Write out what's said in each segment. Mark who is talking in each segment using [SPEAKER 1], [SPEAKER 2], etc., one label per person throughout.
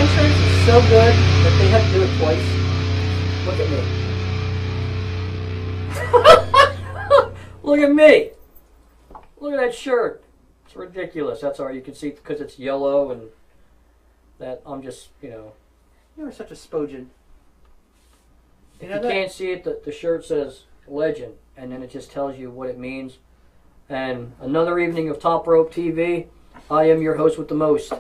[SPEAKER 1] insurance is so good that they have to do it twice. Look at me. Look at me. Look at that shirt. It's ridiculous. That's all right. You can see because it's yellow and that I'm just, you know.
[SPEAKER 2] You are such a spogen.
[SPEAKER 1] If you can't see it, the shirt says Legend, and then it just tells you what it means. And another evening of Top Rope TV. I am your host with the most.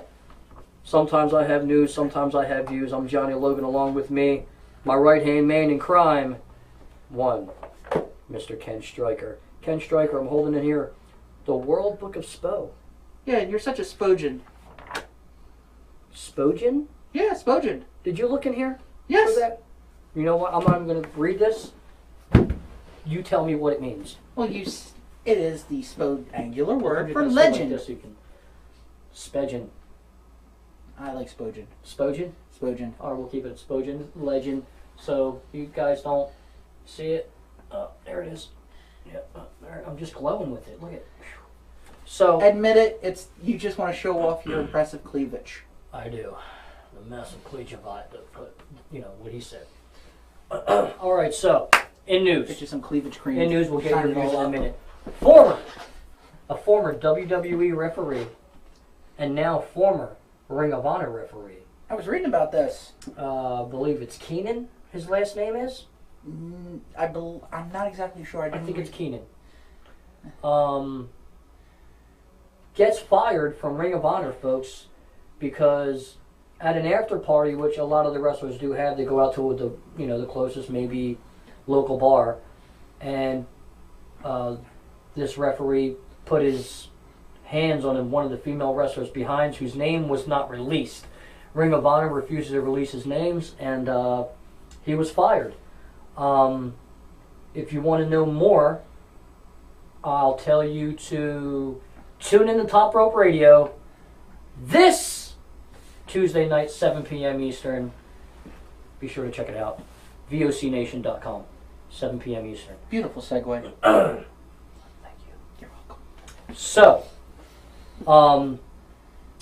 [SPEAKER 1] Sometimes I have news, sometimes I have views. I'm Johnny Logan. Along with me, my right-hand man in crime, one, Mr. Ken Stryker. Ken Stryker, I'm holding in here the World Book of Spo.
[SPEAKER 2] Yeah, and you're such a spogen.
[SPEAKER 1] Spogen?
[SPEAKER 2] Yeah, spogen.
[SPEAKER 1] Did you look in here?
[SPEAKER 2] Yes.
[SPEAKER 1] For that? You know what? I'm not going to read this. You tell me what it means.
[SPEAKER 2] Well, it is the angular word for
[SPEAKER 1] Like
[SPEAKER 2] legend.
[SPEAKER 1] this, you can Spegen.
[SPEAKER 2] I like spogen.
[SPEAKER 1] Spogen?
[SPEAKER 2] Spogen.
[SPEAKER 1] Alright, we'll keep it at Spogen. Legend. So, you guys don't see it. Oh, there it is. Yeah, there. I'm just glowing with it. Look at it. So,
[SPEAKER 2] admit it, you just want to show off your impressive cleavage.
[SPEAKER 1] I do. The massive cleavage, you know, what he said. Alright, so, in news.
[SPEAKER 2] Get you some cleavage cream.
[SPEAKER 1] In news, we'll get your
[SPEAKER 2] Shine it
[SPEAKER 1] news in
[SPEAKER 2] all
[SPEAKER 1] a
[SPEAKER 2] up.
[SPEAKER 1] minute. A former WWE referee, and now former Ring of Honor referee.
[SPEAKER 2] I was reading about this.
[SPEAKER 1] I believe it's Keenan, his last name is?
[SPEAKER 2] I'm not exactly sure.
[SPEAKER 1] I think it's Keenan. Gets fired from Ring of Honor, folks, because at an after party, which a lot of the wrestlers do have, they go out to the closest maybe local bar, and this referee put his hands on one of the female wrestlers behind, whose name was not released. Ring of Honor refuses to release his names, and he was fired. If you want to know more, I'll tell you to tune in to Top Rope Radio this Tuesday night, 7 p.m. Eastern. Be sure to check it out. VOCNation.com, 7 p.m. Eastern.
[SPEAKER 2] Beautiful segue.
[SPEAKER 1] Thank you.
[SPEAKER 2] You're welcome.
[SPEAKER 1] So,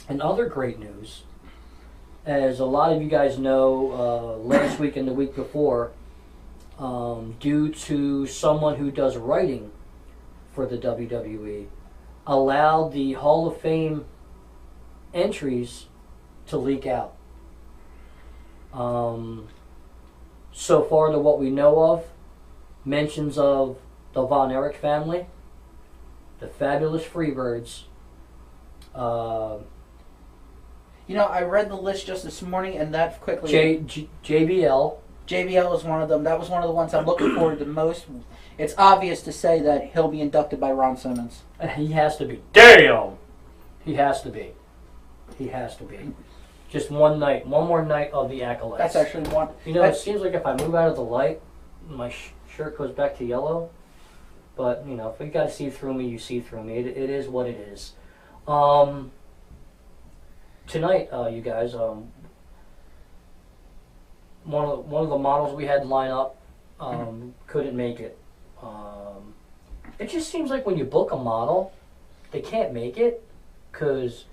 [SPEAKER 1] in other great news, as a lot of you guys know, last week and the week before, due to someone who does writing for the WWE, allowed the Hall of Fame entries to leak out. So far, to what we know of, mentions of the Von Erich family, the Fabulous Freebirds.
[SPEAKER 2] I read the list just this morning, and that quickly.
[SPEAKER 1] JBL.
[SPEAKER 2] JBL is one of them. That was one of the ones I'm looking forward to the most. It's obvious to say that he'll be inducted by Ron Simmons.
[SPEAKER 1] He has to be. Damn! He has to be. He has to be. Just one more night of the accolades.
[SPEAKER 2] That's actually one.
[SPEAKER 1] It seems like if I move out of the light, my shirt goes back to yellow. But, if you got to see through me, you see through me. It is what it is. Tonight, you guys, one of the models we had line up couldn't make it. It just seems like when you book a model, they can't make it because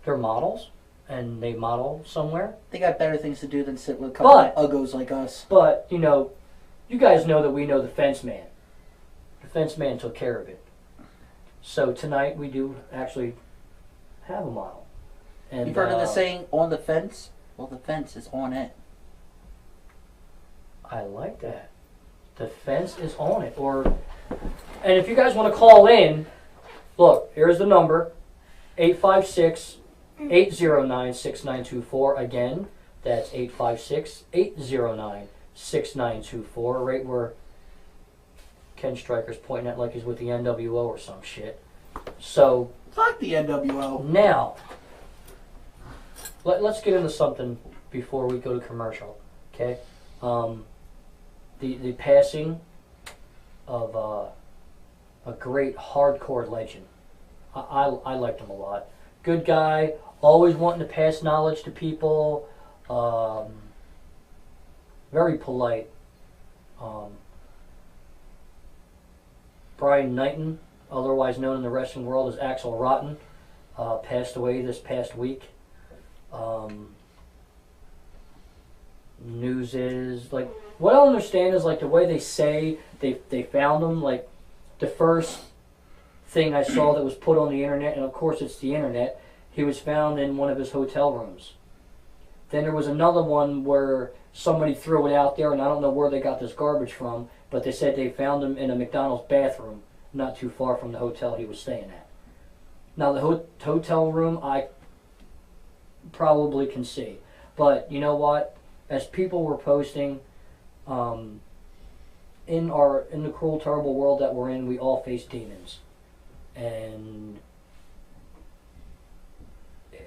[SPEAKER 1] they're models and they model somewhere.
[SPEAKER 2] They got better things to do than sit with a couple of uggos like us.
[SPEAKER 1] But, you guys know that we know the fence man. The fence man took care of it. So tonight we do actually have a model. And,
[SPEAKER 2] you've heard of the saying, on the fence? Well, the fence is on it.
[SPEAKER 1] I like that. The fence is on it. And if you guys want to call in, look, here's the number, 856-809-6924. Again, that's 856-809-6924, right where Ken Stryker's pointing at like he's with the NWO or some shit. So,
[SPEAKER 2] fuck the NWO.
[SPEAKER 1] Now, let's get into something before we go to commercial, okay? The passing of a great hardcore legend. I liked him a lot. Good guy, always wanting to pass knowledge to people. Very polite. Brian Knighton, otherwise known in the wrestling world as Axel Rotten, passed away this past week. news is. Like, what I don't understand is, like, the way they say they found him. Like, the first thing I saw that was put on the internet, and of course it's the internet, he was found in one of his hotel rooms. Then there was another one where somebody threw it out there, and I don't know where they got this garbage from, but they said they found him in a McDonald's bathroom not too far from the hotel he was staying at. Now, the hotel room, I probably can see. But you know what? As people were posting, in the cruel, terrible world that we're in, we all face demons. And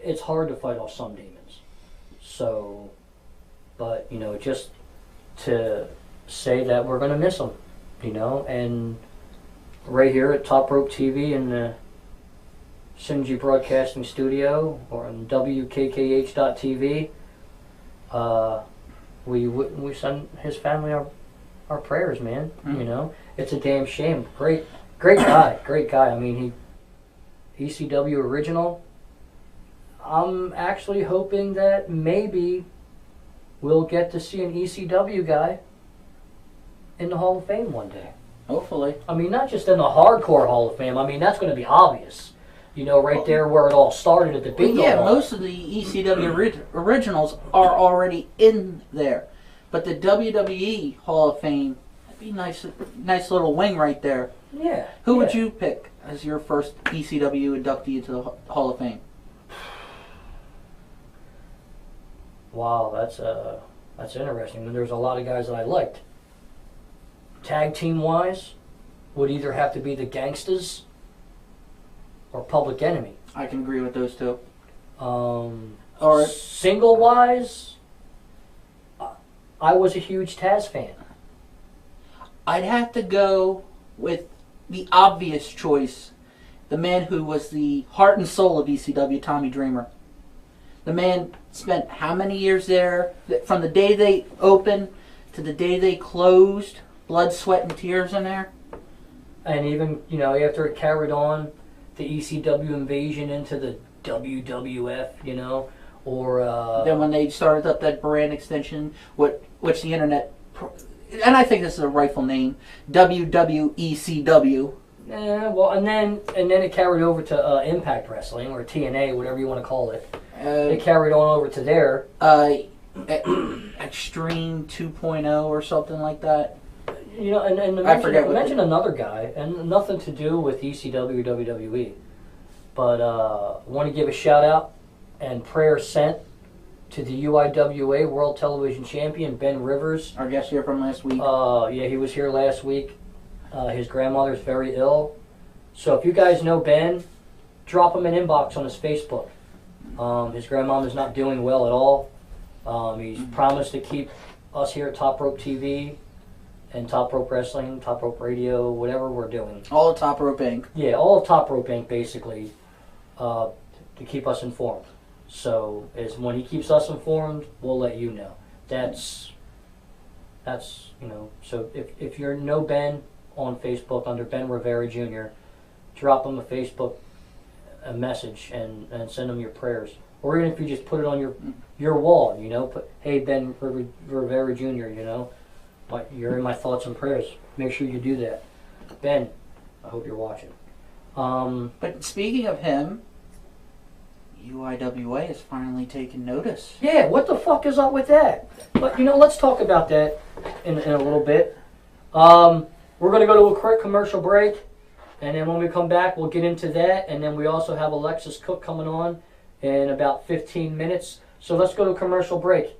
[SPEAKER 1] it's hard to fight off some demons. So, but, you know, just to say that we're going to miss them, you know, and right here at Top Rope TV in the Synergy Broadcasting Studio or on WKKH.TV, we send his family our prayers, man. Mm-hmm. You know, it's a damn shame. Great guy. I mean, he ECW original. I'm actually hoping that maybe we'll get to see an ECW guy in the Hall of Fame one day.
[SPEAKER 2] Hopefully. I
[SPEAKER 1] mean, not just in the hardcore Hall of Fame. I mean, that's going to be obvious. You know, right there where it all started at the bingo.
[SPEAKER 2] Yeah, most of the ECW originals are already in there. But the WWE Hall of Fame, that'd be nice little wing right there.
[SPEAKER 1] Yeah.
[SPEAKER 2] Who would you pick as your first ECW inductee into the Hall of Fame?
[SPEAKER 1] Wow, that's interesting. There's a lot of guys that I liked. Tag team wise, would either have to be the Gangstas or Public Enemy.
[SPEAKER 2] I can agree with those two.
[SPEAKER 1] Or single wise, I was a huge Taz fan.
[SPEAKER 2] I'd have to go with the obvious choice, the man who was the heart and soul of ECW, Tommy Dreamer. The man spent how many years there? From the day they opened to the day they closed, blood, sweat, and tears in there.
[SPEAKER 1] And even, you know, after it carried on, the ECW invasion into the WWF, you know, or...
[SPEAKER 2] then when they started up that brand extension, which the internet... And I think this is a rightful name, WWECW.
[SPEAKER 1] Yeah, well, and then it carried over to Impact Wrestling, or TNA, whatever you want to call it. It carried on over to there.
[SPEAKER 2] Extreme 2.0 or something like that.
[SPEAKER 1] You know, and mention another guy, and nothing to do with ECW or WWE, but want to give a shout out and prayer sent to the UIWA World Television Champion Ben Rivers.
[SPEAKER 2] Our guest here from last week.
[SPEAKER 1] Yeah, he was here last week. His grandmother's very ill, so if you guys know Ben, drop him an inbox on his Facebook. His grandmother's not doing well at all. He's promised to keep us here at Top Rope TV and Top Rope Wrestling, Top Rope Radio, whatever we're doing.
[SPEAKER 2] All of Top Rope Inc.
[SPEAKER 1] Yeah, all of Top Rope Inc. basically, to keep us informed. So when he keeps us informed, we'll let you know. That's you know. So if you know Ben on Facebook under Ben Rivera Jr., drop him a message and send him your prayers. Or even if you just put it on your wall, you know, put, hey, Ben Rivera Jr., you know, you're in my thoughts and prayers. Make sure you do that. Ben, I hope you're watching.
[SPEAKER 2] But speaking of him, UIWA has finally taken notice.
[SPEAKER 1] Yeah, what the fuck is up with that? But, you know, let's talk about that in a little bit. We're going to go to a quick commercial break. And then when we come back, we'll get into that. And then we also have Alexis Cook coming on in about 15 minutes. So let's go to a commercial break.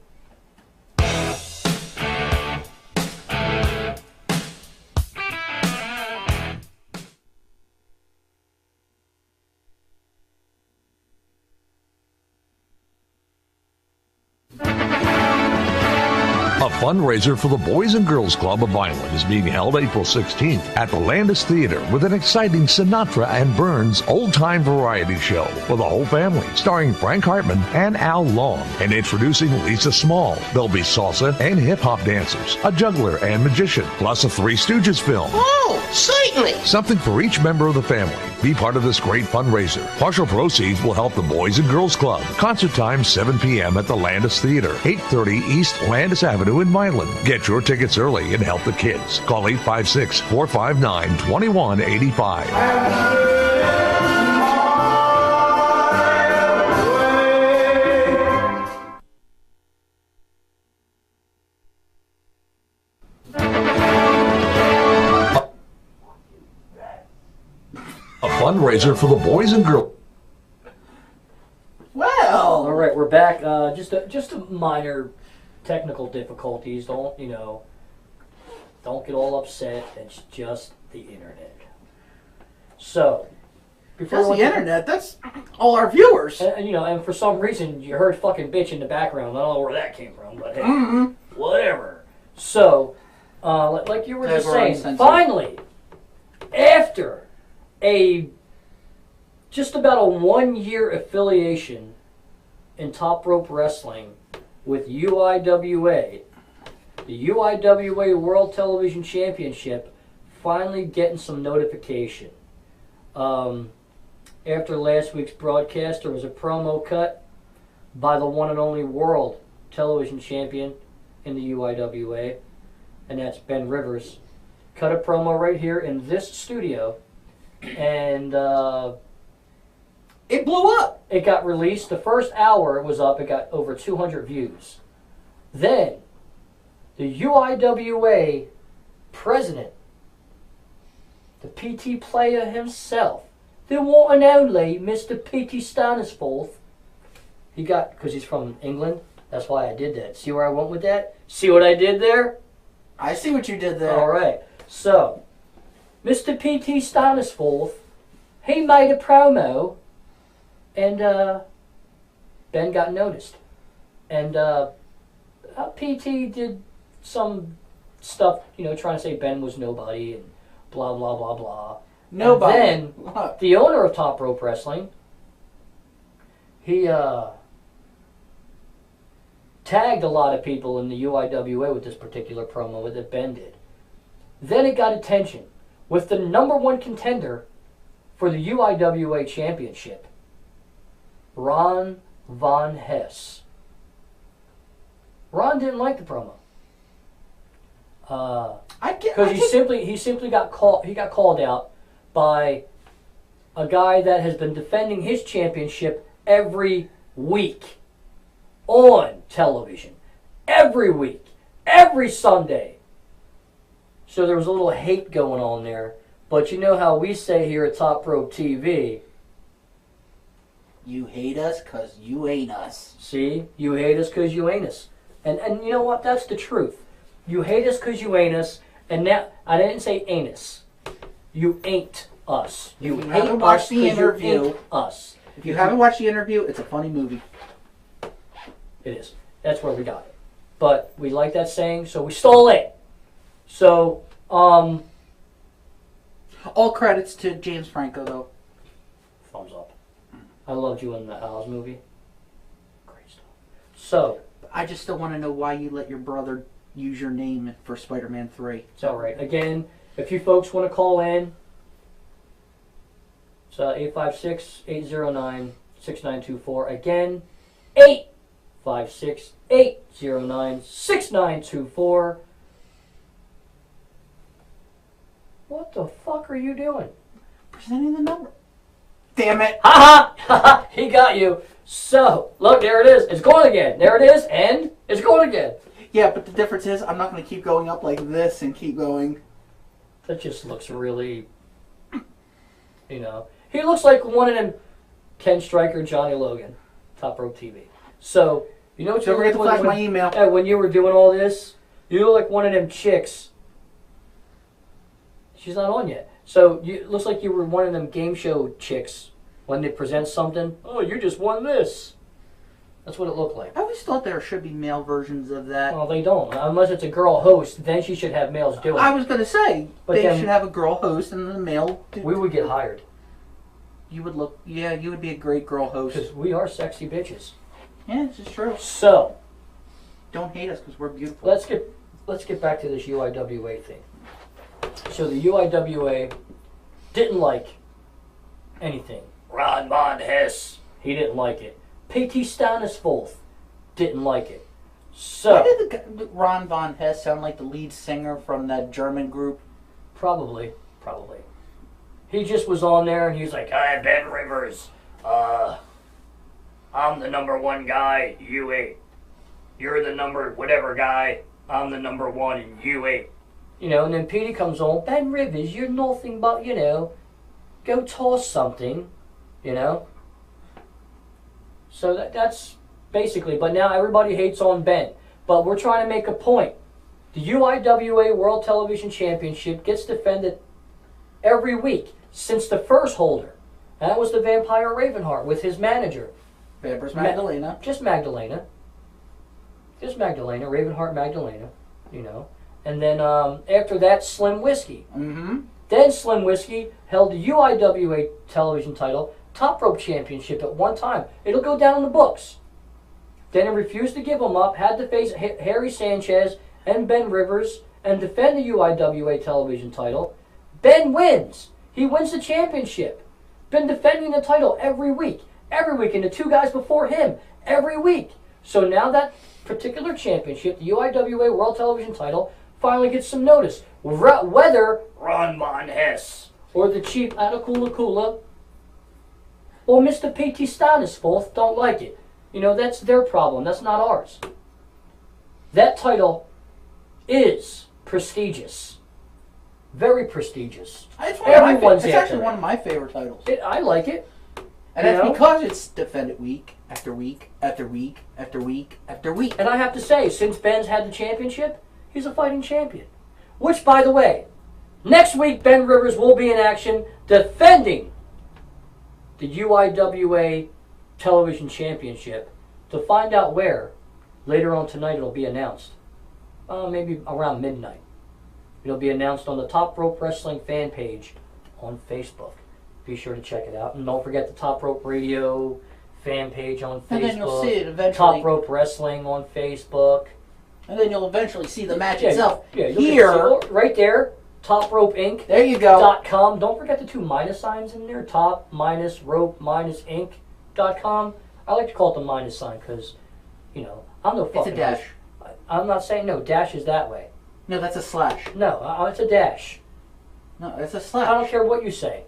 [SPEAKER 3] A fundraiser for the Boys and Girls Club of Vineland is being held April 16th at the Landis Theater with an exciting Sinatra and Burns old-time variety show for the whole family, starring Frank Hartman and Al Long. And introducing Lisa Small. There'll be salsa and hip-hop dancers, a juggler and magician, plus a Three Stooges film.
[SPEAKER 4] Oh, certainly.
[SPEAKER 3] Something for each member of the family. Be part of this great fundraiser. Partial proceeds will help the Boys and Girls Club. Concert time 7 p.m. at the Landis Theater, 830 East Landis Avenue in Milan. Get your tickets early and help the kids. Call 856-459-2185. Fundraiser for the Boys and Girls.
[SPEAKER 2] Well,
[SPEAKER 1] all right, we're back. Just a minor technical difficulties. Don't get all upset. It's just the internet. So,
[SPEAKER 2] that's the internet. That's all our viewers.
[SPEAKER 1] And for some reason you heard fucking bitch in the background. I don't know where that came from, but hey, whatever. So, like you were just saying, finally, after just about a 1-year affiliation in Top Rope Wrestling with UIWA, the UIWA World Television Championship finally getting some notification. After last week's broadcast, there was a promo cut by the one and only World Television Champion in the UIWA, and that's Ben Rivers. Cut a promo right here in this studio. And
[SPEAKER 2] it blew up.
[SPEAKER 1] It got released. The first hour it was up. It got over 200 views. Then, the UIWA president, the PT player himself, the one and only Mr. PT Stanisforth, because he's from England, that's why I did that. See where I went with that? See what I did there?
[SPEAKER 2] I see what you did there.
[SPEAKER 1] All right. So, Mr. P.T. Stanisforth, he made a promo, and Ben got noticed. And P.T. did some stuff, trying to say Ben was nobody, and blah, blah, blah, blah.
[SPEAKER 2] Nobody.
[SPEAKER 1] And then, the owner of Top Rope Wrestling, he tagged a lot of people in the UIWA with this particular promo that Ben did. Then it got attention with the #1 contender for the UIWA Championship, Ron Von Hess. Ron didn't like the promo because he simply got called out by a guy that has been defending his championship every week on television, every week, every Sunday. So there was a little hate going on there. But you know how we say here at Top Rope TV,
[SPEAKER 2] you hate us because you ain't us.
[SPEAKER 1] See? You hate us because you ain't us. And you know what? That's the truth. You hate us because you ain't us. And now, I didn't say anus. You ain't us. You hate
[SPEAKER 2] haven't watched
[SPEAKER 1] us
[SPEAKER 2] the interview.
[SPEAKER 1] You ain't us.
[SPEAKER 2] If you haven't watched the interview, it's a funny movie.
[SPEAKER 1] It is. That's where we got it. But we like that saying, so we stole it. So,
[SPEAKER 2] all credits to James Franco, though.
[SPEAKER 1] Thumbs up. I loved you in the Oz movie. Great stuff. So,
[SPEAKER 2] I just still want to know why you let your brother use your name for Spider-Man 3.
[SPEAKER 1] It's all right. Again, if you folks want to call in, it's 856-809-6924. Again, 856-809-6924. What the fuck are you doing?
[SPEAKER 2] Presenting the number. Damn it.
[SPEAKER 1] Ha ha! He got you. So, look, there it is. It's going again. There it is, and it's going again.
[SPEAKER 2] Yeah, but the difference is I'm not going to keep going up like this and keep going.
[SPEAKER 1] That just looks really, he looks like one of them Ken Stryker, Johnny Logan, Top Rope TV. So, you know what
[SPEAKER 2] Don't forget to flash my email.
[SPEAKER 1] When you were doing all this, you look like one of them chicks. She's not on yet. So, it looks like you were one of them game show chicks when they present something. Oh, you just won this. That's what it looked like.
[SPEAKER 2] I always thought there should be male versions of that.
[SPEAKER 1] Well, they don't. Unless it's a girl host, then she should have males do it.
[SPEAKER 2] I was going to say,
[SPEAKER 1] but
[SPEAKER 2] they
[SPEAKER 1] then,
[SPEAKER 2] should have a girl host and the male...
[SPEAKER 1] We would get hired.
[SPEAKER 2] You would look... Yeah, you would be a great girl host.
[SPEAKER 1] Because we are sexy bitches.
[SPEAKER 2] Yeah, this is true.
[SPEAKER 1] So...
[SPEAKER 2] Don't hate us because we're beautiful.
[SPEAKER 1] Let's get back to this UIWA thing. So the UIWA didn't like anything. Ron Von Hess, he didn't like it. P.T. Stanisfolth didn't like it. So
[SPEAKER 2] Why did Ron Von Hess sound like the lead singer from that German group?
[SPEAKER 1] probably. He just was on there and he was like, "Hi, Ben Rivers. I'm the number one guy, you ain't. You're the number whatever guy, I'm the number one and you ain't." You know, and then Petey comes on, "Ben Rivers, you're nothing but, you know, go toss something," you know. So that's basically, but now everybody hates on Ben. But we're trying to make a point. The UIWA World Television Championship gets defended every week since the first holder. And that was the Vampire Ravenheart with his manager.
[SPEAKER 2] Vampire's Magdalena.
[SPEAKER 1] Just Magdalena. Ravenheart Magdalena, you know. And then after that, Slim Whiskey.
[SPEAKER 2] Mm-hmm.
[SPEAKER 1] Then Slim Whiskey held the UIWA television title, Top Rope Championship at one time. It'll go down in the books. Then he refused to give him up, had to face Harry Sanchez and Ben Rivers and defend the UIWA television title. Ben wins. He wins the championship. Been defending the title every week, and the two guys before him, every week. So now that particular championship, the UIWA World Television title, finally gets some notice. Whether Ron Von Hess or the Chief Atakula or Mr. P.T. Stanisfolth don't like it. You know, that's their problem. That's not ours. That title is prestigious. Very prestigious.
[SPEAKER 2] It's
[SPEAKER 1] Everyone's
[SPEAKER 2] actually
[SPEAKER 1] after
[SPEAKER 2] one of my favorite titles.
[SPEAKER 1] I like it.
[SPEAKER 2] And that's because it's defended week after week after week after week after week.
[SPEAKER 1] And I have to say, since Ben's had the championship, he's a fighting champion. Which, by the way, next week Ben Rivers will be in action defending the UIWA Television Championship. To find out where, later on tonight it'll be announced. Maybe around midnight. It'll be announced on the Top Rope Wrestling fan page on Facebook. Be sure to check it out. And don't forget the Top Rope Radio fan page on Facebook.
[SPEAKER 2] And then you'll see it eventually.
[SPEAKER 1] Top Rope Wrestling on Facebook.
[SPEAKER 2] And then you'll eventually see the match itself.
[SPEAKER 1] Yeah,
[SPEAKER 2] here.
[SPEAKER 1] Right there. TopRopeInc.com.
[SPEAKER 2] There you go.
[SPEAKER 1] Don't forget the two minus signs in there. Top minus rope minus Inc.com. I like to call it the minus sign because, you know, I'm no fucking...
[SPEAKER 2] It's a dash.
[SPEAKER 1] I'm not saying no. Dash is that way.
[SPEAKER 2] No, that's a slash.
[SPEAKER 1] No, it's a dash.
[SPEAKER 2] No, it's a slash.
[SPEAKER 1] I don't care what you say.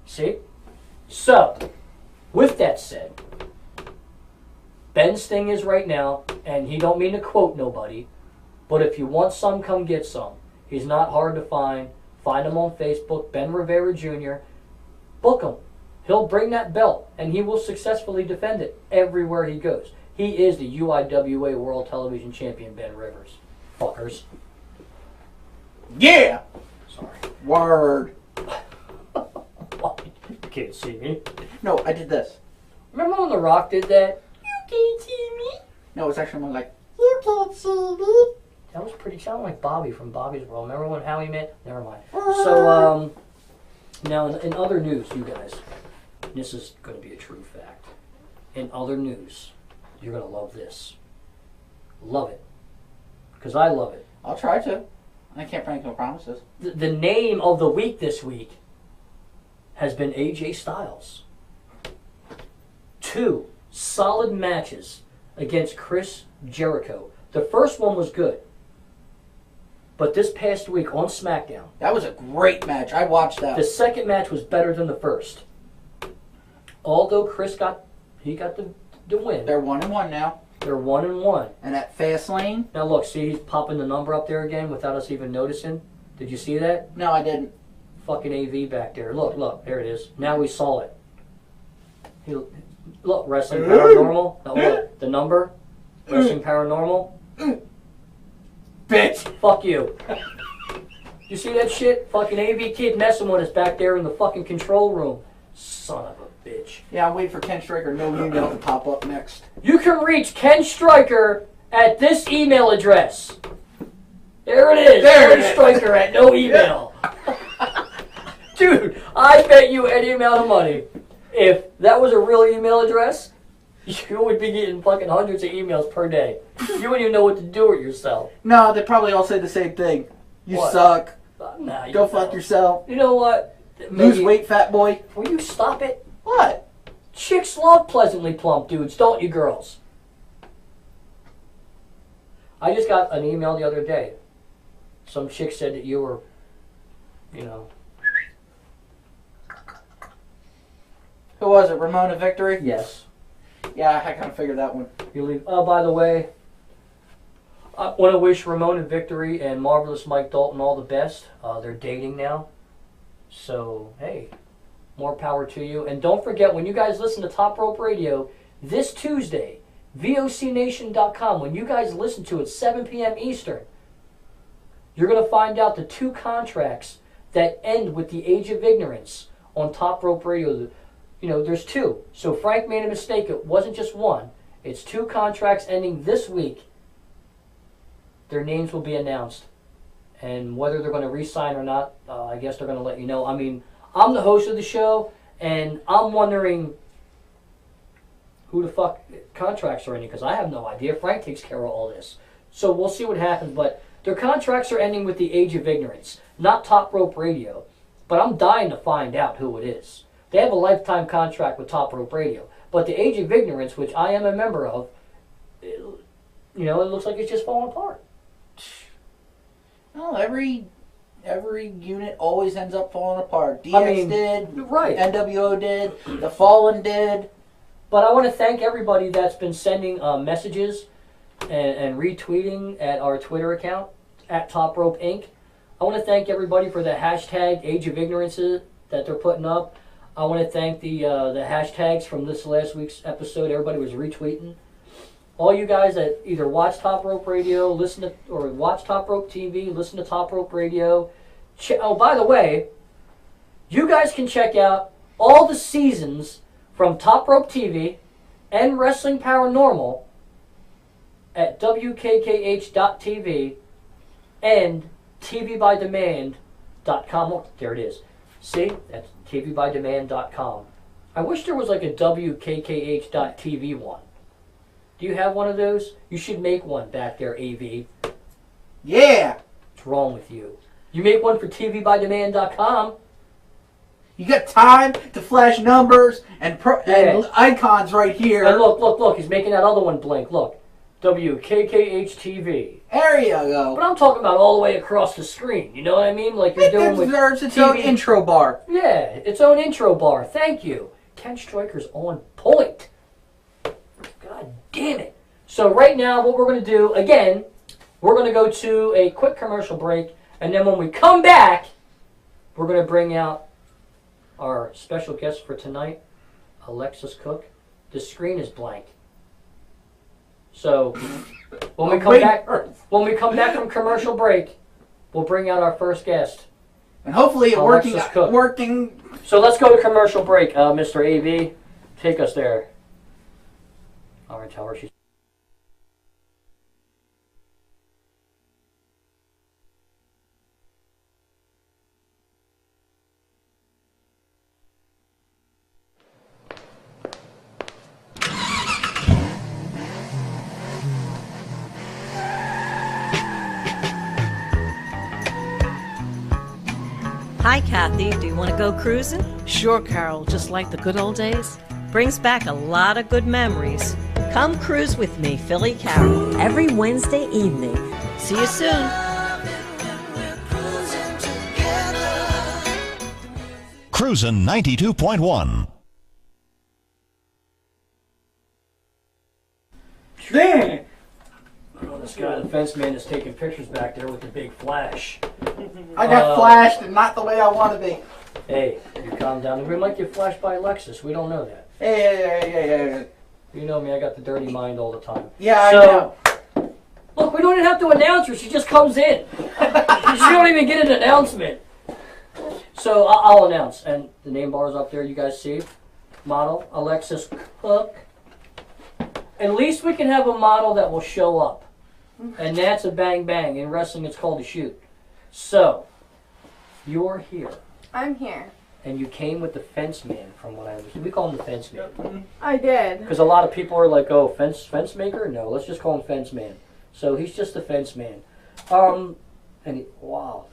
[SPEAKER 1] See? So, with that said, Ben's thing is right now, and he don't mean to quote nobody, but if you want some, come get some. He's not hard to find. Find him on Facebook, Ben Rivera Jr. Book him. He'll bring that belt, and he will successfully defend it everywhere he goes. He is the UIWA World Television Champion, Ben Rivers. Fuckers.
[SPEAKER 2] Yeah!
[SPEAKER 1] Sorry.
[SPEAKER 2] Word.
[SPEAKER 1] You can't see me.
[SPEAKER 2] No, I did this.
[SPEAKER 1] Remember when The Rock did that? You can't see me.
[SPEAKER 2] No, it's actually more like, you can't see me.
[SPEAKER 1] That was pretty, sounded like Bobby from Bobby's World. Remember when Howie met? Never mind. So, now in other news, you guys, this is going to be a true fact. In other news, you're going to love this. Love it. Because I love it.
[SPEAKER 2] I'll try to. I can't make no promises.
[SPEAKER 1] The name of the week this week has been AJ Styles. 2 solid matches against Chris Jericho. The first one was good. But this past week on SmackDown,
[SPEAKER 2] That was a great match. I watched that.
[SPEAKER 1] the second match was better than the first. Although Chris got the win.
[SPEAKER 2] They're 1-1 now.
[SPEAKER 1] They're 1-1.
[SPEAKER 2] And at Fastlane?
[SPEAKER 1] Now look, see he's popping the number up there again without us even noticing. Did you see that?
[SPEAKER 2] No, I didn't.
[SPEAKER 1] Fucking AV back there. Look, there it is. Now we saw it. Look, Wrestling Paranormal. Now look, the number. Wrestling Paranormal.
[SPEAKER 2] Bitch!
[SPEAKER 1] Fuck you. You see that shit? Fucking AV kid messing with us back there in the fucking control room. Son of a bitch.
[SPEAKER 2] Yeah, I'm waiting for Ken Striker No Email to pop up next.
[SPEAKER 1] You can reach Ken Stryker at this email address. There it is.
[SPEAKER 2] There it
[SPEAKER 1] Ken
[SPEAKER 2] is.
[SPEAKER 1] Stryker at no email. Dude, I bet you any amount of money, if that was a real email address, you would be getting fucking hundreds of emails per day. You wouldn't even know what to do with yourself.
[SPEAKER 2] No, they probably all say the same thing. You
[SPEAKER 1] What?
[SPEAKER 2] suck.
[SPEAKER 1] Nah,
[SPEAKER 2] Go fuck yourself.
[SPEAKER 1] You know what?
[SPEAKER 2] Lose weight, fat boy.
[SPEAKER 1] Will you stop it?
[SPEAKER 2] What?
[SPEAKER 1] Chicks love pleasantly plump dudes, don't you, girls? I just got an email the other day. Some chick said that you were, you know.
[SPEAKER 2] Who was it? Ramona Victory?
[SPEAKER 1] Yes.
[SPEAKER 2] Yeah, I kind of figured that one.
[SPEAKER 1] You leave. Oh, by the way, I want to wish Ramona Victory and Marvelous Mike Dalton all the best. They're dating now. So, hey, more power to you. And don't forget, when you guys listen to Top Rope Radio this Tuesday, VOCNation.com, when you guys listen to it, 7 p.m. Eastern, you're going to find out the 2 contracts that end with the Age of Ignorance on Top Rope Radio. You know, there's 2. So Frank made a mistake. It wasn't just 1. It's 2 contracts ending this week. Their names will be announced. And whether they're going to re-sign or not, I guess they're going to let you know. I mean, I'm the host of the show, and I'm wondering who the fuck contracts are ending, because I have no idea. Frank takes care of all this. So we'll see what happens. But their contracts are ending with the Age of Ignorance, not Top Rope Radio. But I'm dying to find out who it is. They have a lifetime contract with Top Rope Radio. But the Age of Ignorance, which I am a member of, it looks like it's just falling apart.
[SPEAKER 2] Well, every unit always ends up falling apart. DX did,
[SPEAKER 1] right?
[SPEAKER 2] NWO did, The Fallen did.
[SPEAKER 1] But I want to thank everybody that's been sending messages and retweeting at our Twitter account at Top Rope Inc. I want to thank everybody for the hashtag Age of Ignorance that they're putting up. I want to thank the hashtags from this last week's episode. Everybody was retweeting. All you guys that either watch Top Rope Radio, or watch Top Rope TV, listen to Top Rope Radio. Oh, by the way, you guys can check out all the seasons from Top Rope TV and Wrestling Paranormal at WKKH.TV and TVByDemand.com. Oh, there it is. See? That's TVByDemand.com. I wish there was like a WKKH.TV one. Do you have one of those? You should make one back there, AV.
[SPEAKER 2] Yeah!
[SPEAKER 1] What's wrong with you? You make one for TVByDemand.com.
[SPEAKER 2] You got time to flash numbers and icons right here.
[SPEAKER 1] And look. He's making that other one blink. Look. WKKH-TV.
[SPEAKER 2] There you go.
[SPEAKER 1] But I'm talking about all the way across the screen. You know what I mean? Like you're doing with
[SPEAKER 2] deserves its own intro bar.
[SPEAKER 1] Yeah, its own intro bar. Thank you. Ken Stryker's on point. God damn it. So right now, what we're going to do, again, we're going to go to a quick commercial break. And then when we come back, we're going to bring out our special guest for tonight, Alexis Cook. The screen is blank. So when we come back from commercial break, we'll bring out our first guest.
[SPEAKER 2] And hopefully it working.
[SPEAKER 1] So let's go to commercial break, Mr. AV. Take us there. All right, tell her she's...
[SPEAKER 4] Hi, Kathy. Do you want to go cruising?
[SPEAKER 5] Sure, Carol, just like the good old days.
[SPEAKER 4] Brings back a lot of good memories. Come cruise with me, Philly Carol, every Wednesday evening. See you soon.
[SPEAKER 6] Cruisin' 92.1.
[SPEAKER 2] Damn!
[SPEAKER 1] Oh, this guy, the fence man, is taking pictures back there with the big flash.
[SPEAKER 2] I got flashed and not the way I want to be.
[SPEAKER 1] Hey, you calm down. We might get flashed by Alexis. We don't know that.
[SPEAKER 2] Hey.
[SPEAKER 1] You know me, I got the dirty mind all the time.
[SPEAKER 2] Yeah, I know.
[SPEAKER 1] Look, we don't even have to announce her. She just comes in. She don't even get an announcement. So I'll announce. And the name bar is up there, you guys see. Model, Alexis Cook. At least we can have a model that will show up. And that's a bang bang. In wrestling, it's called a shoot. So, you're here.
[SPEAKER 7] I'm here.
[SPEAKER 1] And you came with the fence man, from what I understand. We call him the fence man.
[SPEAKER 7] I did.
[SPEAKER 1] Because a lot of people are like, oh, fence maker? No, let's just call him fence man. So he's just the fence man. And wow,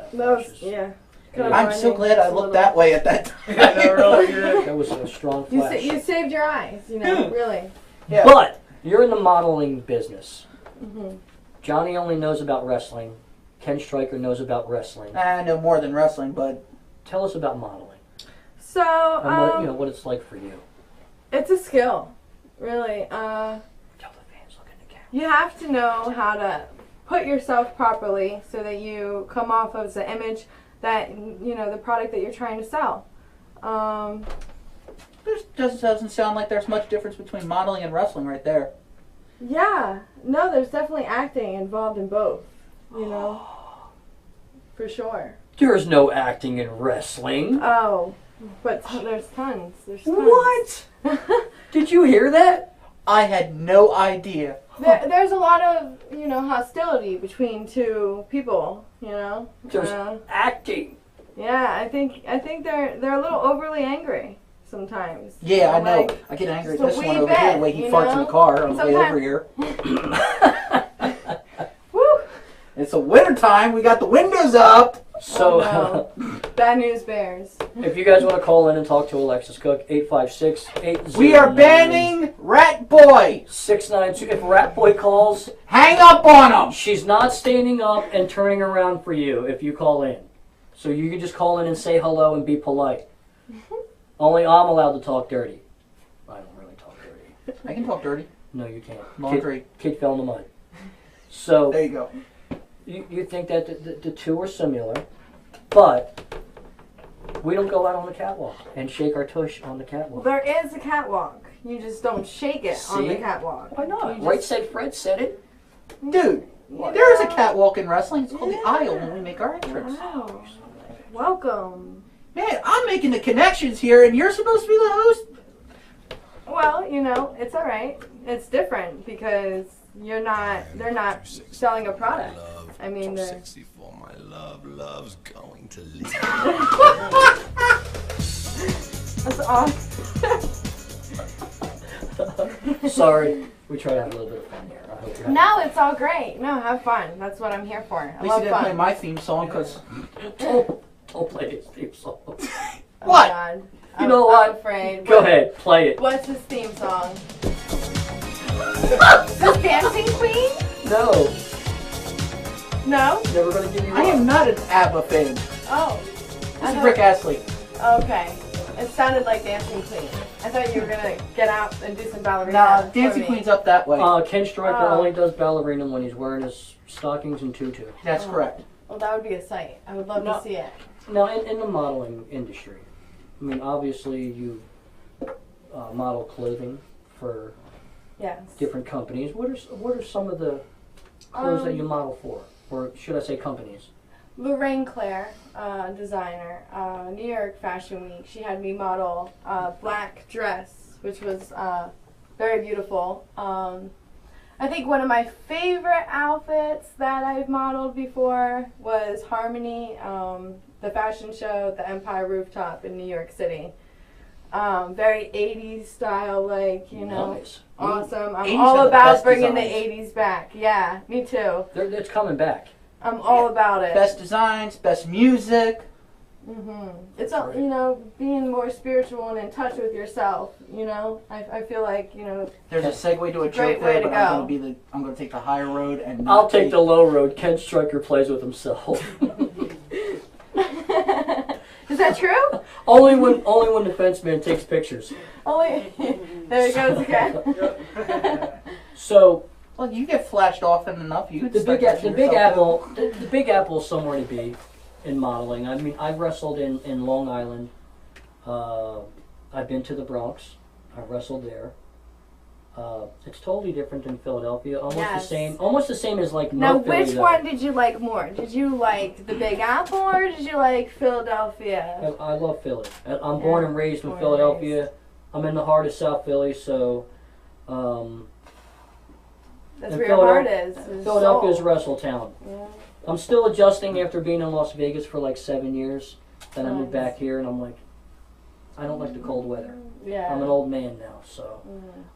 [SPEAKER 7] yeah.
[SPEAKER 2] I'm so glad I looked that way at that time.
[SPEAKER 1] That was a strong flash.
[SPEAKER 7] You saved your eyes, really.
[SPEAKER 2] Yeah.
[SPEAKER 1] But you're in the modeling business.
[SPEAKER 7] Mm-hmm.
[SPEAKER 1] Johnny only knows about wrestling. Ken Stryker knows about wrestling.
[SPEAKER 2] I know more than wrestling, but
[SPEAKER 1] Tell us about modeling.
[SPEAKER 7] So,
[SPEAKER 1] And what it's like for you.
[SPEAKER 7] it's a skill, really.
[SPEAKER 1] Tell the fans, look in the camera.
[SPEAKER 7] You have to know how to put yourself properly so that you come off as the image that, the product that you're trying to sell.
[SPEAKER 2] there just doesn't sound like there's much difference between modeling and wrestling right there.
[SPEAKER 7] Yeah. No, there's definitely acting involved in both, For sure.
[SPEAKER 1] There's no acting in wrestling.
[SPEAKER 7] Oh, but there's tons. There's tons.
[SPEAKER 1] What? Did you hear that?
[SPEAKER 2] I had no idea.
[SPEAKER 7] There's a lot of, hostility between two people,
[SPEAKER 1] There's acting.
[SPEAKER 7] Yeah, I think they're a little overly angry sometimes.
[SPEAKER 2] Yeah, I know.
[SPEAKER 7] Like,
[SPEAKER 2] I get angry at
[SPEAKER 7] just a
[SPEAKER 2] this one
[SPEAKER 7] wee
[SPEAKER 2] over here, the
[SPEAKER 7] bit,
[SPEAKER 2] way he farts in the car on the way over here.
[SPEAKER 7] Woo!
[SPEAKER 2] It's a winter time. We got the windows up.
[SPEAKER 1] So,
[SPEAKER 7] Bad news bears.
[SPEAKER 1] if you guys want to call in and talk to Alexis Cook, 856-809.
[SPEAKER 2] We are banning Rat Boy.
[SPEAKER 1] 692. If Rat Boy calls,
[SPEAKER 2] Hang up on him.
[SPEAKER 1] she's not standing up and turning around for you if you call in. So you can just call in and say hello and be polite. Only I'm allowed to talk dirty. I don't really talk dirty.
[SPEAKER 2] I can talk dirty.
[SPEAKER 1] No, you can't.
[SPEAKER 2] Laundry.
[SPEAKER 1] Kid fell in the mud. So
[SPEAKER 2] There you go.
[SPEAKER 1] you think that the two are similar, but we don't go out on the catwalk and shake our tush on the catwalk.
[SPEAKER 7] There is a catwalk. You just don't shake it on the
[SPEAKER 1] See?
[SPEAKER 7] catwalk.
[SPEAKER 1] Why not?
[SPEAKER 7] You
[SPEAKER 1] Right
[SPEAKER 7] just-
[SPEAKER 1] said Fred said it.
[SPEAKER 2] Dude, there is a catwalk in wrestling. It's called the aisle when we make our entrance.
[SPEAKER 7] Wow. Welcome.
[SPEAKER 2] Man, I'm making the connections here, and you're supposed to be the host?
[SPEAKER 7] Well, it's all right. It's different because they're not selling a product. I mean, they're...
[SPEAKER 8] 64, my love's going to leave.
[SPEAKER 7] That's awesome.
[SPEAKER 1] Sorry, we try to have a little bit of fun here. I hope you're
[SPEAKER 7] No, it's all great. No, have fun. That's what I'm here for. I
[SPEAKER 2] At least you
[SPEAKER 7] love
[SPEAKER 2] didn't play
[SPEAKER 7] fun.
[SPEAKER 2] my theme song, because...
[SPEAKER 1] Don't play his theme song.
[SPEAKER 7] Oh,
[SPEAKER 2] What?
[SPEAKER 7] God.
[SPEAKER 1] You know what?
[SPEAKER 7] I'm afraid.
[SPEAKER 1] Go ahead, play it.
[SPEAKER 7] What's his theme song? The Dancing Queen?
[SPEAKER 1] No,
[SPEAKER 7] No?
[SPEAKER 1] never gonna give you
[SPEAKER 2] I
[SPEAKER 1] up.
[SPEAKER 2] am not an ABBA fan.
[SPEAKER 7] Oh.
[SPEAKER 2] This is Rick Astley.
[SPEAKER 7] Okay. It sounded like Dancing Queen. I thought you were going to get out and do some ballerina.
[SPEAKER 2] Nah,
[SPEAKER 7] for
[SPEAKER 2] Dancing
[SPEAKER 7] me.
[SPEAKER 2] Queen's up that way.
[SPEAKER 1] Ken Stryker
[SPEAKER 7] Oh.
[SPEAKER 1] only does ballerina when he's wearing his stockings and tutu.
[SPEAKER 2] That's correct.
[SPEAKER 7] Well, that would be a sight. I would love
[SPEAKER 1] No.
[SPEAKER 7] to see it.
[SPEAKER 1] Now, in the modeling industry, I mean, obviously you model clothing for
[SPEAKER 7] Yes.
[SPEAKER 1] different companies. What are some of the clothes that you model for, or should I say companies?
[SPEAKER 7] Lorraine Claire, designer, New York Fashion Week. She had me model a black dress, which was very beautiful. I think one of my favorite outfits that I've modeled before was Harmony, the fashion show at the Empire Rooftop in New York City. Very 80s style,
[SPEAKER 1] Nice.
[SPEAKER 7] awesome. I'm
[SPEAKER 2] 80s
[SPEAKER 7] all
[SPEAKER 2] are the
[SPEAKER 7] about
[SPEAKER 2] best
[SPEAKER 7] bringing the
[SPEAKER 2] designs.
[SPEAKER 7] 80s back. Yeah, me too.
[SPEAKER 1] It's coming back.
[SPEAKER 7] I'm all about it.
[SPEAKER 2] Best designs, best music.
[SPEAKER 7] It's all, being more spiritual and in touch with yourself. I feel like
[SPEAKER 2] There's a segue to a
[SPEAKER 7] Great
[SPEAKER 2] joke
[SPEAKER 7] way
[SPEAKER 2] there,
[SPEAKER 7] to
[SPEAKER 2] but
[SPEAKER 7] go.
[SPEAKER 2] I'm gonna take the higher road and not
[SPEAKER 1] I'll take the low road. Ken Stryker plays with himself.
[SPEAKER 7] Is that true?
[SPEAKER 1] only when the fenceman takes pictures.
[SPEAKER 7] Only there he goes again.
[SPEAKER 1] So
[SPEAKER 2] Well, you get flashed often enough. You
[SPEAKER 1] the Big Apple is somewhere to be in modeling. I mean, I've wrestled in Long Island. I've been to the Bronx. I've wrestled there. It's totally different than Philadelphia. Almost
[SPEAKER 7] Yes.
[SPEAKER 1] the same as like
[SPEAKER 7] Now,
[SPEAKER 1] North Philly,
[SPEAKER 7] which
[SPEAKER 1] though.
[SPEAKER 7] one did you like more? Did you like the Big Apple or did you like Philadelphia?
[SPEAKER 1] I love Philly. I'm born and raised in
[SPEAKER 7] Born and
[SPEAKER 1] Philadelphia. I'm in the heart of South Philly, so
[SPEAKER 7] That's
[SPEAKER 1] and
[SPEAKER 7] where your heart is.
[SPEAKER 1] Philadelphia is a
[SPEAKER 7] soul.
[SPEAKER 1] wrestle town.
[SPEAKER 7] Yeah.
[SPEAKER 1] I'm still adjusting after being in Las Vegas for like 7 years. Then I moved
[SPEAKER 7] Nice.
[SPEAKER 1] back here, and I'm like, I don't like the cold weather.
[SPEAKER 7] Yeah.
[SPEAKER 1] I'm an old man now, so.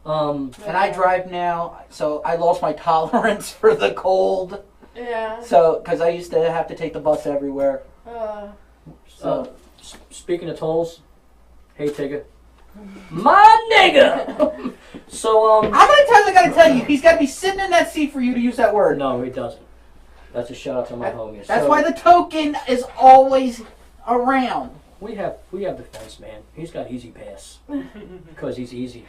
[SPEAKER 2] And I drive now, so I lost my tolerance for the cold.
[SPEAKER 7] Yeah.
[SPEAKER 2] So, because I used to have to take the bus everywhere. So,
[SPEAKER 1] Speaking of tolls, hey Tigger, my nigga. So
[SPEAKER 2] how many times I gotta tell you? He's gotta be sitting in that seat for you to use that word.
[SPEAKER 1] no, he doesn't. That's a shout out to my homies.
[SPEAKER 2] That's
[SPEAKER 1] So,
[SPEAKER 2] why the token is always around.
[SPEAKER 1] we have the fence man. He's got easy pass because he's easy.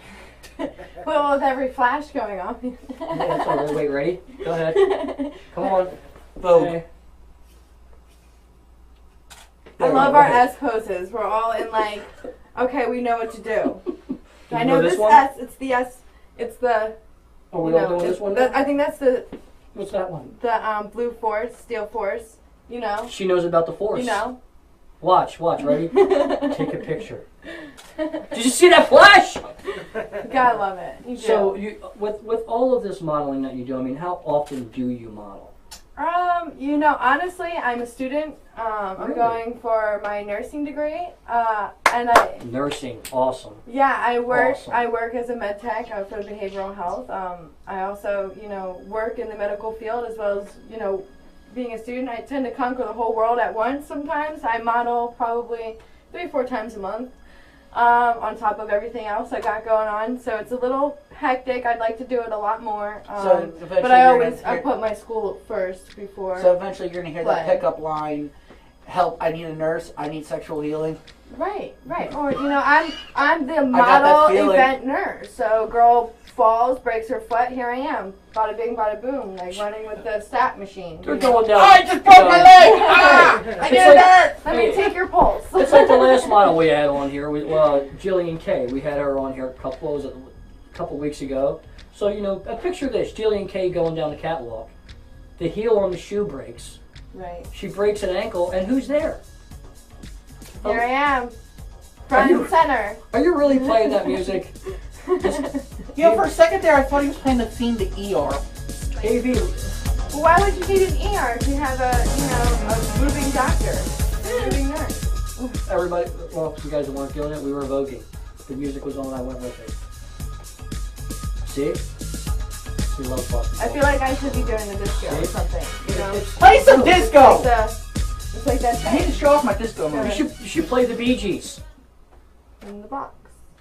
[SPEAKER 7] Well, with every flash going off.
[SPEAKER 1] Yeah, that's all right. Wait, ready? Go ahead. Come on.
[SPEAKER 2] Vogue.
[SPEAKER 1] Hey.
[SPEAKER 7] I love our S poses. We're all in like, okay, we know what to do. I know this
[SPEAKER 1] one?
[SPEAKER 7] S. It's the S. It's the.
[SPEAKER 1] Are we
[SPEAKER 7] you
[SPEAKER 1] all
[SPEAKER 7] know,
[SPEAKER 1] doing this one?
[SPEAKER 7] I think that's the
[SPEAKER 1] What's that one?
[SPEAKER 7] blue force, steel force. You know.
[SPEAKER 1] She knows about the force.
[SPEAKER 7] You know.
[SPEAKER 1] Watch, ready? Take a picture. Did you see that flash?
[SPEAKER 7] You gotta love it. You do.
[SPEAKER 1] So you, with all of this modeling that you do, I mean, how often do you model?
[SPEAKER 7] You know, honestly, I'm a student. I'm
[SPEAKER 1] Really?
[SPEAKER 7] going for my nursing degree, and
[SPEAKER 1] Nursing, awesome.
[SPEAKER 7] yeah, I work.
[SPEAKER 1] Awesome.
[SPEAKER 7] I work as a med tech for behavioral health. I also, work in the medical field as well as, being a student. I tend to conquer the whole world at once. Sometimes I model probably 3 or 4 times a month. On top of everything else I got going on, so it's a little hectic. I'd like to do it a lot more, but I put my school first before.
[SPEAKER 2] So eventually you're gonna hear that
[SPEAKER 7] Play.
[SPEAKER 2] pickup line, "Help! I need a nurse. I need sexual healing."
[SPEAKER 7] Right. Or I'm the
[SPEAKER 2] got that
[SPEAKER 7] model
[SPEAKER 2] feeling.
[SPEAKER 7] event nurse. So girl falls, breaks her foot. Here I am, bada bing, bada boom, like running with the stat machine.
[SPEAKER 1] They're going down.
[SPEAKER 2] I just broke my leg. Ah! I need a nurse.
[SPEAKER 7] Let me take your pulse.
[SPEAKER 1] It's like the last model we had on here. Jillian K. We had her on here a couple weeks ago. So picture this: Jillian K. going down the catwalk. The heel on the shoe breaks.
[SPEAKER 7] Right.
[SPEAKER 1] She breaks an ankle, and who's there?
[SPEAKER 7] Here I am, front and center.
[SPEAKER 1] Are you really playing that music?
[SPEAKER 2] For a second there, I thought he was playing the theme to ER.
[SPEAKER 1] AV.
[SPEAKER 7] Well, why would you need an ER if you have a moving doctor, a moving nurse?
[SPEAKER 1] Everybody, well, you guys weren't feeling it. We were voguing. The music was on. I went with it. See? We love Boston.
[SPEAKER 7] I feel like I should be doing the disco or something.
[SPEAKER 2] Play some disco.
[SPEAKER 7] It's like that
[SPEAKER 2] I need
[SPEAKER 7] thing
[SPEAKER 2] to show off my disco
[SPEAKER 1] You
[SPEAKER 2] move.
[SPEAKER 1] should play the Bee Gees.
[SPEAKER 7] in the box.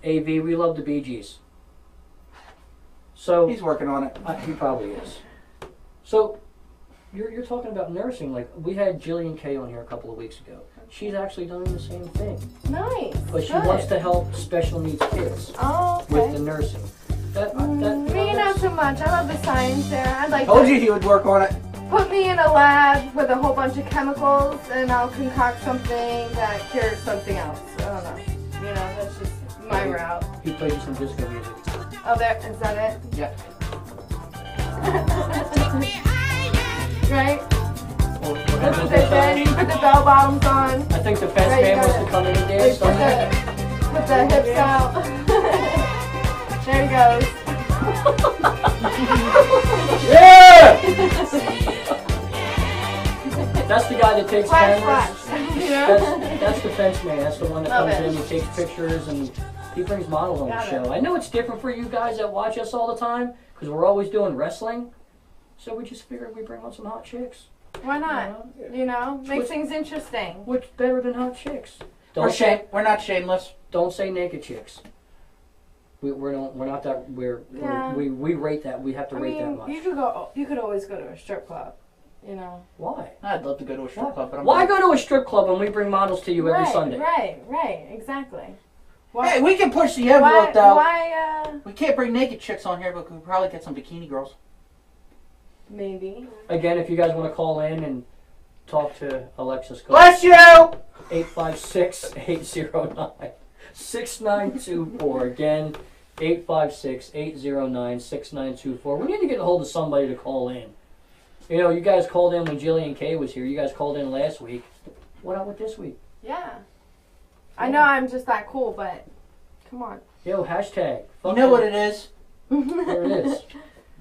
[SPEAKER 1] AV, we love the Bee Gees. So
[SPEAKER 2] He's working on it.
[SPEAKER 1] he probably is. So you're talking about nursing. Like we had Jillian K on here a couple of weeks ago. She's actually doing the same thing,
[SPEAKER 7] Nice.
[SPEAKER 1] but she
[SPEAKER 7] Good.
[SPEAKER 1] wants to help special needs kids
[SPEAKER 7] Oh,
[SPEAKER 1] with
[SPEAKER 7] okay.
[SPEAKER 1] the nursing.
[SPEAKER 7] Me, not so much. I love the science there. I'd like
[SPEAKER 2] Told
[SPEAKER 7] to
[SPEAKER 2] you he would work on it.
[SPEAKER 7] put me in a lab with a whole bunch of chemicals, and I'll concoct something that cures something else. I don't know. That's just my route.
[SPEAKER 1] He plays you some disco music.
[SPEAKER 7] Oh, is that it?
[SPEAKER 2] Yeah.
[SPEAKER 7] Right?
[SPEAKER 1] Or
[SPEAKER 7] Then you put the bell bottoms on.
[SPEAKER 1] I think the fence
[SPEAKER 7] Right, you
[SPEAKER 1] man wants
[SPEAKER 7] gotta-
[SPEAKER 1] to come in and
[SPEAKER 7] Like,
[SPEAKER 1] dance. Don't they?
[SPEAKER 7] put the hips out. There he goes.
[SPEAKER 1] Yeah! That's the guy that takes
[SPEAKER 7] Flash,
[SPEAKER 1] cameras.
[SPEAKER 7] flash. You know?
[SPEAKER 1] That's the fence man. That's the one that
[SPEAKER 7] Love
[SPEAKER 1] comes
[SPEAKER 7] it.
[SPEAKER 1] in, he takes pictures, and he brings models on the
[SPEAKER 7] Got it.
[SPEAKER 1] show. I know it's different for you guys that watch us all the time, because we're always doing wrestling. So we just figured we'd bring on some hot chicks.
[SPEAKER 7] Why not? Make things interesting.
[SPEAKER 1] What's better than hot chicks?
[SPEAKER 2] We're not shameless.
[SPEAKER 1] Don't say naked chicks. We're not that.
[SPEAKER 7] Yeah.
[SPEAKER 1] We rate that. We have to
[SPEAKER 7] I
[SPEAKER 1] rate that
[SPEAKER 7] mean,
[SPEAKER 1] much.
[SPEAKER 7] you could always go to a strip club.
[SPEAKER 1] Why?
[SPEAKER 2] I'd love to go to a strip club, but I'm
[SPEAKER 1] Why go to a strip club when we bring models to you every Sunday?
[SPEAKER 7] Right, exactly. Why,
[SPEAKER 2] Hey, we can push the envelope though.
[SPEAKER 7] why,
[SPEAKER 2] We can't bring naked chicks on here, but we could probably get some bikini girls.
[SPEAKER 7] maybe.
[SPEAKER 1] Again, if you guys want to call in and talk to Alexis, go
[SPEAKER 2] Bless you!
[SPEAKER 1] 856-809-6924. Again, 856-809-6924. We need to get a hold of somebody to call in. You guys called in when Jillian K was here. You guys called in last week. What up with this week?
[SPEAKER 7] Yeah. I know I'm just that cool, but come on.
[SPEAKER 1] Yo, hashtag.
[SPEAKER 2] You know what it is?
[SPEAKER 1] There it is.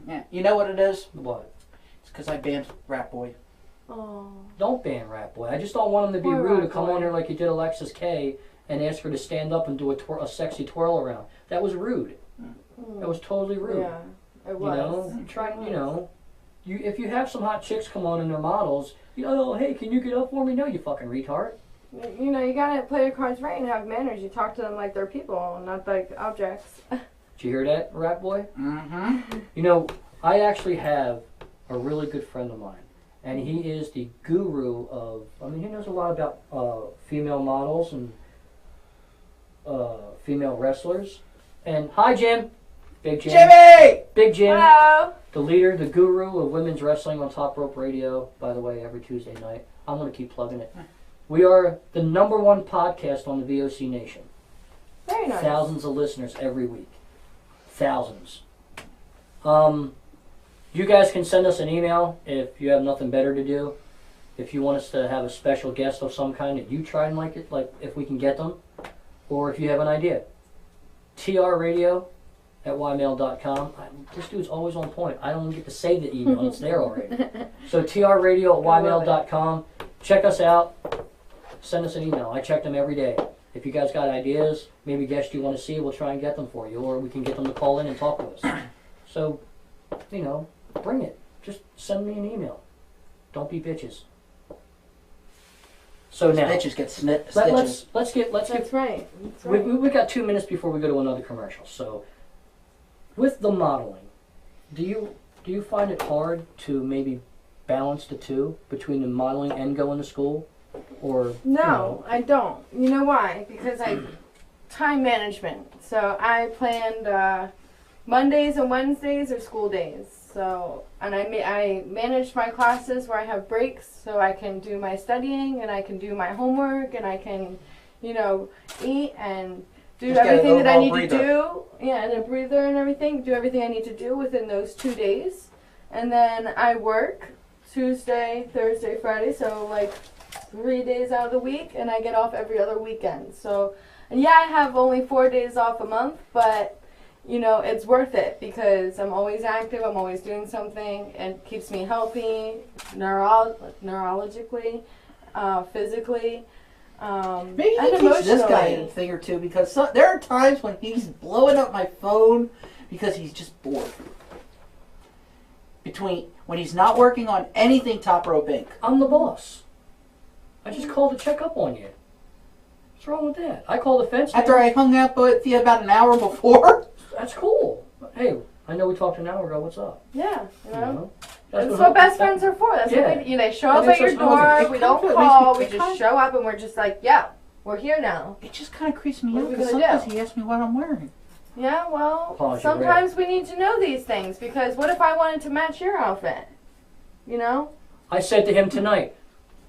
[SPEAKER 2] Yeah. You know what it is?
[SPEAKER 1] What?
[SPEAKER 2] It's because I banned Rap Boy.
[SPEAKER 7] Oh.
[SPEAKER 1] Don't ban Rat Boy. I just don't want him to be
[SPEAKER 7] Poor
[SPEAKER 1] rude to
[SPEAKER 7] Rat
[SPEAKER 1] come
[SPEAKER 7] Boy.
[SPEAKER 1] on here like you did Alexis K and ask her to stand up and do a sexy twirl around. That was rude. That was totally rude.
[SPEAKER 7] Yeah, it was.
[SPEAKER 1] if you have some hot chicks come on and they're models, hey, can you get up for me? No, you fucking retard.
[SPEAKER 7] You gotta play your cards right and have manners. You talk to them like they're people, not like objects.
[SPEAKER 1] Did you hear that, Rat Boy?
[SPEAKER 2] Mm-hmm.
[SPEAKER 1] I actually have a really good friend of mine, and he is the guru of, he knows a lot about female models and female wrestlers. And hi, Jim. Big Jim.
[SPEAKER 2] Jimmy!
[SPEAKER 1] Big Jim.
[SPEAKER 7] Hello.
[SPEAKER 1] The leader, the guru of women's wrestling on Top Rope Radio, by the way, every Tuesday night. I'm going to keep plugging it. We are the #1 podcast on the VOC Nation.
[SPEAKER 7] Very nice.
[SPEAKER 1] Thousands of listeners every week. Thousands. You guys can send us an email if you have nothing better to do. If you want us to have a special guest of some kind that you try and like if we can get them. Or if you have an idea. trradio@ymail.com. This dude's always on point. I don't get to say the email. It's there already. So trradio@ymail.com. Check us out. Send us an email. I check them every day. If you guys got ideas, maybe guests you want to see, we'll try and get them for you. Or we can get them to call in and talk with us. So, bring it. Just send me an email. Don't be bitches. So now,
[SPEAKER 2] Bitches get stitches.
[SPEAKER 1] let's get.
[SPEAKER 7] That's right. That's right.
[SPEAKER 1] We got 2 minutes before we go to another commercial. So, with the modeling, do you find it hard to maybe balance the two between the modeling and going to school, or
[SPEAKER 7] No, I don't. You know why? Because time management. So I planned Mondays and Wednesdays are school days. So and I manage my classes where I have breaks, so I can do my studying and I can do my homework and I can, eat and do
[SPEAKER 2] Just get
[SPEAKER 7] everything
[SPEAKER 2] an
[SPEAKER 7] that I need
[SPEAKER 2] overall
[SPEAKER 7] to do. Yeah, and a breather and everything. Do everything I need to do within those 2 days, and then I work Tuesday, Thursday, Friday. So 3 days out of the week, and I get off every other weekend. So, and yeah, I have only 4 days off a month, but it's worth it because I'm always active. I'm always doing something. It keeps me healthy, neurologically, physically.
[SPEAKER 2] Maybe you
[SPEAKER 7] and
[SPEAKER 2] teach this guy
[SPEAKER 7] emotionally.
[SPEAKER 2] a thing or two because there are times when he's blowing up my phone because he's just bored. Between when he's not working on anything Top Rope Inc.
[SPEAKER 1] I'm the boss. I just called to check up on you. What's wrong with that? I called the fence man.
[SPEAKER 2] After I hung out with you about an hour before.
[SPEAKER 1] That's cool. Hey, I know we talked an hour ago. What's up?
[SPEAKER 7] Yeah,
[SPEAKER 1] That's
[SPEAKER 7] That's what best friends are for. That's
[SPEAKER 1] Yeah.
[SPEAKER 7] what they show up
[SPEAKER 1] That
[SPEAKER 7] at your
[SPEAKER 1] makes us hungry.
[SPEAKER 7] door. We don't call. We just show up and we're just like, yeah, we're here now.
[SPEAKER 2] It just kind of creeps me
[SPEAKER 7] What
[SPEAKER 2] out
[SPEAKER 7] are we
[SPEAKER 2] because
[SPEAKER 7] gonna
[SPEAKER 2] sometimes
[SPEAKER 7] do?
[SPEAKER 2] he asks me what I'm wearing.
[SPEAKER 7] Yeah, well,
[SPEAKER 1] Pause, you're
[SPEAKER 7] sometimes we need to know these things because what if I wanted to match your outfit?
[SPEAKER 1] I said to him tonight,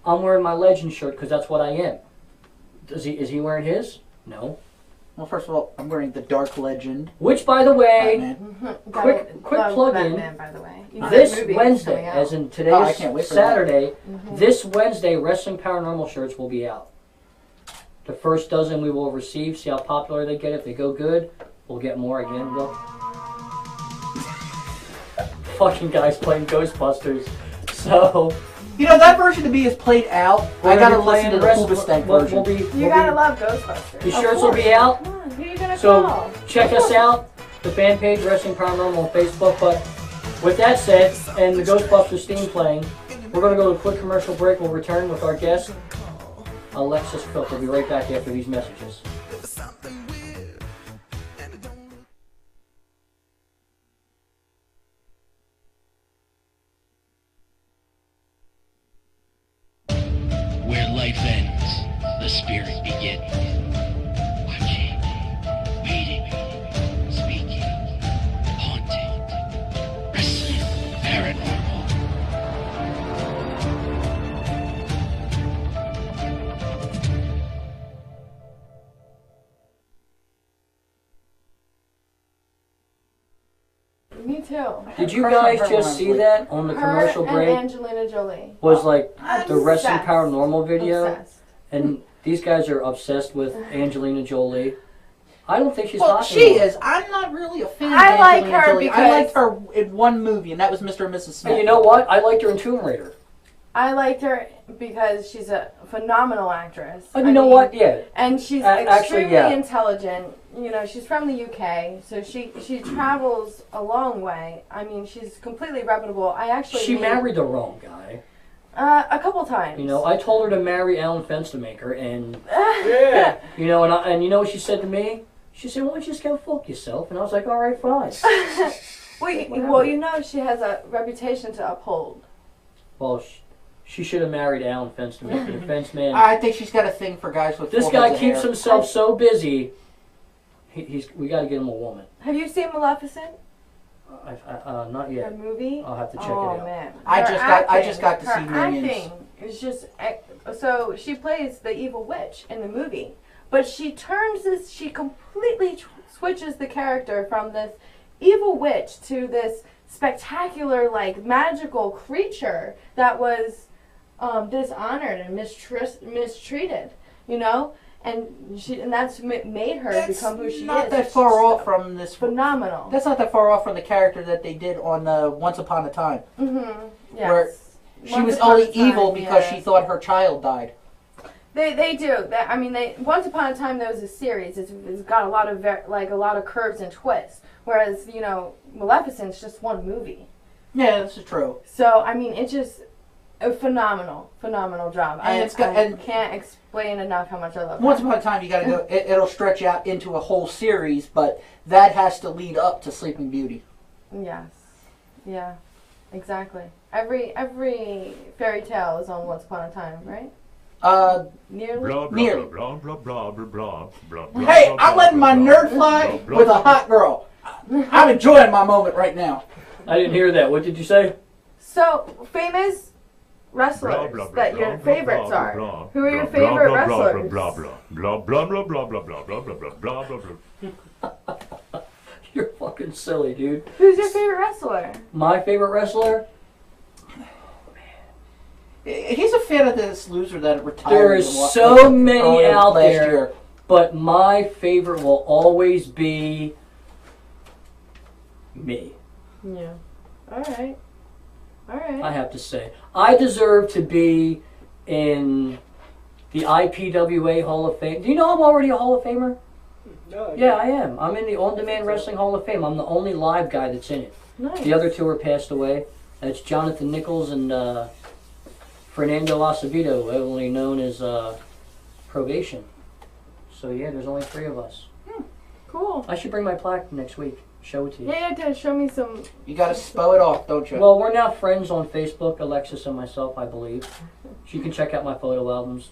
[SPEAKER 1] I'm wearing my Legend shirt because that's what I am. Is he wearing his? No.
[SPEAKER 2] Well, first of all, I'm wearing the Dark Legend.
[SPEAKER 1] Which, by the way,
[SPEAKER 2] Batman.
[SPEAKER 1] quick
[SPEAKER 7] Love
[SPEAKER 1] plug in.
[SPEAKER 7] Batman, by the way.
[SPEAKER 1] This
[SPEAKER 7] Movie is
[SPEAKER 1] Wednesday,
[SPEAKER 7] coming out.
[SPEAKER 1] as in
[SPEAKER 2] Oh, I
[SPEAKER 1] today's
[SPEAKER 2] can't wait for
[SPEAKER 1] Saturday, this Wednesday, Wrestling Paranormal shirts will be out. The first dozen we will receive, see how popular they get. If they go good, we'll get more again. Fucking guys playing Ghostbusters. So,
[SPEAKER 2] that version of me is played out.
[SPEAKER 1] we're
[SPEAKER 2] I gotta
[SPEAKER 1] gonna be
[SPEAKER 2] listen to the
[SPEAKER 1] playing
[SPEAKER 2] Hoobastank
[SPEAKER 1] we'll
[SPEAKER 2] version.
[SPEAKER 1] be,
[SPEAKER 7] You gotta love Ghostbusters.
[SPEAKER 1] the
[SPEAKER 7] Of
[SPEAKER 1] shirts will
[SPEAKER 7] course.
[SPEAKER 1] be out.
[SPEAKER 7] Come on, who are you gonna
[SPEAKER 1] So
[SPEAKER 7] call?
[SPEAKER 1] check us out, the fan page Wrestling Paranormal on Facebook. But with that said, and the Ghostbusters theme playing, we're going to go to a quick commercial break. We'll return with our guest, Alexis Cook. We'll be right back after these messages.
[SPEAKER 9] Where life ends, the spirit begins. Watching, waiting, speaking, haunting, wrestling, paranormal.
[SPEAKER 7] Me too.
[SPEAKER 1] Did you
[SPEAKER 2] Crush on
[SPEAKER 1] guys
[SPEAKER 2] her when
[SPEAKER 1] just
[SPEAKER 2] I was
[SPEAKER 1] see
[SPEAKER 2] like-
[SPEAKER 1] that on the commercial
[SPEAKER 7] Her
[SPEAKER 1] break?
[SPEAKER 7] and Angelina Jolie.
[SPEAKER 1] Was like the Wrestling
[SPEAKER 7] Obsessed.
[SPEAKER 1] Paranormal video.
[SPEAKER 7] Obsessed.
[SPEAKER 1] And these guys are obsessed with Angelina Jolie. I don't think she's
[SPEAKER 2] Well,
[SPEAKER 1] hot
[SPEAKER 2] she
[SPEAKER 1] anymore.
[SPEAKER 2] is. I'm not really a fan
[SPEAKER 7] I
[SPEAKER 2] of
[SPEAKER 7] like
[SPEAKER 2] Angelina
[SPEAKER 7] her
[SPEAKER 2] Jolie. I
[SPEAKER 7] because-
[SPEAKER 2] liked her in one movie, and that was Mr. and Mrs. Smith.
[SPEAKER 1] And you know what? I liked her in Tomb Raider.
[SPEAKER 7] I liked her because she's a phenomenal actress.
[SPEAKER 1] And you know what? Yeah.
[SPEAKER 7] And she's extremely intelligent. You know, she's from the UK, so she travels a long way. I mean, she's completely reputable.
[SPEAKER 1] She married the wrong guy.
[SPEAKER 7] A couple times.
[SPEAKER 1] You know, I told her to marry Alan Fenstermaker, and yeah. You know, and you know what she said to me? She said, "Why don't you just go fuck yourself?" And I was like, "All right, fine."
[SPEAKER 7] Well, you know, she has a reputation to uphold.
[SPEAKER 1] Well, she should have married Alan Fenstermaker, the fence man.
[SPEAKER 2] I think she's got a thing for guys with.
[SPEAKER 1] This guy keeps himself so busy. We got to get him a woman.
[SPEAKER 7] Have you seen Maleficent?
[SPEAKER 1] Not yet.
[SPEAKER 7] The movie?
[SPEAKER 1] I'll have to check it
[SPEAKER 7] out.
[SPEAKER 1] out.
[SPEAKER 7] Man.
[SPEAKER 2] I just got to see
[SPEAKER 7] Minions. Acting is just so she plays the evil witch in the movie, but she completely switches the character from this evil witch to this spectacular, like, magical creature that was dishonored and mistreated. You know. And that's made her become who she is.
[SPEAKER 2] Not that far off from this.
[SPEAKER 7] Phenomenal.
[SPEAKER 2] That's not that far off from the character that they did on Once Upon a Time.
[SPEAKER 7] Mm-hmm. Yes.
[SPEAKER 2] Where she was only evil because she thought her child died.
[SPEAKER 7] They do. Once Upon a Time, there was a series. It's got a lot of curves and twists. Whereas, you know, Maleficent's just one movie.
[SPEAKER 2] Yeah, this is true.
[SPEAKER 7] So I mean, it's just a phenomenal job.
[SPEAKER 2] And
[SPEAKER 7] I can't explain enough how much I love it.
[SPEAKER 2] Once Upon a Time, you got to go. It'll stretch out into a whole series, but that has to lead up to Sleeping Beauty.
[SPEAKER 7] Yes. Yeah. Exactly. Every fairy tale is on Once Upon a Time, right? Nearly.
[SPEAKER 2] Hey, I'm letting my nerd fly with a hot girl. I'm enjoying my moment right now.
[SPEAKER 1] I didn't hear that. What did you say?
[SPEAKER 7] So, famous wrestlers that your favorites are. Who are your favorite wrestlers?
[SPEAKER 1] You're fucking silly, dude.
[SPEAKER 7] Who's your favorite wrestler?
[SPEAKER 1] My favorite wrestler?
[SPEAKER 2] He's a fan of this loser that retired.
[SPEAKER 1] There is so many out there, but my favorite will always be me.
[SPEAKER 7] Yeah. All right.
[SPEAKER 1] I have to say, I deserve to be in the IPWA Hall of Fame. Do you know I'm already a Hall of Famer? No. Yeah, I am. I'm in the On Demand Wrestling Hall of Fame. I'm the only live guy that's in it.
[SPEAKER 7] Nice.
[SPEAKER 1] The other two are passed away. That's Jonathan Nichols and Fernando Acevedo, only known as Probation. So yeah, there's only 3 of us.
[SPEAKER 7] Cool.
[SPEAKER 1] I should bring my plaque next week. Show it to you.
[SPEAKER 7] Yeah, show me some.
[SPEAKER 2] You gotta spell it off, don't you?
[SPEAKER 1] Well, we're now friends on Facebook, Alexis and myself, I believe. You can check out my photo albums.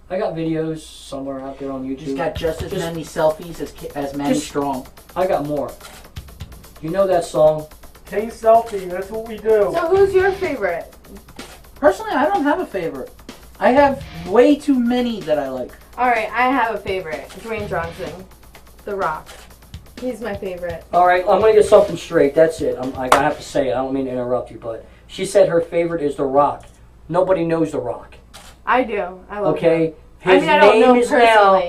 [SPEAKER 1] I got videos somewhere out there on YouTube.
[SPEAKER 2] He's got just as many selfies as Manny Strong.
[SPEAKER 1] I got more. You know that song?
[SPEAKER 10] Take selfie, that's what we do.
[SPEAKER 7] So who's your favorite?
[SPEAKER 2] Personally, I don't have a favorite. I have way too many that I like.
[SPEAKER 7] Alright, I have a favorite. Dwayne Johnson. The Rock. He's my favorite.
[SPEAKER 1] All right, I'm going to get something straight. That's it. I have to say it. I don't mean to interrupt you, but she said her favorite is The Rock. Nobody knows The Rock.
[SPEAKER 7] I do. I love
[SPEAKER 1] him.
[SPEAKER 7] His name is now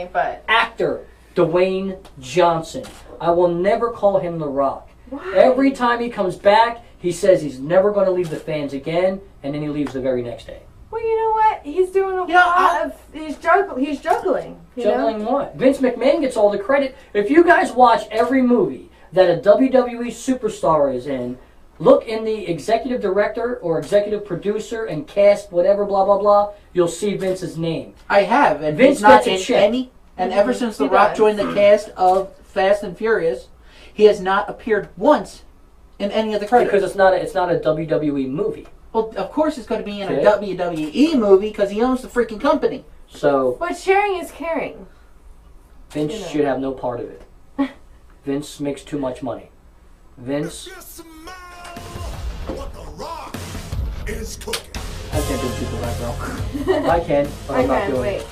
[SPEAKER 1] actor Dwayne Johnson. I will never call him The Rock.
[SPEAKER 7] Why?
[SPEAKER 1] Every time he comes back, he says he's never going to leave the fans again, and then he leaves the very next day.
[SPEAKER 7] Well, you know what? He's doing a lot of... He's juggling.
[SPEAKER 1] Juggling what? Vince McMahon gets all the credit. If you guys watch every movie that a WWE superstar is in, look in the executive director or executive producer and cast whatever, blah, blah, blah, you'll see Vince's name.
[SPEAKER 2] I have. And
[SPEAKER 1] Vince
[SPEAKER 2] not
[SPEAKER 1] gets
[SPEAKER 2] in any... And ever since The Rock joined the cast of Fast and Furious, he has not appeared once in any of the credits.
[SPEAKER 1] Because it's not a WWE movie.
[SPEAKER 2] Well, of course it's going to be in a WWE movie because he owns the freaking company.
[SPEAKER 1] So,
[SPEAKER 7] but sharing is caring.
[SPEAKER 1] Vince should have no part of it. Vince makes too much money. Vince...
[SPEAKER 8] What The Rock is cooking.
[SPEAKER 1] I can't do people that, girl. I can, but I'm not doing it.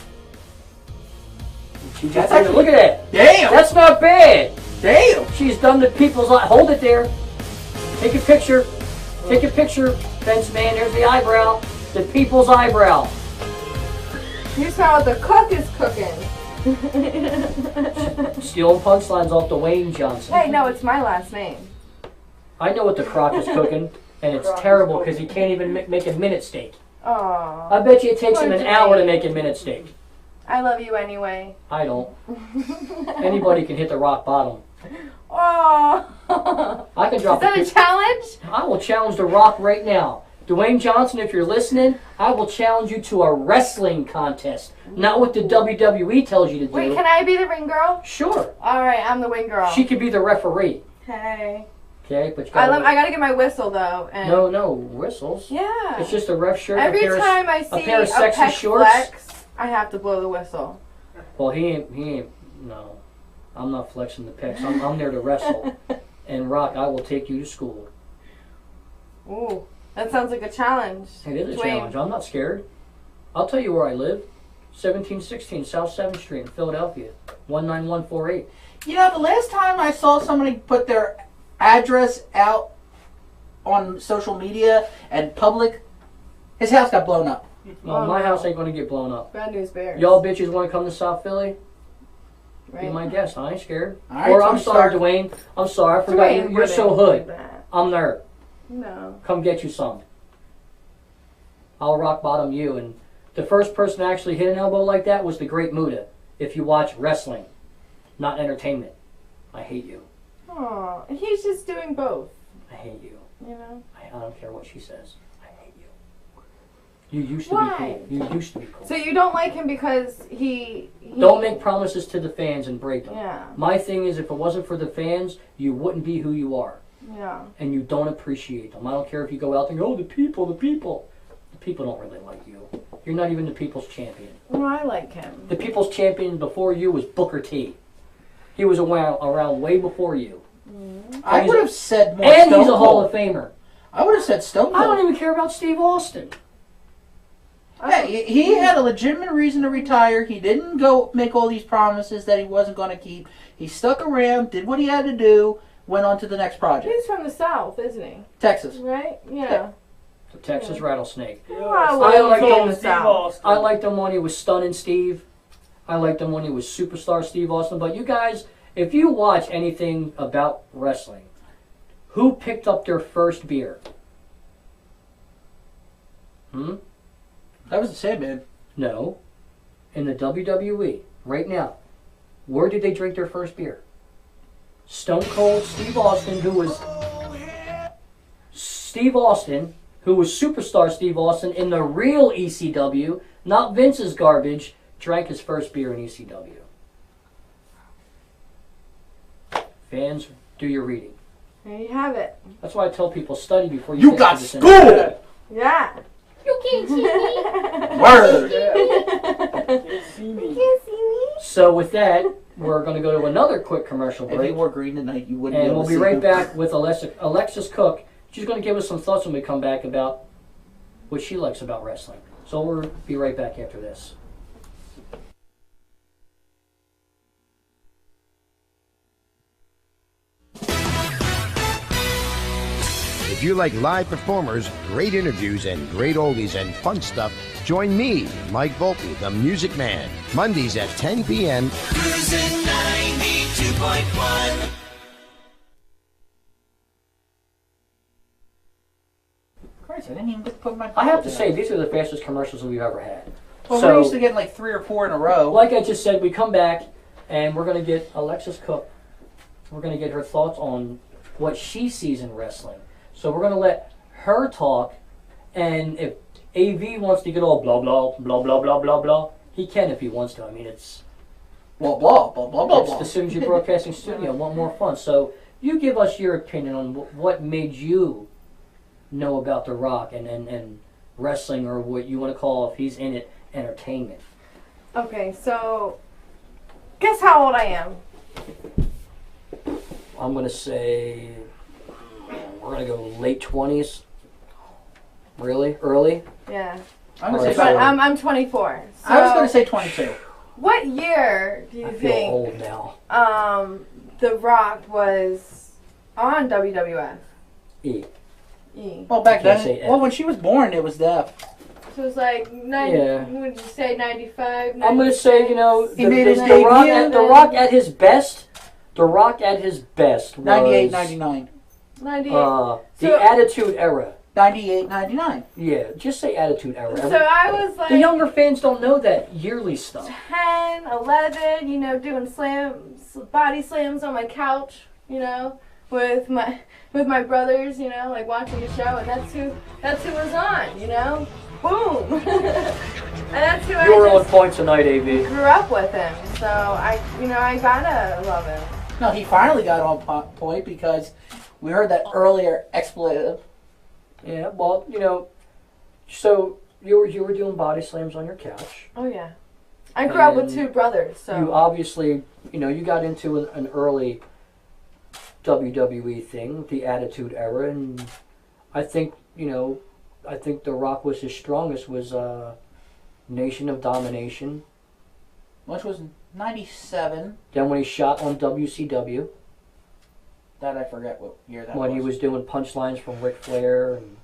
[SPEAKER 1] She just look at that.
[SPEAKER 2] Damn!
[SPEAKER 1] That's not bad.
[SPEAKER 2] Damn!
[SPEAKER 1] She's done the people's... Hold it there. Take a picture. Take a picture, Vince man. There's the eyebrow. The people's eyebrow.
[SPEAKER 7] You saw what the cook is cooking.
[SPEAKER 1] Stealing punchlines off Dwayne Johnson.
[SPEAKER 7] Hey, no, it's my last name.
[SPEAKER 1] I know what the crock is cooking, and it's terrible because he can't even make a minute steak.
[SPEAKER 7] Aw.
[SPEAKER 1] I bet you it takes him
[SPEAKER 7] Poor
[SPEAKER 1] an hour to
[SPEAKER 7] Dwayne.
[SPEAKER 1] make a minute steak.
[SPEAKER 7] I love you anyway.
[SPEAKER 1] I don't. Anybody can hit the rock bottom.
[SPEAKER 7] Oh.
[SPEAKER 1] I can drop
[SPEAKER 7] Is that a challenge?
[SPEAKER 1] I will challenge The Rock right now. Dwayne Johnson, if you're listening, I will challenge you to a wrestling contest. Not what the WWE tells you to do.
[SPEAKER 7] Wait, can I be the ring girl?
[SPEAKER 1] Sure.
[SPEAKER 7] All right, I'm the ring girl.
[SPEAKER 1] She could be the referee.
[SPEAKER 7] Hey.
[SPEAKER 1] Okay, but you
[SPEAKER 7] I
[SPEAKER 1] gotta
[SPEAKER 7] gotta get my whistle though. And
[SPEAKER 1] No whistles.
[SPEAKER 7] Yeah.
[SPEAKER 1] It's just a ref shirt.
[SPEAKER 7] Every
[SPEAKER 1] a pair
[SPEAKER 7] time
[SPEAKER 1] of,
[SPEAKER 7] I see
[SPEAKER 1] a pair of
[SPEAKER 7] a
[SPEAKER 1] sexy
[SPEAKER 7] pec
[SPEAKER 1] shorts.
[SPEAKER 7] flex, I have to blow the whistle.
[SPEAKER 1] Well, he ain't. No, I'm not flexing the pecs. I'm there to wrestle. And Rock, I will take you to school.
[SPEAKER 7] Ooh, that sounds like a challenge.
[SPEAKER 1] It is a
[SPEAKER 7] Dwayne.
[SPEAKER 1] challenge. I'm not scared. I'll tell you where I live. 1716 South 7th Street in Philadelphia. 19148.
[SPEAKER 2] You know, the last time I saw somebody put their address out on social media and public, his house got blown up.
[SPEAKER 1] Well, my house ain't going to get blown up.
[SPEAKER 7] Bad news bears.
[SPEAKER 1] Y'all bitches want to come to South Philly?
[SPEAKER 7] Right.
[SPEAKER 1] Be my guest. I ain't scared.
[SPEAKER 2] All right,
[SPEAKER 1] Or
[SPEAKER 2] so
[SPEAKER 1] I'm sorry, Dwayne. I'm sorry. I forgot
[SPEAKER 7] Dwayne
[SPEAKER 1] you're so
[SPEAKER 7] wouldn't
[SPEAKER 1] hood.
[SPEAKER 7] do that.
[SPEAKER 1] I'm there.
[SPEAKER 7] No.
[SPEAKER 1] Come get you some. I'll rock bottom you. And the first person to actually hit an elbow like that was the Great Muda. If you watch wrestling, not entertainment. I hate you.
[SPEAKER 7] Aw, he's just doing both.
[SPEAKER 1] I hate you.
[SPEAKER 7] You know.
[SPEAKER 1] I don't care what she says. I hate you. You used to
[SPEAKER 7] Why?
[SPEAKER 1] be cool. You used to be cool.
[SPEAKER 7] So you don't like him because he
[SPEAKER 1] Don't make promises to the fans and break them.
[SPEAKER 7] Yeah.
[SPEAKER 1] My thing is, if it wasn't for the fans, you wouldn't be who you are.
[SPEAKER 7] Yeah.
[SPEAKER 1] And you don't appreciate them. I don't care if you go out and go, oh, the people. The people don't really like you. You're not even the people's champion.
[SPEAKER 7] Well, I like him.
[SPEAKER 1] The people's champion before you was Booker T. He was around way before you.
[SPEAKER 2] I would have said more
[SPEAKER 1] And
[SPEAKER 2] Stone
[SPEAKER 1] he's a Hall of
[SPEAKER 2] Cold.
[SPEAKER 1] Famer.
[SPEAKER 2] I would have said Stone Cold.
[SPEAKER 1] I don't even care about Steve Austin.
[SPEAKER 2] Hey, he had a legitimate reason to retire. He didn't go make all these promises that he wasn't going to keep. He stuck around, did what he had to do, went on to the next project.
[SPEAKER 7] He's from the South, isn't he?
[SPEAKER 2] Texas.
[SPEAKER 7] Right? Yeah.
[SPEAKER 1] The Texas Rattlesnake.
[SPEAKER 7] Well,
[SPEAKER 1] I like
[SPEAKER 7] he's from
[SPEAKER 1] him.
[SPEAKER 7] the South.
[SPEAKER 1] I liked him when he was Stunning Steve. I liked him when he was Superstar Steve Austin. But you guys, if you watch anything about wrestling, who picked up their first beer?
[SPEAKER 2] That was the Sandman.
[SPEAKER 1] No. In the WWE, right now, where did they drink their first beer? Stone Cold Steve Austin, who was Steve Austin, who was Superstar Steve Austin in the real ECW, not Vince's garbage, drank his first beer in ECW. Fans, do your reading.
[SPEAKER 7] There you have it.
[SPEAKER 1] That's why I tell people study before you
[SPEAKER 2] You
[SPEAKER 1] get
[SPEAKER 2] got
[SPEAKER 1] to this
[SPEAKER 2] school!
[SPEAKER 1] interview.
[SPEAKER 7] Yeah.
[SPEAKER 5] You can't see me.
[SPEAKER 2] Word!
[SPEAKER 7] You can't see me.
[SPEAKER 1] So with that, we're going to go to another quick commercial
[SPEAKER 2] If he
[SPEAKER 1] break.
[SPEAKER 2] wore green tonight, you wouldn't
[SPEAKER 1] And
[SPEAKER 2] be able
[SPEAKER 1] we'll
[SPEAKER 2] to
[SPEAKER 1] be
[SPEAKER 2] see
[SPEAKER 1] right
[SPEAKER 2] him.
[SPEAKER 1] back with Alexis Cook. She's going to give us some thoughts when we come back about what she likes about wrestling. So we'll be right back after this.
[SPEAKER 11] If you like live performers, great interviews, and great oldies and fun stuff, join me, Mike Volpe, the Music Man, Mondays at 10 p.m.
[SPEAKER 9] Cruising 92.1.
[SPEAKER 2] Christ, I didn't even get to put my...
[SPEAKER 1] I have to say, these are the fastest commercials we've ever had.
[SPEAKER 2] Well,
[SPEAKER 1] So-
[SPEAKER 2] we're used to getting like 3 or 4 in a row.
[SPEAKER 1] Like I just said, we come back and we're going to get Alexis Cook. We're going to get her thoughts on what she sees in wrestling. So we're going to let her talk, and if AV wants to get all blah, blah, blah, blah, blah, blah, blah, he can if he wants to. I mean, it's
[SPEAKER 2] Blah, blah, blah, blah, blah,
[SPEAKER 1] it's
[SPEAKER 2] blah.
[SPEAKER 1] the Synergy Broadcasting Studio. Want more fun. So you give us your opinion on what made you know about The Rock and wrestling, or what you want to call, if he's in it, entertainment.
[SPEAKER 7] Okay, so guess how old I am?
[SPEAKER 1] I'm going to say we're going to go late 20s. Really? Early?
[SPEAKER 7] Yeah.
[SPEAKER 2] I'm going to
[SPEAKER 1] Alright,
[SPEAKER 2] say
[SPEAKER 7] But
[SPEAKER 1] so-
[SPEAKER 7] I'm 24. So
[SPEAKER 2] I was going to say 22.
[SPEAKER 7] what year do you
[SPEAKER 1] I feel
[SPEAKER 7] think
[SPEAKER 1] old now.
[SPEAKER 7] The Rock was on WWF?
[SPEAKER 1] E.
[SPEAKER 7] E.
[SPEAKER 2] Well, back
[SPEAKER 1] Can't
[SPEAKER 2] then,
[SPEAKER 1] say F.
[SPEAKER 2] well, when she was born, it was deaf.
[SPEAKER 7] So it was like 90,
[SPEAKER 1] Yeah.
[SPEAKER 7] would you say 95,
[SPEAKER 1] I'm going to say, you know,
[SPEAKER 2] He made his
[SPEAKER 1] the
[SPEAKER 2] debut.
[SPEAKER 1] Rock at his best. The Rock at his best was
[SPEAKER 2] 98, 99.
[SPEAKER 7] 98.
[SPEAKER 1] the
[SPEAKER 7] So-
[SPEAKER 1] Attitude Era.
[SPEAKER 2] 98, 99.
[SPEAKER 1] Yeah, just say Attitude Era.
[SPEAKER 7] So I was like
[SPEAKER 1] the younger fans don't know that yearly stuff.
[SPEAKER 7] 10, 11, you know, doing body slams on my couch, you know, with my brothers, you know, like watching the show, and that's who was on, you know. Boom. And that's who
[SPEAKER 1] You were on point tonight, AV.
[SPEAKER 7] grew up with him. So I gotta love him.
[SPEAKER 2] No, he finally got on point because we heard that earlier expletive.
[SPEAKER 1] Yeah, well, you know, so you were doing body slams on your couch.
[SPEAKER 7] Oh yeah. I grew up with two brothers, so
[SPEAKER 1] you obviously, you know, you got into an early WWE thing, the Attitude Era, and I think, you know, The Rock was his strongest was Nation of Domination.
[SPEAKER 2] Which was 97.
[SPEAKER 1] Then when he shot on WCW.
[SPEAKER 2] That I forget what year that was.
[SPEAKER 1] When he was doing punchlines from Ric Flair and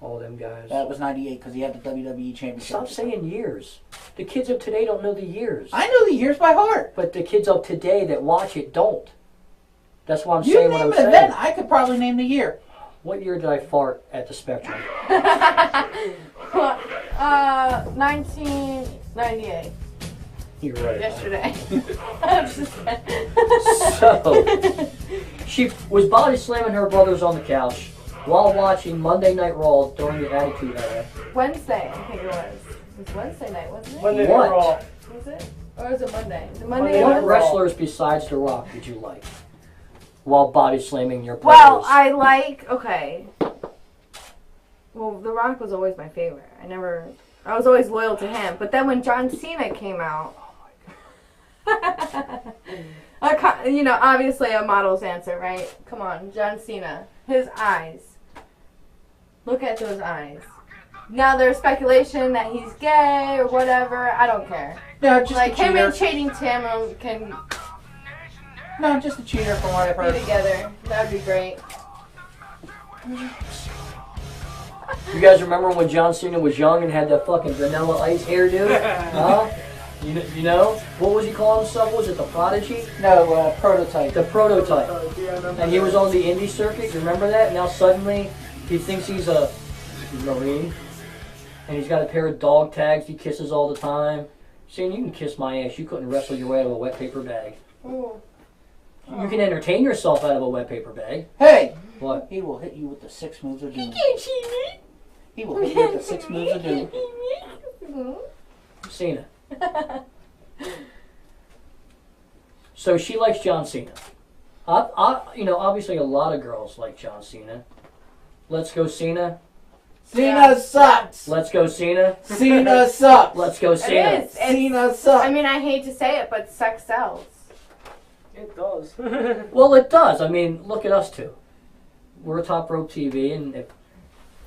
[SPEAKER 1] all them guys.
[SPEAKER 2] That was 98 because he had the WWE Championship.
[SPEAKER 1] Stop saying years. The kids of today don't know the years.
[SPEAKER 2] I know the years by heart.
[SPEAKER 1] But the kids of today that watch it don't. That's why I'm
[SPEAKER 2] You
[SPEAKER 1] saying
[SPEAKER 2] name
[SPEAKER 1] what I'm
[SPEAKER 2] an
[SPEAKER 1] saying.
[SPEAKER 2] event, I could probably name the year.
[SPEAKER 1] What year did I fart at the Spectrum?
[SPEAKER 7] 1998.
[SPEAKER 1] You're right.
[SPEAKER 7] Yesterday.
[SPEAKER 1] So, she was body slamming her brothers on the couch while watching Monday Night Raw during the Attitude Era.
[SPEAKER 7] Wednesday, I think it was. It was Wednesday night, wasn't it?
[SPEAKER 10] Monday
[SPEAKER 1] What?
[SPEAKER 10] Night Raw.
[SPEAKER 7] Was it? Or was it Monday? The
[SPEAKER 10] Monday
[SPEAKER 7] Monday
[SPEAKER 10] Night
[SPEAKER 1] What
[SPEAKER 7] Raw.
[SPEAKER 1] wrestlers besides The Rock did you like while body slamming your
[SPEAKER 7] Well,
[SPEAKER 1] brothers?
[SPEAKER 7] Well, The Rock was always my favorite. I was always loyal to him. But then when John Cena came out, you know, obviously a model's answer, right? Come on, John Cena. His eyes. Look at those eyes. Now there's speculation that he's gay or whatever. I don't care.
[SPEAKER 2] No, just
[SPEAKER 7] Like
[SPEAKER 2] a
[SPEAKER 7] him
[SPEAKER 2] cheater.
[SPEAKER 7] and Channing Tatum can
[SPEAKER 2] No, just a cheater from what I've
[SPEAKER 7] be
[SPEAKER 2] heard.
[SPEAKER 7] together. That would be great.
[SPEAKER 1] You guys remember when John Cena was young and had that fucking Vanilla Ice hairdo? Huh? You know? What was he calling himself? Was it the Prodigy?
[SPEAKER 2] No, Prototype.
[SPEAKER 1] The Prototype.
[SPEAKER 10] Yeah, I remember
[SPEAKER 1] And he
[SPEAKER 10] that.
[SPEAKER 1] was on the indie circuit. You remember that? Now suddenly he thinks he's a Marine. And he's got a pair of dog tags he kisses all the time. Saying, you can kiss my ass. You couldn't wrestle your way out of a wet paper bag.
[SPEAKER 7] Ooh.
[SPEAKER 1] You can entertain yourself out of a wet paper bag.
[SPEAKER 2] Hey!
[SPEAKER 1] What?
[SPEAKER 2] He will hit you with the 6 moves of doom.
[SPEAKER 7] Can't cheat me.
[SPEAKER 2] He will hit you with the 6 moves of doom.
[SPEAKER 1] Cena. So she likes John Cena. You know, obviously a lot of girls like John Cena. Let's go Cena.
[SPEAKER 2] Cena sucks!
[SPEAKER 1] Let's go Cena.
[SPEAKER 2] Cena sucks!
[SPEAKER 1] Let's go Cena.
[SPEAKER 7] It is.
[SPEAKER 2] Cena sucks!
[SPEAKER 7] I mean, I hate to say it, but sex sells.
[SPEAKER 10] It does.
[SPEAKER 1] Well, it does. I mean, look at us two. We're Top Rope TV, and if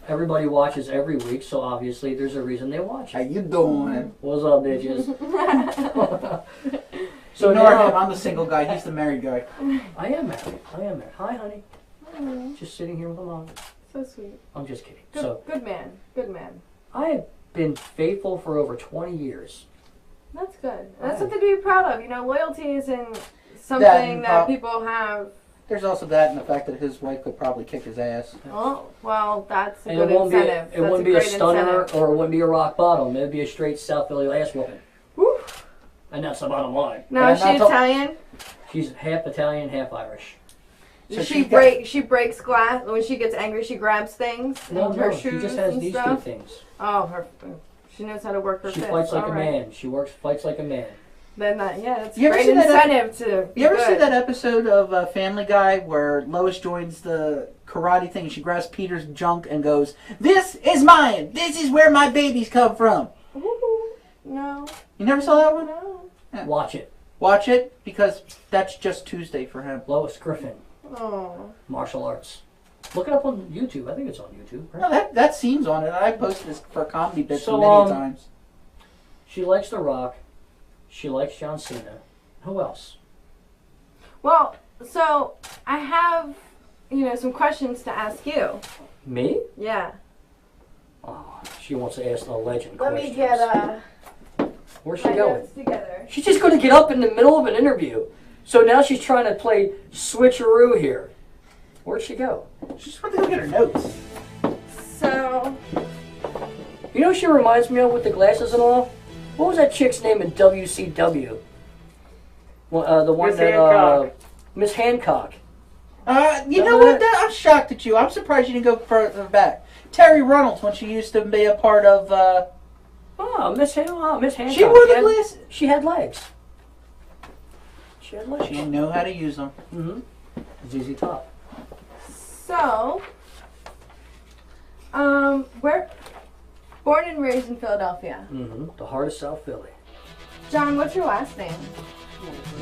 [SPEAKER 1] everybody watches every week, so obviously there's a reason they watch
[SPEAKER 2] How
[SPEAKER 1] it.
[SPEAKER 2] you doing?
[SPEAKER 1] What's up, bitches? So
[SPEAKER 2] Ignore
[SPEAKER 1] now,
[SPEAKER 2] him. I'm the single guy. He's the married guy.
[SPEAKER 1] I am married. Hi, honey. Just sitting here with my mom.
[SPEAKER 7] So sweet.
[SPEAKER 1] I'm just kidding.
[SPEAKER 7] Good,
[SPEAKER 1] So
[SPEAKER 7] good man. Good man.
[SPEAKER 1] I have been faithful for over 20 years.
[SPEAKER 7] That's good. That's
[SPEAKER 1] Right.
[SPEAKER 7] something to be proud of. You know, loyalty isn't
[SPEAKER 2] That
[SPEAKER 7] something
[SPEAKER 2] and
[SPEAKER 7] that people have.
[SPEAKER 2] There's also that and the fact that his wife could probably kick his ass.
[SPEAKER 7] Oh, well, that's a
[SPEAKER 1] And
[SPEAKER 7] good
[SPEAKER 1] it won't
[SPEAKER 7] incentive.
[SPEAKER 1] be it wouldn't be a
[SPEAKER 7] great
[SPEAKER 1] stunner
[SPEAKER 7] incentive.
[SPEAKER 1] or it wouldn't be a rock bottom. It'd be a straight South Philly ass whooping.
[SPEAKER 7] Woo.
[SPEAKER 1] And that's the bottom line.
[SPEAKER 7] Now, is she
[SPEAKER 2] And that's
[SPEAKER 7] Italian?
[SPEAKER 1] She's half Italian, half Irish.
[SPEAKER 2] So
[SPEAKER 7] she breaks glass when she gets angry. She grabs things.
[SPEAKER 1] No,
[SPEAKER 7] her
[SPEAKER 1] no, she
[SPEAKER 7] shoes
[SPEAKER 1] just has
[SPEAKER 7] and
[SPEAKER 1] these
[SPEAKER 7] stuff.
[SPEAKER 1] two things.
[SPEAKER 7] Oh, she knows how to work her
[SPEAKER 1] She
[SPEAKER 7] fists.
[SPEAKER 1] fights like
[SPEAKER 7] All
[SPEAKER 1] a
[SPEAKER 7] right.
[SPEAKER 1] man. She fights like a man.
[SPEAKER 7] Then it's
[SPEAKER 2] You ever
[SPEAKER 7] great
[SPEAKER 2] see that
[SPEAKER 7] incentive to.
[SPEAKER 2] You ever see
[SPEAKER 7] good.
[SPEAKER 2] that episode of Family Guy where Lois joins the karate thing and she grabs Peter's junk and goes, "This is mine. This is where my babies come from."
[SPEAKER 7] Ooh, no.
[SPEAKER 2] You never saw that one?
[SPEAKER 7] No.
[SPEAKER 2] Yeah.
[SPEAKER 1] Watch it.
[SPEAKER 2] Watch it because that's just Tuesday for him.
[SPEAKER 1] Lois Griffin,
[SPEAKER 7] Oh.
[SPEAKER 1] martial arts. Look it up on YouTube. I think it's on YouTube. Right?
[SPEAKER 2] No, that scene's on it. I posted this for comedy bits
[SPEAKER 1] So,
[SPEAKER 2] many times.
[SPEAKER 1] She likes The Rock. She likes John Cena. Who else?
[SPEAKER 7] Well, so I have, some questions to ask you.
[SPEAKER 1] Me?
[SPEAKER 7] Yeah.
[SPEAKER 1] Oh, she wants to ask the legend
[SPEAKER 7] Let
[SPEAKER 1] questions.
[SPEAKER 7] me get
[SPEAKER 1] Where's she
[SPEAKER 7] my
[SPEAKER 1] going?
[SPEAKER 7] notes together.
[SPEAKER 1] She's just going to get up in the middle of an interview. So now she's trying to play switcheroo here. Where'd she go?
[SPEAKER 2] She's about to go get her notes.
[SPEAKER 7] So So.
[SPEAKER 1] You know who she reminds me of with the glasses and all? What was that chick's name in WCW? Well, the one
[SPEAKER 10] Miss
[SPEAKER 1] that
[SPEAKER 10] Hancock.
[SPEAKER 1] Miss Hancock.
[SPEAKER 2] You know what? I'm shocked at you. I'm surprised you didn't go further back. Terry Reynolds, when she used to be a part of.
[SPEAKER 1] Miss Hancock.
[SPEAKER 2] She wore the glasses.
[SPEAKER 1] She had legs. She had legs.
[SPEAKER 2] She didn't know how to use them.
[SPEAKER 1] Mm-hmm. ZZ Top.
[SPEAKER 7] So, we're born and raised in Philadelphia.
[SPEAKER 1] Mm-hmm. The heart of South Philly.
[SPEAKER 7] John, what's your last name?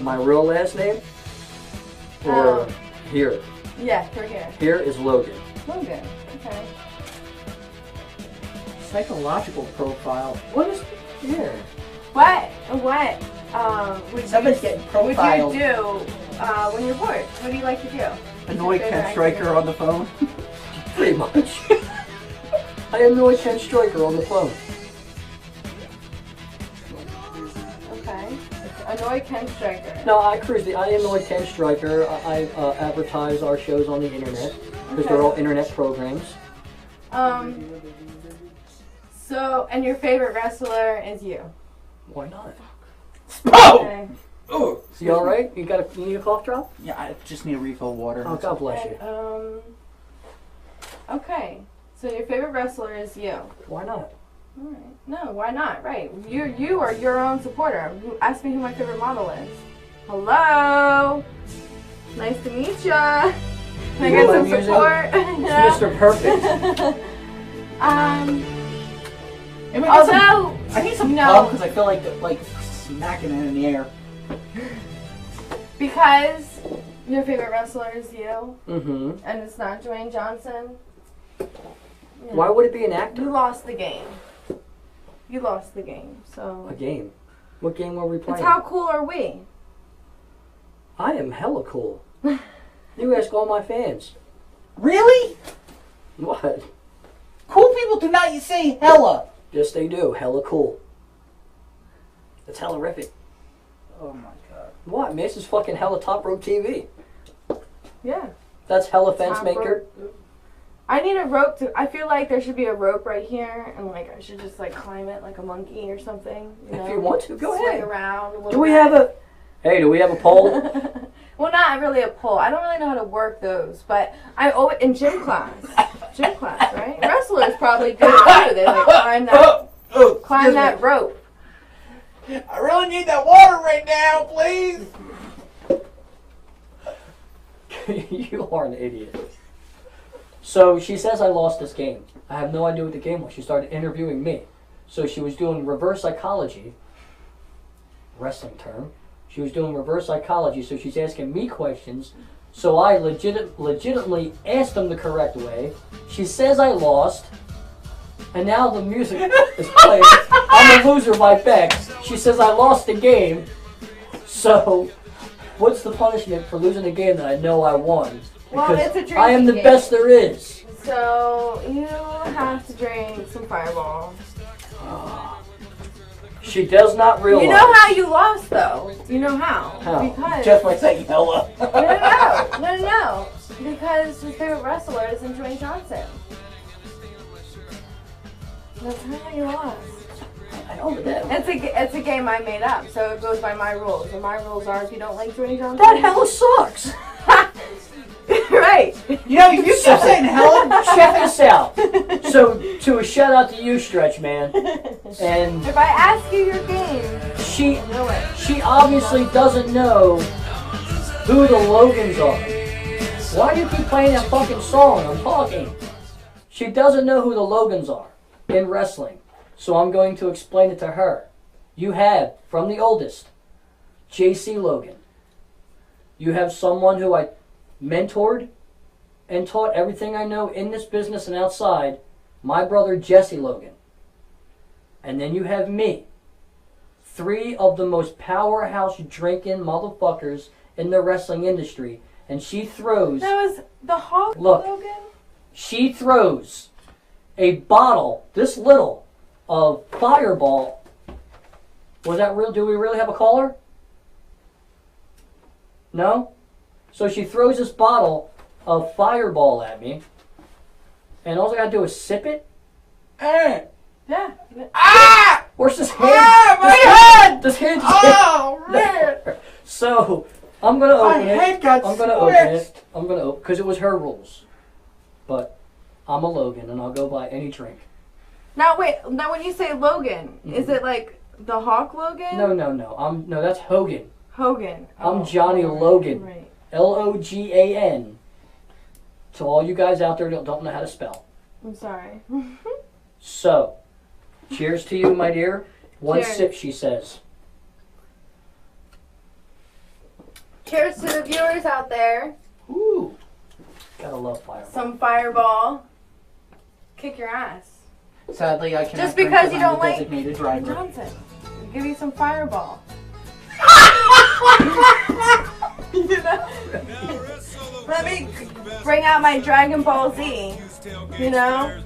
[SPEAKER 1] My real last name? Or here?
[SPEAKER 7] Yeah, we're here.
[SPEAKER 1] Here is Logan.
[SPEAKER 7] Logan. Okay.
[SPEAKER 2] Psychological profile.
[SPEAKER 1] What is here?
[SPEAKER 7] What
[SPEAKER 2] Somebody's getting profiled.
[SPEAKER 7] would you do when you're bored? What do you like to do?
[SPEAKER 2] Annoy Ken Stryker on the phone.
[SPEAKER 1] Pretty much. I annoy Ken Stryker on the phone.
[SPEAKER 7] Okay. Annoy Ken Stryker.
[SPEAKER 1] No, I annoy Ken Stryker. I advertise our shows on the internet because they're all internet programs.
[SPEAKER 7] So, and your favorite wrestler is you?
[SPEAKER 1] Why not?
[SPEAKER 2] Oh!
[SPEAKER 7] Okay.
[SPEAKER 2] Oh!
[SPEAKER 1] You all right? You need a cough drop?
[SPEAKER 2] Yeah, I just need a refill of water.
[SPEAKER 1] Oh, God bless you.
[SPEAKER 7] And, okay. So your favorite wrestler is you.
[SPEAKER 1] Why not?
[SPEAKER 7] All right. No, why not? Right. You are your own supporter. Ask me who my favorite model is. Hello. Nice to meet ya. Can I get some support?
[SPEAKER 1] Mr. Perfect.
[SPEAKER 7] Although
[SPEAKER 2] I need some pub because I feel like smacking it in the air.
[SPEAKER 7] Because your favorite wrestler is you,
[SPEAKER 1] Mm-hmm.
[SPEAKER 7] and it's not Dwayne Johnson.
[SPEAKER 1] Why would it be an actor?
[SPEAKER 7] You lost the game. You lost the game. So.
[SPEAKER 1] A game? What game were we playing?
[SPEAKER 7] It's how cool are we?
[SPEAKER 1] I am hella cool. You ask all my fans.
[SPEAKER 2] Really?
[SPEAKER 1] What?
[SPEAKER 2] Cool people do not say hella.
[SPEAKER 1] Yes, they do. Hella cool. It's hella-rific.
[SPEAKER 2] Oh my god.
[SPEAKER 1] What, man? This is fucking hella top rope TV.
[SPEAKER 7] Yeah.
[SPEAKER 1] That's hella fence
[SPEAKER 7] Top
[SPEAKER 1] maker.
[SPEAKER 7] rope. I need a rope to. I feel like there should be a rope right here, and like I should just like climb it like a monkey or something.
[SPEAKER 1] If you want to, go
[SPEAKER 7] Swing
[SPEAKER 1] ahead.
[SPEAKER 7] around a little
[SPEAKER 1] Do we
[SPEAKER 7] bit.
[SPEAKER 1] have a? Hey, do we have a pole?
[SPEAKER 7] Well, not really a pole. I don't really know how to work those, but I owe it in gym class. Gym class, right? Wrestlers probably do too. They like climb that rope.
[SPEAKER 2] I really need that water right now, please.
[SPEAKER 1] You are an idiot. So she says I lost this game. I have no idea what the game was. She started interviewing me. So she was doing reverse psychology, wrestling term. She was doing reverse psychology, so she's asking me questions. So I legitimately asked them the correct way. She says I lost, and now the music is playing. I'm a loser by Bex. She says I lost the game. So what's the punishment for losing a game that I know I won?
[SPEAKER 7] Well,
[SPEAKER 1] Because
[SPEAKER 7] it's a drinking
[SPEAKER 1] I am the
[SPEAKER 7] game.
[SPEAKER 1] best there is.
[SPEAKER 7] So you have to drink some Fireball.
[SPEAKER 1] She does not realize.
[SPEAKER 7] You know how you lost, though. You know how?
[SPEAKER 1] How?
[SPEAKER 7] Because
[SPEAKER 2] Just by saying hella.
[SPEAKER 7] no. Because his favorite wrestler isn't Dwayne Johnson. That's how you lost.
[SPEAKER 1] I know that.
[SPEAKER 7] It's a game I made up, so it goes by my rules. And my rules are: if you don't like Dwayne Johnson,
[SPEAKER 1] That hella sucks.
[SPEAKER 7] right.
[SPEAKER 2] You know, you keep saying hella.
[SPEAKER 1] Check this out. So, to a shout out to you, Stretch Man. And
[SPEAKER 7] If I ask you your game,
[SPEAKER 1] she
[SPEAKER 7] know it.
[SPEAKER 1] she obviously doesn't know who the Logans are. Why do you keep playing that fucking song? I'm talking. She doesn't know who the Logans are in wrestling. So I'm going to explain it to her. You have, from the oldest, JC Logan. You have someone who I mentored and taught everything I know in this business and outside, my brother Jesse Logan. And then you have me. 3 of the most powerhouse drinking motherfuckers in the wrestling industry. And she throws...
[SPEAKER 7] That was the Hawk
[SPEAKER 1] Look.
[SPEAKER 7] Logan?
[SPEAKER 1] She throws a bottle, this little, of Fireball. Was that real? Do we really have a caller? No? So she throws this bottle of Fireball at me. and all I gotta do is sip it.
[SPEAKER 2] Eh.
[SPEAKER 7] Yeah.
[SPEAKER 2] Ah!
[SPEAKER 1] Where's this hand?
[SPEAKER 2] Ah, my head!
[SPEAKER 1] This hand.
[SPEAKER 2] Oh, man!
[SPEAKER 1] So I'm gonna open
[SPEAKER 2] My
[SPEAKER 1] it.
[SPEAKER 2] head got
[SPEAKER 1] I'm gonna open it. I'm gonna open because it was her rules. But I'm a Logan, and I'll go buy any drink.
[SPEAKER 7] Now wait. Now when you say Logan, is it like the Hawk Logan?
[SPEAKER 1] No. No, that's Hogan.
[SPEAKER 7] Hogan.
[SPEAKER 1] I'm Johnny Logan.
[SPEAKER 7] Right.
[SPEAKER 1] Logan. To all you guys out there that don't know how to spell.
[SPEAKER 7] I'm sorry.
[SPEAKER 1] So, cheers to you, my dear. One
[SPEAKER 7] Cheers.
[SPEAKER 1] sip, she says.
[SPEAKER 7] Cheers to the viewers out there.
[SPEAKER 1] Ooh. Gotta love Fireball.
[SPEAKER 7] Some Fireball. Kick your ass.
[SPEAKER 2] Sadly, I cannot
[SPEAKER 7] Just
[SPEAKER 2] drink
[SPEAKER 7] because you
[SPEAKER 2] I'm
[SPEAKER 7] don't
[SPEAKER 2] the
[SPEAKER 7] like
[SPEAKER 2] designated driver.
[SPEAKER 7] Johnson. I'll give you some Fireball. Let me bring out my Dragon Ball Z. You know?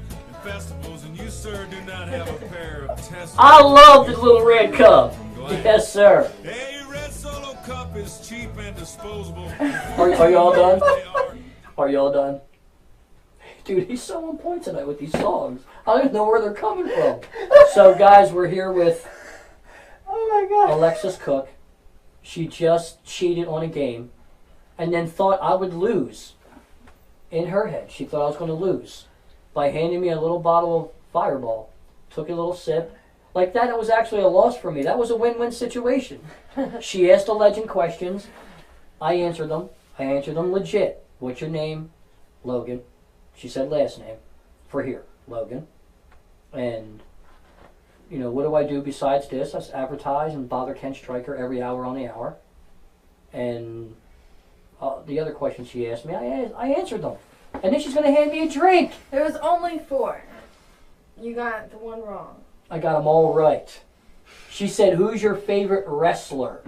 [SPEAKER 1] I love this little red cup. Yes, sir. Are y'all done? Are y'all done? Dude, he's so on point tonight with these songs. I don't even know where they're coming from. So, guys, we're here with Alexis Cook. She just cheated on a game and then thought I would lose. In her head, she thought I was going to lose by handing me a little bottle of Fireball. Took a little sip. Like that, it was actually a loss for me. That was a win-win situation. She asked the legend questions. I answered them. I answered them legit. What's your name? Logan. She said last name. For here, Logan. And, you know, what do I do besides this? I advertise and bother Ken Stryker every hour on the hour. And the other questions she asked me, I answered them. And then she's going to hand me a drink.
[SPEAKER 7] There was only 4. You got the one wrong.
[SPEAKER 1] I got them all right. She said, who's your favorite wrestler?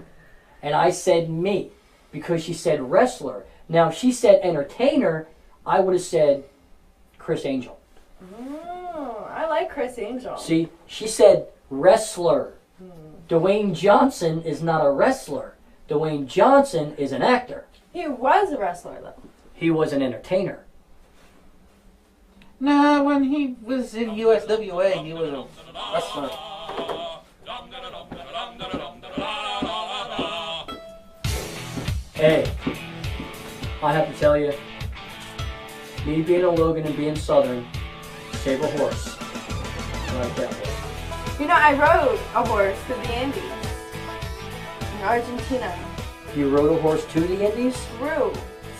[SPEAKER 1] And I said me, because she said wrestler. Now, if she said entertainer, I would have said Chris Angel.
[SPEAKER 7] Oh, I like Chris Angel.
[SPEAKER 1] See, she said wrestler. Dwayne Johnson is not a wrestler. Dwayne Johnson is an actor.
[SPEAKER 7] He was a wrestler, though.
[SPEAKER 1] He was an entertainer.
[SPEAKER 2] Nah, when he was in USWA, he was a wrestler.
[SPEAKER 1] Hey, I have to tell you, me being a Logan and being Southern, save a horse. Right that way.
[SPEAKER 7] You know, I rode a horse to the Andes in Argentina.
[SPEAKER 1] You rode a horse to the Indies?
[SPEAKER 7] Through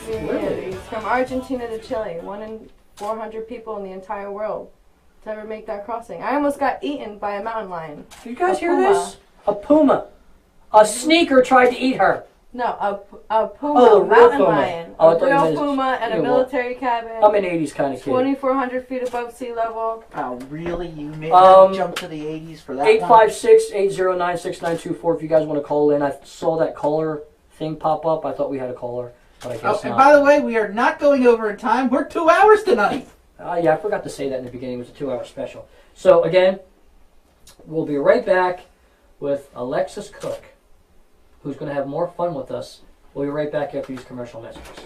[SPEAKER 7] the
[SPEAKER 1] Really?
[SPEAKER 7] Andes, from Argentina to Chile. 1 in 400 people in the entire world to ever make that crossing. I almost got eaten by a mountain lion.
[SPEAKER 1] Do you guys
[SPEAKER 7] A
[SPEAKER 1] hear
[SPEAKER 7] puma.
[SPEAKER 1] this? A puma. A sneaker tried to eat her.
[SPEAKER 7] No, a puma,
[SPEAKER 1] Oh, the real
[SPEAKER 7] mountain
[SPEAKER 1] puma.
[SPEAKER 7] lion.
[SPEAKER 1] Oh, I
[SPEAKER 7] A
[SPEAKER 1] thought you
[SPEAKER 7] real
[SPEAKER 1] meant-
[SPEAKER 7] puma at a
[SPEAKER 1] you know what?
[SPEAKER 7] military cabin.
[SPEAKER 1] I'm an 80s kind of kid.
[SPEAKER 7] 2,400 feet above sea level.
[SPEAKER 2] Oh, really? You made
[SPEAKER 1] Um,
[SPEAKER 2] jump to the 80s for that
[SPEAKER 1] 856-809-6924 if you guys want to call in. I saw that caller thing pop up. I thought we had a caller, but I
[SPEAKER 2] one?
[SPEAKER 1] guess
[SPEAKER 2] Oh, and
[SPEAKER 1] not.
[SPEAKER 2] by the way, we are not going over in time. We're 2 hours tonight.
[SPEAKER 1] Yeah, I forgot to say that in the beginning. It was a 2-hour special. So, again, we'll be right back with Alexis Cook, who's going to have more fun with us. We'll be right back after these commercial messages.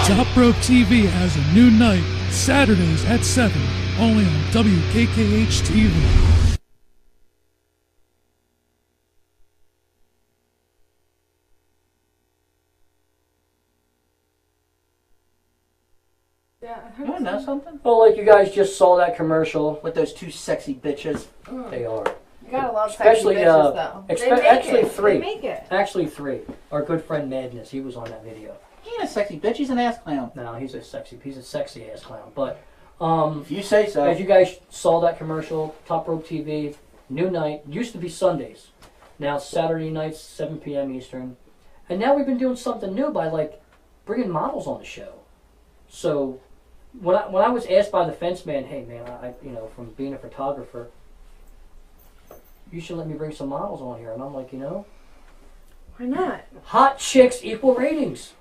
[SPEAKER 12] Top Rope TV has a new night, Saturdays at 7, only on WKKH TV.
[SPEAKER 7] Yeah, I heard
[SPEAKER 2] You want to know something?
[SPEAKER 1] Well, like you guys just saw that commercial.
[SPEAKER 2] With those 2 sexy bitches.
[SPEAKER 1] They are.
[SPEAKER 7] You gotta love
[SPEAKER 1] Especially,
[SPEAKER 7] sexy bitches, though.
[SPEAKER 1] actually
[SPEAKER 7] it.
[SPEAKER 1] 3.
[SPEAKER 7] They make it.
[SPEAKER 1] Actually 3. Our good friend Madness, he was on that video.
[SPEAKER 2] He ain't a sexy bitch, he's an ass clown.
[SPEAKER 1] No, he's a sexy ass clown. But
[SPEAKER 2] If you say so.
[SPEAKER 1] as you guys saw that commercial, Top Rope TV, new night. Used to be Sundays. Now Saturday nights, 7 p.m. Eastern. And now we've been doing something new by like bringing models on the show. So when I was asked by the fence man, hey man, I from being a photographer, you should let me bring some models on here. And I'm like,
[SPEAKER 7] Why not?
[SPEAKER 1] hot chicks equal ratings.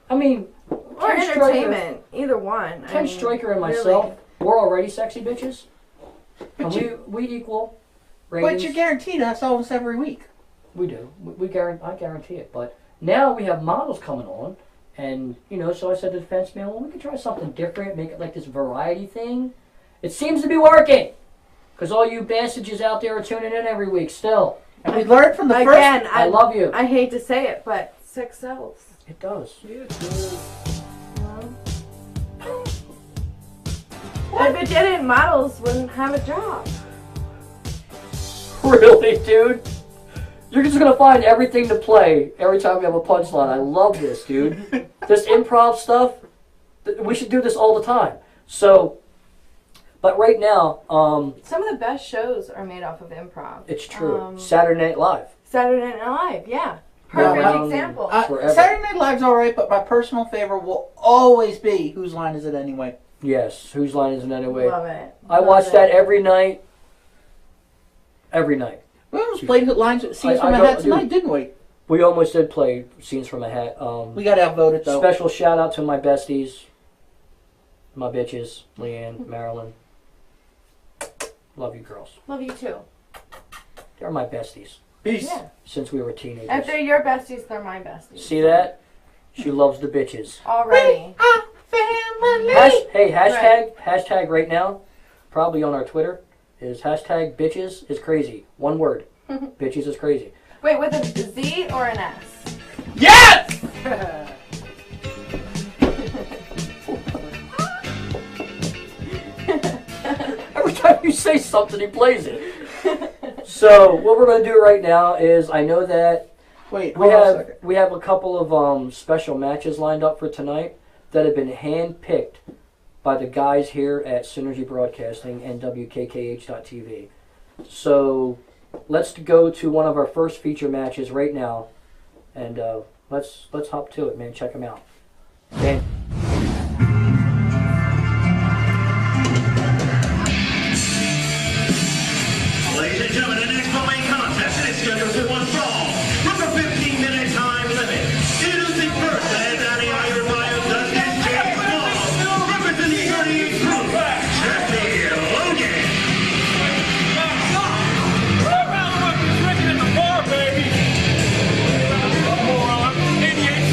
[SPEAKER 1] I mean,
[SPEAKER 7] Or entertainment. Either one.
[SPEAKER 1] Ken Stryker and myself, we're already sexy bitches.
[SPEAKER 2] But
[SPEAKER 1] And we equal ratings.
[SPEAKER 2] But you're guaranteed us almost every week.
[SPEAKER 1] We do. I guarantee it. But now we have models coming on. And, so I said to the fence man, well, we could try something different, make it like this variety thing. It seems to be working. Because all you bastards out there are tuning in every week still.
[SPEAKER 2] And we learned from the first...
[SPEAKER 7] Again,
[SPEAKER 1] I love you.
[SPEAKER 7] I hate to say it, but sex sells.
[SPEAKER 1] It does.
[SPEAKER 7] If it didn't, models wouldn't have a job.
[SPEAKER 1] Really, dude? You're just gonna find everything to play every time we have a punchline. I love this, dude. This improv stuff, we should do this all the time. So, but right now,
[SPEAKER 7] some of the best shows are made off of improv.
[SPEAKER 1] It's true. Saturday Night Live.
[SPEAKER 7] Saturday Night Live, yeah. Perfect example.
[SPEAKER 2] Saturday Night Live's alright, but my personal favorite will always be Whose Line Is It Anyway?
[SPEAKER 1] Yes, Whose Line Is It Anyway?
[SPEAKER 7] Love it.
[SPEAKER 1] I watch that every night. Every night.
[SPEAKER 2] We almost played Scenes from a Hat tonight, didn't we?
[SPEAKER 1] We almost did play Scenes from a Hat.
[SPEAKER 2] We got outvoted, though.
[SPEAKER 1] Special shout out to my besties. My bitches. Leanne, Marilyn. Love you girls.
[SPEAKER 7] Love you too.
[SPEAKER 1] They're my besties.
[SPEAKER 2] Peace.
[SPEAKER 7] Yeah.
[SPEAKER 1] Since we were teenagers.
[SPEAKER 7] If they're your besties, they're my besties.
[SPEAKER 1] See that? She loves the bitches.
[SPEAKER 7] Already.
[SPEAKER 1] Hashtag right now, probably on our Twitter, is hashtag bitches is crazy. One word. Bitches is crazy.
[SPEAKER 7] Wait, with a Z or an S?
[SPEAKER 2] Yes!
[SPEAKER 1] Every time you say something, he plays it. So what we're going to do right now is, I know that we have a couple of special matches lined up for tonight that have been hand-picked by the guys here at Synergy Broadcasting and WKKH.TV. So let's go to one of our first feature matches right now, and let's hop to it, man. Check them out. Man.
[SPEAKER 13] Ladies and gentlemen, the next main contest is scheduled for one fall with a 15-minute time limit. Introducing first, the Danny Iron Bio Dustin James Ball, representing 38 proof, Jesse Logan.
[SPEAKER 9] Drinking in the bar, baby. Moron, idiot.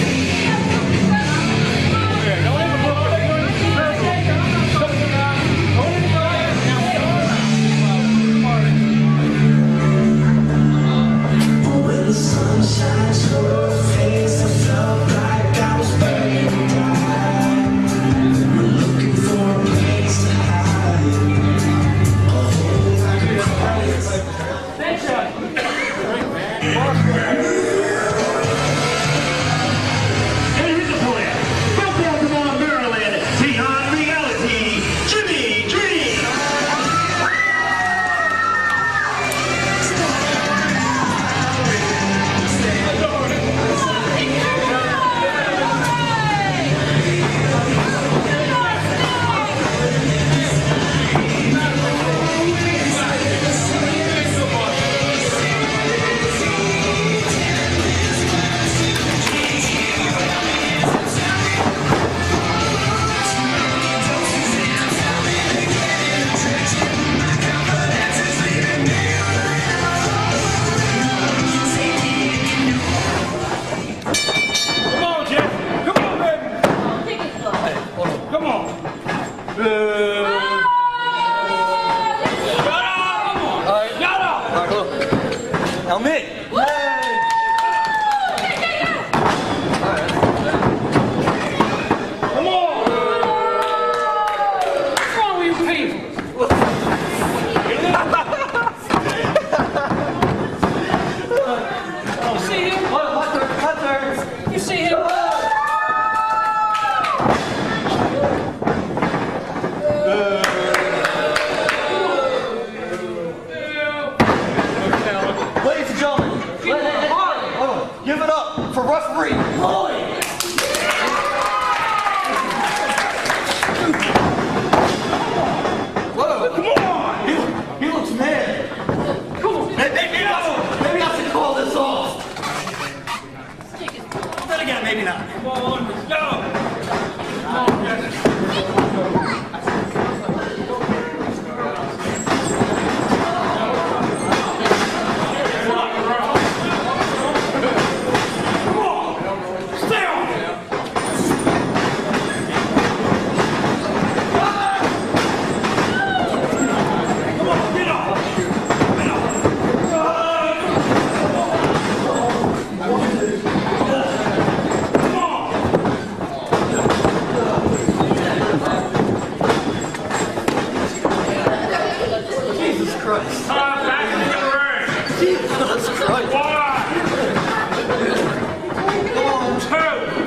[SPEAKER 9] Don't even look at
[SPEAKER 14] When the sun shines through her face, I felt like I was burning bright. We're looking for a place to hide. A hole I can crawl.
[SPEAKER 9] Thanks,
[SPEAKER 13] And his opponent, from Baltimore, Maryland, beyond reality, Jimmy Dream.
[SPEAKER 9] Come on, Jeff. Come on, baby. Come on. Shut up.
[SPEAKER 15] Now me.
[SPEAKER 9] Come on. What's wrong with you people? You see him?
[SPEAKER 15] My turn.
[SPEAKER 9] You see him?
[SPEAKER 15] Ladies and gentlemen, give it up for referee Lloyd. Whoa, come on! He looks mad. Come on, man. Jesus Christ.
[SPEAKER 13] 1, 2.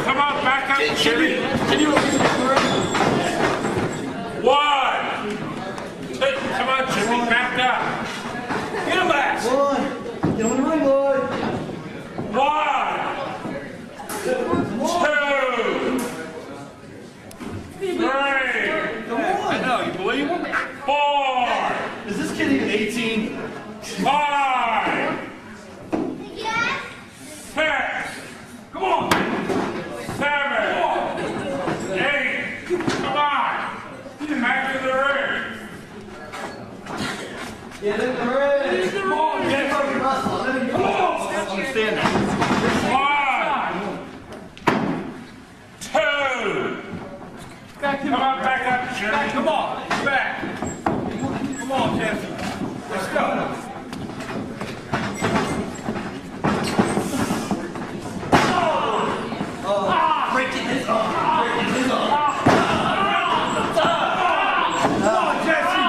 [SPEAKER 13] Come on, back up, Jimmy.
[SPEAKER 15] Can you release me for it?
[SPEAKER 13] 1, 2. Come on, Jimmy, back up. Get him back.
[SPEAKER 15] Boy, get on the ring, boy.
[SPEAKER 13] 1, 2, 3.
[SPEAKER 15] Come on.
[SPEAKER 13] I know, you believe him? 4.
[SPEAKER 15] Is this kid even 18?
[SPEAKER 13] 5. 6. Come on. 7. 8. Come on. Back to the ring.
[SPEAKER 15] Get in the ring. Come on, get fucking wrestle. Let him go. Understand that.
[SPEAKER 13] 1, 2. Come on, back up, Jimmy. Come on, back. Come on, Jesse. Let's go.
[SPEAKER 15] Breaking his arm. Breaking his arm.
[SPEAKER 13] Come on, Jesse.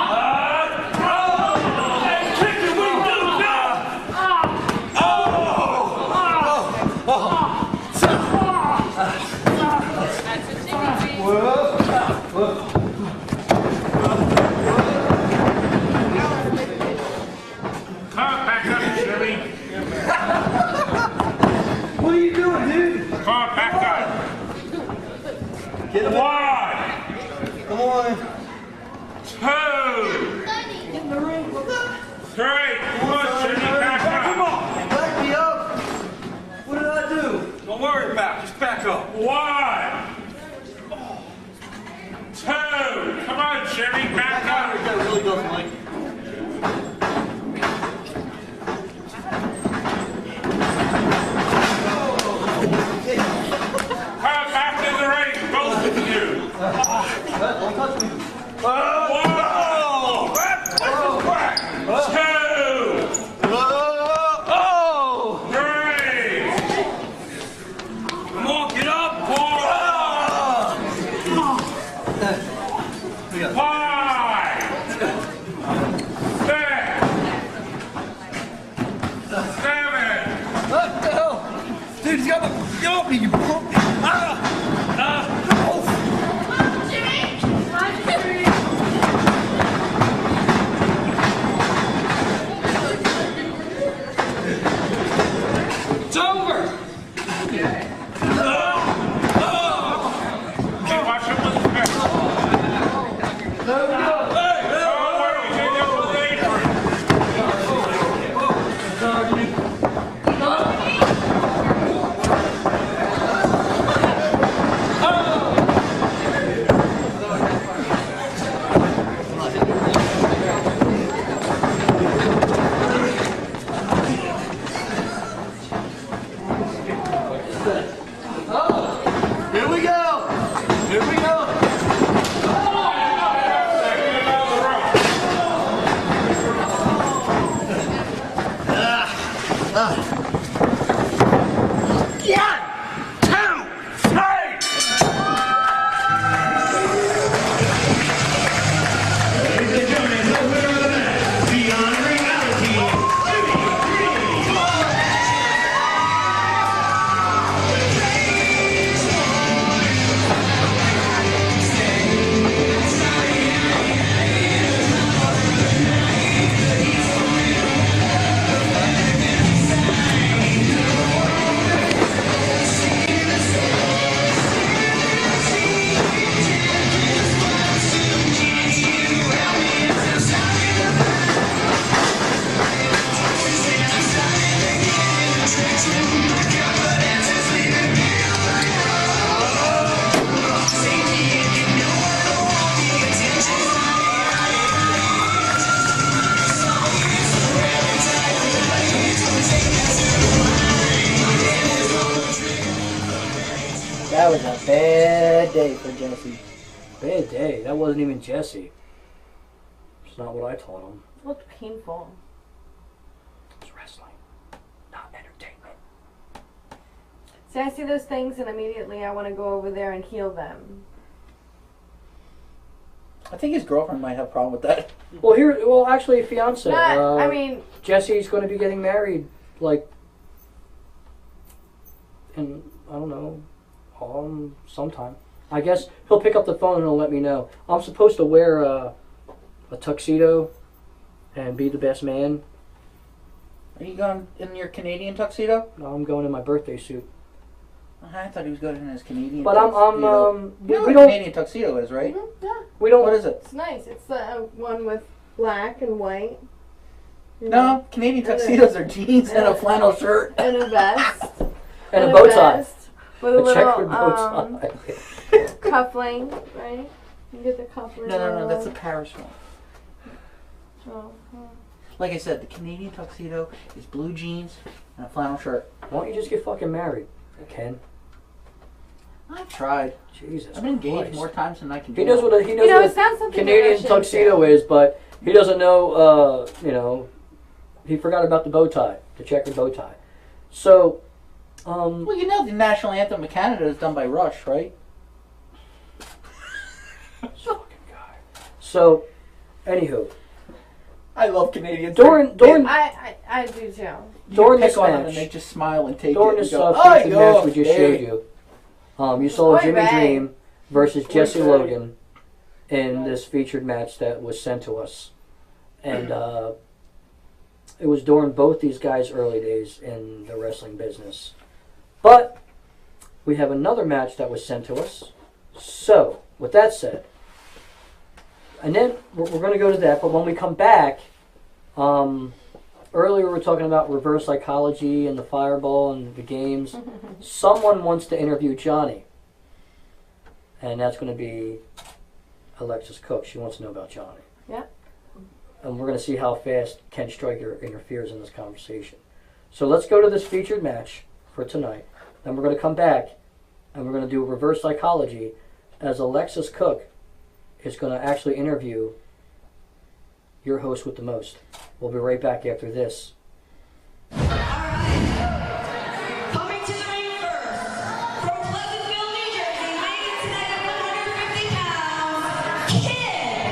[SPEAKER 13] Kick it, we do now. Come back up, Jimmy.
[SPEAKER 15] What are you doing, dude?
[SPEAKER 13] Come on, back up.
[SPEAKER 15] Get him.
[SPEAKER 13] 1,
[SPEAKER 15] Come on.
[SPEAKER 13] 2,
[SPEAKER 15] Get in the ring.
[SPEAKER 13] 3. Come on, Jimmy, back
[SPEAKER 15] Come
[SPEAKER 13] up.
[SPEAKER 15] on. Back me up. What did I do?
[SPEAKER 13] Don't worry about it. Just back up. 1, 2. Come on, Jimmy, back up.
[SPEAKER 15] That really doesn't like you.
[SPEAKER 13] Come back to the ring, both of you.
[SPEAKER 15] Don't touch me.
[SPEAKER 13] 1, 2, 3. Come on, get up. 4, 5, 6, 7.
[SPEAKER 15] What the hell? Dude, he's got the... Get off me, you punk.
[SPEAKER 13] It's over. Okay, watch him with the back.
[SPEAKER 15] There we go.
[SPEAKER 13] Hey, don't worry, you can go with
[SPEAKER 15] Here we go. Here we go.
[SPEAKER 1] That was a bad day for Jesse. Bad day. That wasn't even Jesse. It's not what I taught him.
[SPEAKER 7] It looked painful.
[SPEAKER 1] It's wrestling, not entertainment.
[SPEAKER 7] See, I see those things and immediately I want to go over there and heal them.
[SPEAKER 2] I think his girlfriend might have a problem with that.
[SPEAKER 1] Well, actually, fiance.
[SPEAKER 7] I mean,
[SPEAKER 1] Jesse's going to be getting married, like, in, I don't know, sometime. I guess he'll pick up the phone and he'll let me know. I'm supposed to wear a tuxedo and be the best man.
[SPEAKER 2] Are you going in your Canadian tuxedo?
[SPEAKER 1] No, I'm going in my birthday suit.
[SPEAKER 2] I thought he was going in his Canadian
[SPEAKER 1] But
[SPEAKER 2] tuxedo.
[SPEAKER 1] we
[SPEAKER 2] You know what a
[SPEAKER 1] don't.
[SPEAKER 2] Canadian tuxedo is, right?
[SPEAKER 7] Mm-hmm, yeah,
[SPEAKER 1] We don't.
[SPEAKER 2] What is it?
[SPEAKER 7] it's nice. It's the one with black and white.
[SPEAKER 2] No, Canadian tuxedos are jeans and a flannel shirt.
[SPEAKER 7] And a vest.
[SPEAKER 1] And a bow tie.
[SPEAKER 7] Vest with a little
[SPEAKER 1] checkered bow tie.
[SPEAKER 7] cuffling, right? You get the cuffling.
[SPEAKER 2] No, that's the Paris one.
[SPEAKER 7] Oh,
[SPEAKER 2] Like I said, the Canadian tuxedo is blue jeans and a flannel shirt.
[SPEAKER 1] Why don't you just get fucking married, Ken?
[SPEAKER 2] I've tried.
[SPEAKER 1] Jesus.
[SPEAKER 2] I've been engaged
[SPEAKER 1] Christ.
[SPEAKER 2] more times than I can.
[SPEAKER 1] He knows what a
[SPEAKER 7] it sounds
[SPEAKER 1] what a
[SPEAKER 7] something
[SPEAKER 1] Canadian
[SPEAKER 7] Russian
[SPEAKER 1] tuxedo is, but he doesn't know. He forgot about the bow tie, the checkered bow tie. So,
[SPEAKER 2] well, you know the national anthem of Canada is done by Rush, right?
[SPEAKER 1] So, anywho,
[SPEAKER 2] I love Canadians.
[SPEAKER 1] During
[SPEAKER 7] I do too.
[SPEAKER 1] during
[SPEAKER 2] pick
[SPEAKER 1] this
[SPEAKER 2] on them
[SPEAKER 1] match,
[SPEAKER 2] and they just smile and take
[SPEAKER 1] during
[SPEAKER 2] it.
[SPEAKER 1] this
[SPEAKER 2] and go,
[SPEAKER 1] featured
[SPEAKER 2] "Oh,
[SPEAKER 1] match we just
[SPEAKER 2] yeah."
[SPEAKER 1] showed you, you saw
[SPEAKER 7] Oy
[SPEAKER 1] Jimmy
[SPEAKER 7] vey.
[SPEAKER 1] Dream versus Jesse
[SPEAKER 10] vey.
[SPEAKER 1] Logan in this featured match that was sent to us, and it was during both these guys' early days in the wrestling business. But we have another match that was sent to us. So, with that said, and then we're going to go to that, but when we come back, earlier we were talking about reverse psychology and the fireball and the games. Someone wants to interview Johnny, and that's going to be Alexis Cook. She wants to know about Johnny.
[SPEAKER 7] Yeah.
[SPEAKER 1] And we're going to see how fast Ken Stryker interferes in this conversation. So let's go to this featured match for tonight. Then we're going to come back, and we're going to do reverse psychology as Alexis Cook is going to actually interview your host with the most. We'll be right back after this.
[SPEAKER 14] Coming to the ring first, from Pleasantville, New Jersey, weighing tonight at 150 pounds, Kid.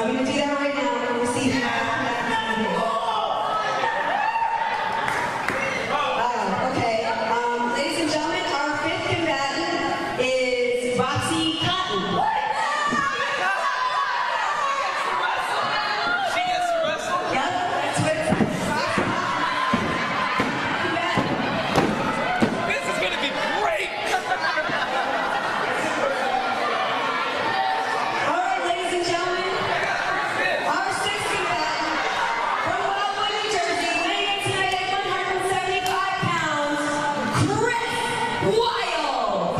[SPEAKER 14] we're gonna do that right now. We're gonna see who okay. Ladies and gentlemen, our fifth combatant is Roxy Cotton.
[SPEAKER 9] She gets to wrestle?
[SPEAKER 14] Yep, that's what it's
[SPEAKER 9] This is gonna be great!
[SPEAKER 14] Alright, ladies and gentlemen, our sixth combatant from Wildwood, New Jersey, weighing in tonight at 175 pounds, Chris Wild.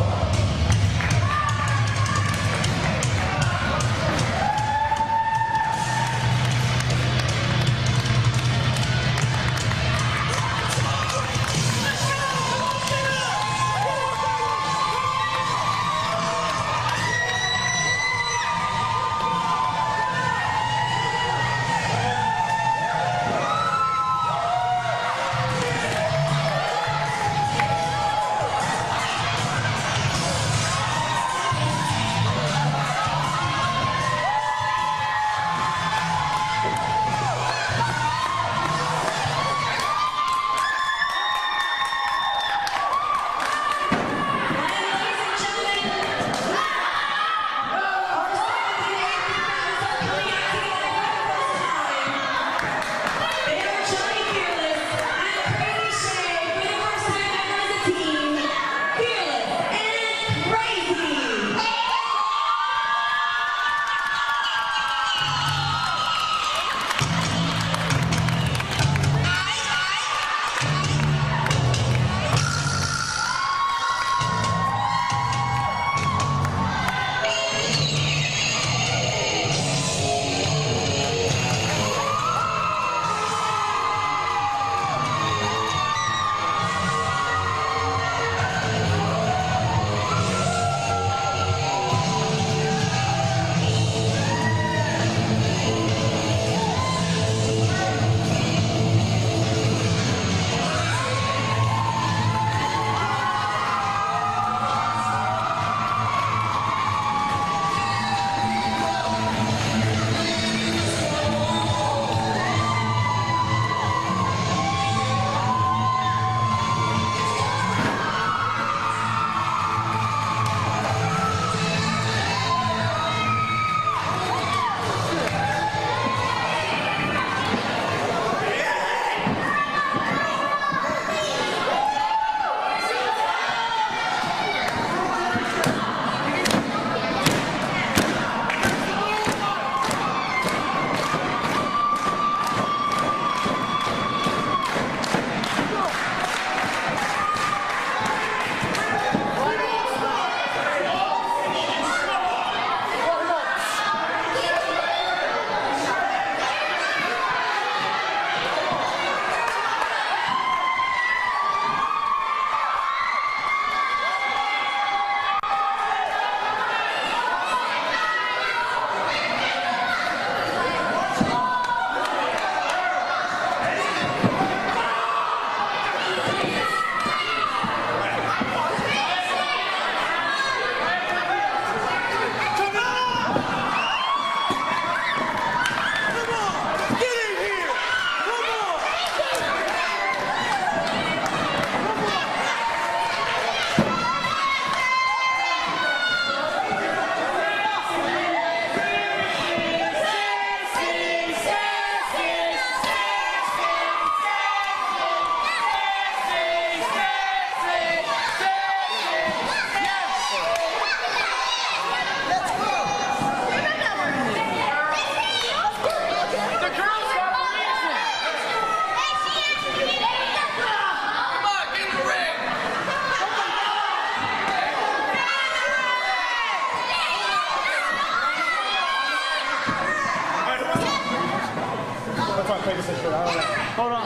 [SPEAKER 9] Hold on.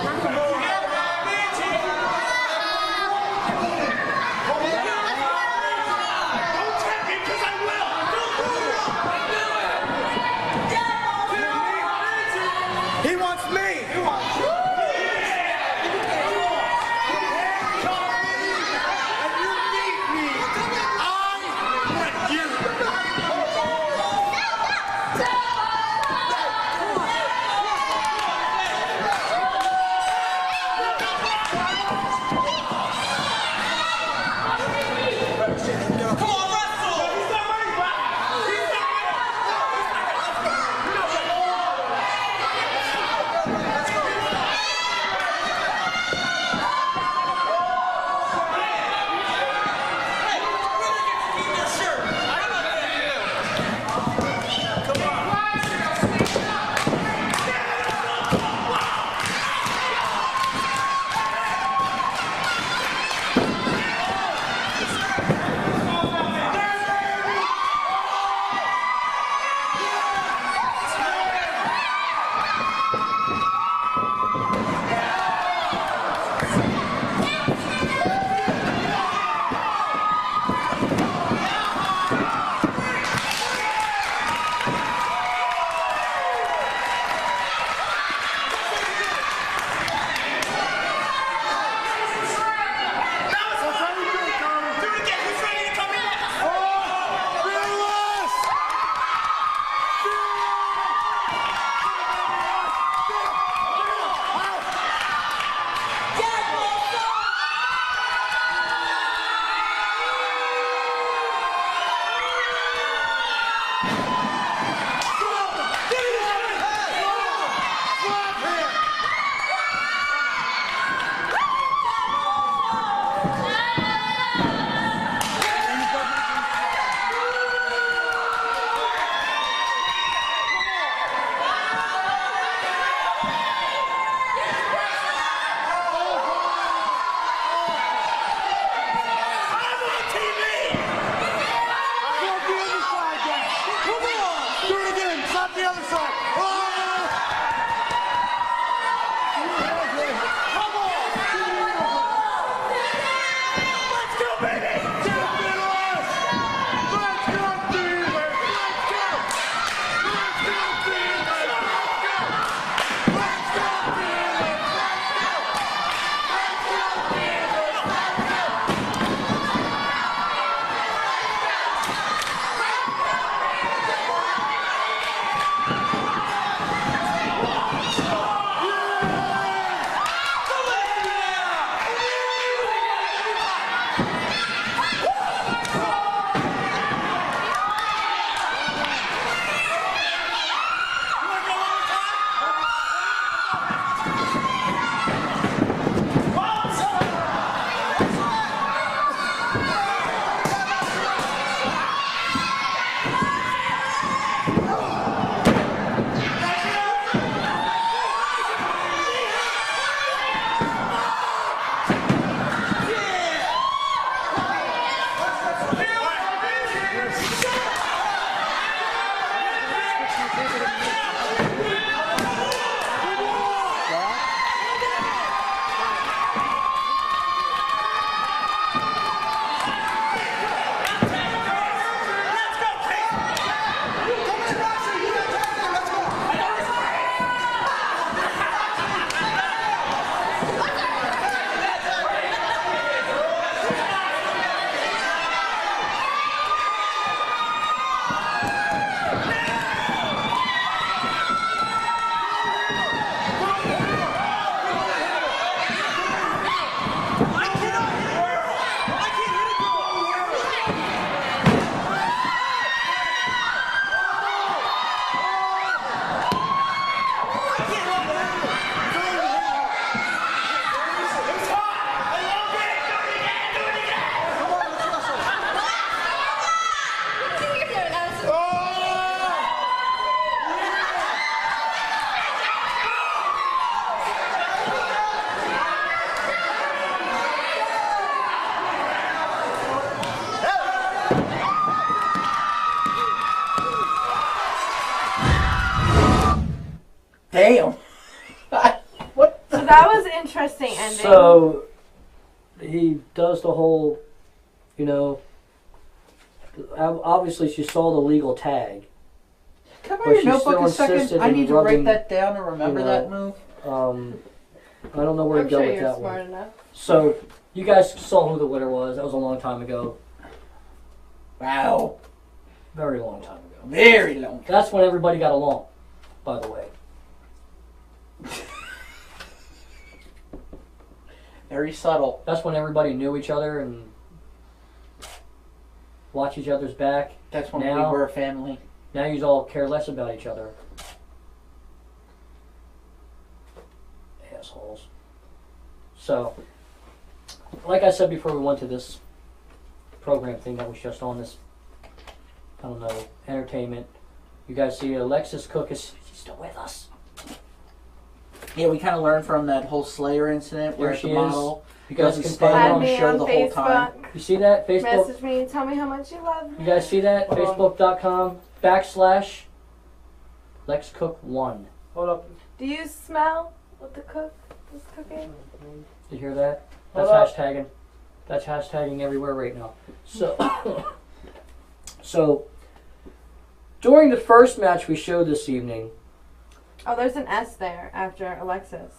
[SPEAKER 15] He wants me. He wants you. And you need me. I want you.
[SPEAKER 2] Damn. What?
[SPEAKER 7] So that was interesting ending.
[SPEAKER 1] So he does the whole, you know, obviously she saw the legal tag.
[SPEAKER 2] Come
[SPEAKER 1] but
[SPEAKER 2] on, your
[SPEAKER 1] she
[SPEAKER 2] notebook
[SPEAKER 1] still
[SPEAKER 2] a second.
[SPEAKER 1] insisted
[SPEAKER 2] I
[SPEAKER 1] in
[SPEAKER 2] need to
[SPEAKER 1] rubbing,
[SPEAKER 2] write that down and remember
[SPEAKER 1] you
[SPEAKER 2] that
[SPEAKER 1] know,
[SPEAKER 2] move.
[SPEAKER 1] I don't know where
[SPEAKER 7] I'm
[SPEAKER 1] to go
[SPEAKER 7] sure
[SPEAKER 1] with
[SPEAKER 7] you're
[SPEAKER 1] that
[SPEAKER 7] smart
[SPEAKER 1] one.
[SPEAKER 7] enough.
[SPEAKER 1] So you guys saw who the winner was. That was a long time ago.
[SPEAKER 2] Wow.
[SPEAKER 1] Very long time ago.
[SPEAKER 2] Very long.
[SPEAKER 1] That's when everybody got along, by the way.
[SPEAKER 2] Very subtle.
[SPEAKER 1] That's when everybody knew each other and watched each other's back.
[SPEAKER 2] That's when
[SPEAKER 1] now,
[SPEAKER 2] we were a family.
[SPEAKER 1] Now you all care less about each other. Assholes. So, like I said before we went to this program thing that was just on, this, I don't know, entertainment. You guys see Alexis Cook she's still with us.
[SPEAKER 2] Yeah, we kind of learned from that whole Slayer incident where
[SPEAKER 1] There she
[SPEAKER 2] the
[SPEAKER 1] is.
[SPEAKER 2] model
[SPEAKER 1] You guys
[SPEAKER 2] doesn't
[SPEAKER 1] can
[SPEAKER 2] stay
[SPEAKER 1] find
[SPEAKER 2] on
[SPEAKER 7] me
[SPEAKER 2] the show
[SPEAKER 7] on
[SPEAKER 2] the whole time.
[SPEAKER 7] Facebook.
[SPEAKER 1] You see that? Facebook.
[SPEAKER 7] Message me and tell me how much you love me.
[SPEAKER 1] You guys see that? Facebook.com/LexCook1.
[SPEAKER 10] Hold up.
[SPEAKER 7] Do you smell what the cook is cooking?
[SPEAKER 1] Did you hear that? That's
[SPEAKER 10] Hold up.
[SPEAKER 1] hashtagging. That's hashtagging everywhere right now. So, so during the first match we showed this evening.
[SPEAKER 7] Oh, there's an S there after Alexis.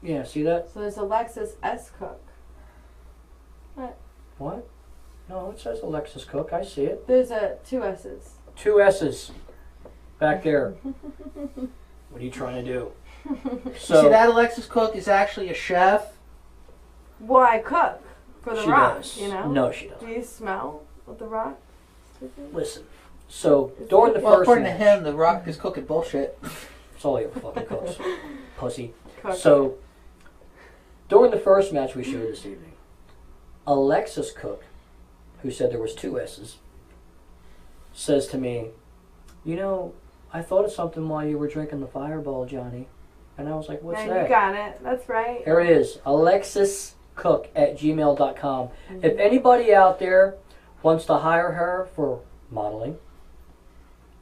[SPEAKER 1] Yeah, see that?
[SPEAKER 7] So there's Alexis S. Cook. What?
[SPEAKER 1] What? No, it says Alexis Cook. I see it.
[SPEAKER 7] There's two S's.
[SPEAKER 1] 2 S's back there. What are you trying to do?
[SPEAKER 2] See, that Alexis Cook is actually a chef.
[SPEAKER 7] Well, I cook for the
[SPEAKER 1] She
[SPEAKER 7] Rock,
[SPEAKER 1] does.
[SPEAKER 7] you know?
[SPEAKER 1] No, she doesn't.
[SPEAKER 7] Do you smell what the Rock is cooking?
[SPEAKER 1] Listen. So during the
[SPEAKER 2] Well,
[SPEAKER 1] first
[SPEAKER 2] according
[SPEAKER 1] match,
[SPEAKER 2] to him, the Rock is cooking bullshit.
[SPEAKER 1] it's all your fucking cooks, pussy.
[SPEAKER 7] Cook.
[SPEAKER 1] So during the first match we showed this evening, Alexis Cook, who said there was 2 S's, says to me, "You know, I thought of something while you were drinking the Fireball, Johnny." And I was like, "What's
[SPEAKER 7] And
[SPEAKER 1] that?"
[SPEAKER 7] you got it. That's right.
[SPEAKER 1] There it is, alexiscook@gmail.com. If anybody out there wants to hire her for modeling,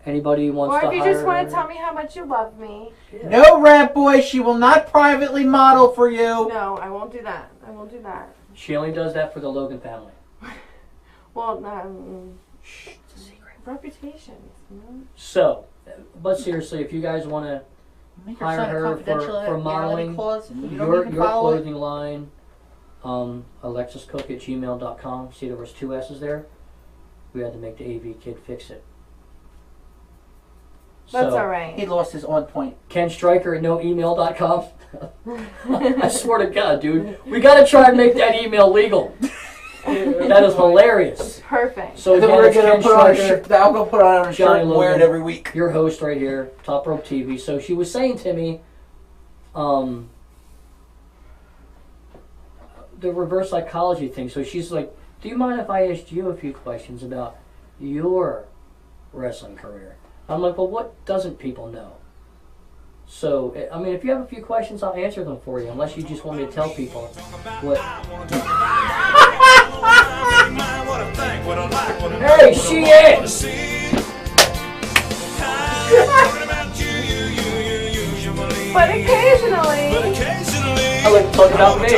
[SPEAKER 1] anybody wants
[SPEAKER 7] Or
[SPEAKER 1] to
[SPEAKER 7] if you
[SPEAKER 1] hire
[SPEAKER 7] just want
[SPEAKER 1] her,
[SPEAKER 7] to tell me how much you love me.
[SPEAKER 2] No, Rat Boy, she will not privately model for you.
[SPEAKER 7] No, I won't do that. I won't do that.
[SPEAKER 1] she only does that for the Logan family.
[SPEAKER 7] Well, no. Shh, it's a secret. Reputations, you know?
[SPEAKER 1] So, but seriously, if you guys want to
[SPEAKER 2] Make her
[SPEAKER 1] hire
[SPEAKER 2] sign a
[SPEAKER 1] her for
[SPEAKER 2] confidentiality
[SPEAKER 1] modeling,
[SPEAKER 2] clause and you don't
[SPEAKER 1] your
[SPEAKER 2] even follow it.
[SPEAKER 1] clothing line, alexiscook@gmail.com. See, there was 2 S's there. We had to make the AV kid fix it.
[SPEAKER 7] That's
[SPEAKER 1] So,
[SPEAKER 7] all right.
[SPEAKER 2] He lost his on point.
[SPEAKER 1] Ken Stryker at noemail.com. I swear to God, dude, we gotta try and make that email legal. That is hilarious.
[SPEAKER 7] Perfect.
[SPEAKER 1] So
[SPEAKER 2] Then
[SPEAKER 1] again,
[SPEAKER 2] we're
[SPEAKER 1] it's
[SPEAKER 2] gonna
[SPEAKER 1] Ken
[SPEAKER 2] put on a
[SPEAKER 1] Stryker,
[SPEAKER 2] shirt. I'm gonna put on a shirt
[SPEAKER 1] Johnny
[SPEAKER 2] and wear it
[SPEAKER 1] Logan,
[SPEAKER 2] every week.
[SPEAKER 1] your host right here, Top Rope TV. So she was saying to me, the reverse psychology thing. So she's like, "Do you mind if I asked you a few questions about your wrestling career?" I'm like, "Well, what doesn't people know?" So, I mean, if you have a few questions, I'll answer them for you, unless you just want me to tell people what. Hey, she is!
[SPEAKER 7] But occasionally.
[SPEAKER 1] I like to talk about me.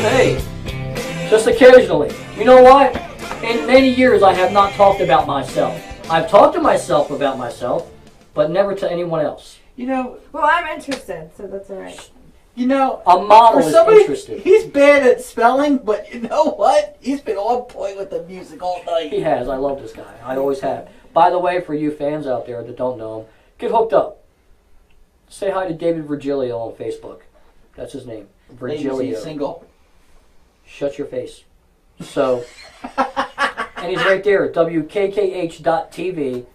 [SPEAKER 1] Hey, just occasionally. You know what? In many years, I have not talked about myself. I've talked to myself about myself, but never to anyone else.
[SPEAKER 2] You know,
[SPEAKER 7] Well, I'm interested, so that's all right.
[SPEAKER 2] you know,
[SPEAKER 1] A model
[SPEAKER 2] for
[SPEAKER 1] is
[SPEAKER 2] somebody,
[SPEAKER 1] interested.
[SPEAKER 2] he's bad at spelling, but you know what? He's been on point with the music all night.
[SPEAKER 1] He has. I love this guy. I always have. By the way, for you fans out there that don't know him, get hooked up. Say hi to David Virgilio on Facebook. That's his name.
[SPEAKER 2] Ladies,
[SPEAKER 1] Virgilio.
[SPEAKER 2] he's single.
[SPEAKER 1] Shut your face. So, and he's right there at WKKH.TV.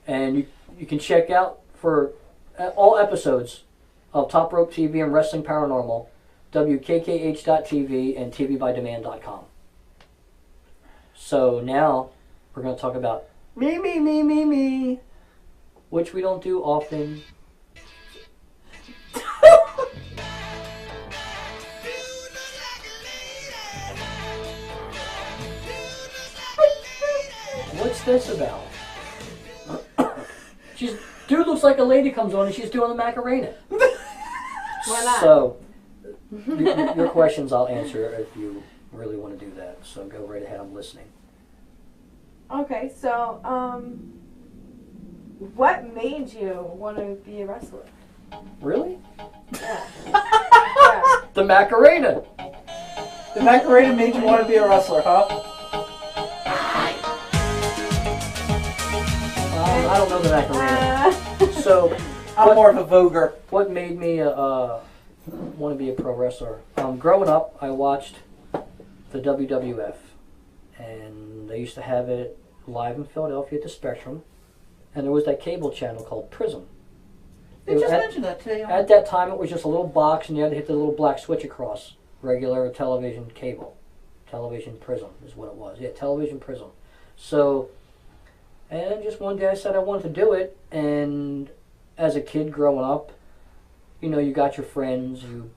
[SPEAKER 1] And you can check out for all episodes of Top Rope TV and Wrestling Paranormal, WKKH.TV and TVByDemand.com. So now we're going to talk about me, which we don't do often. What's this about? Dude looks like a lady comes on and she's doing the Macarena.
[SPEAKER 7] Why not?
[SPEAKER 1] So, your questions I'll answer if you really want to do that. So go right ahead. I'm listening.
[SPEAKER 7] Okay, so what made you want to be a wrestler?
[SPEAKER 1] Really?
[SPEAKER 7] Yeah.
[SPEAKER 1] The Macarena.
[SPEAKER 2] The Macarena made you want to be a wrestler, huh?
[SPEAKER 1] I don't know the Macarena. So,
[SPEAKER 2] I'm more of a voguer.
[SPEAKER 1] What made me want to be a pro wrestler? Growing up, I watched the WWF, and they used to have it live in Philadelphia at the Spectrum, and there was that cable channel called Prism.
[SPEAKER 2] They just mentioned that today.
[SPEAKER 1] At that time, it was just a little box, and you had to hit the little black switch across. Regular television cable. Television Prism is what it was. Yeah, Television Prism. So, and just one day I said I wanted to do it, and as a kid growing up, you know, you got your friends, you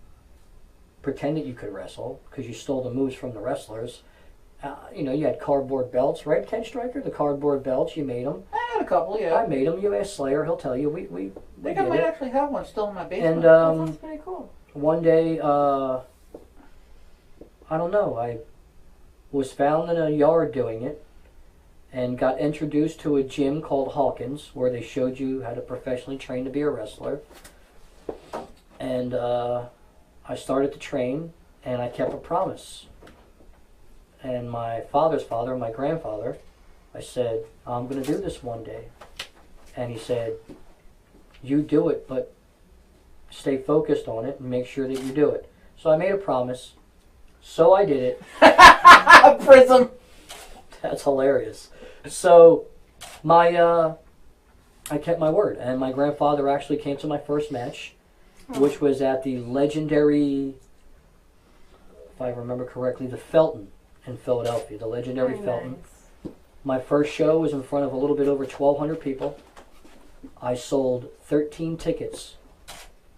[SPEAKER 1] pretended you could wrestle, because you stole the moves from the wrestlers. You know, you had cardboard belts, right, Ken Stryker? The cardboard belts, you made them.
[SPEAKER 2] I had a couple, yeah.
[SPEAKER 1] I made them. You asked Slayer, he'll tell you. We
[SPEAKER 2] I think I might actually have one still in my basement.
[SPEAKER 1] And
[SPEAKER 7] That sounds pretty cool.
[SPEAKER 1] one day, I don't know, I was found in a yard doing it and got introduced to a gym called Hawkins where they showed you how to professionally train to be a wrestler. And I started to train, and I kept a promise. And my father's father, my grandfather, I said, I'm going to do this one day. And he said, you do it, but stay focused on it and make sure that you do it. So I made a promise. So I did it.
[SPEAKER 2] Prism.
[SPEAKER 1] That's hilarious. So I kept my word, and my grandfather actually came to my first match, which was at the legendary, if I remember correctly, the Felton in Philadelphia, the legendary Felton.
[SPEAKER 7] Nice.
[SPEAKER 1] My first show was in front of a little bit over 1,200 people. I sold 13 tickets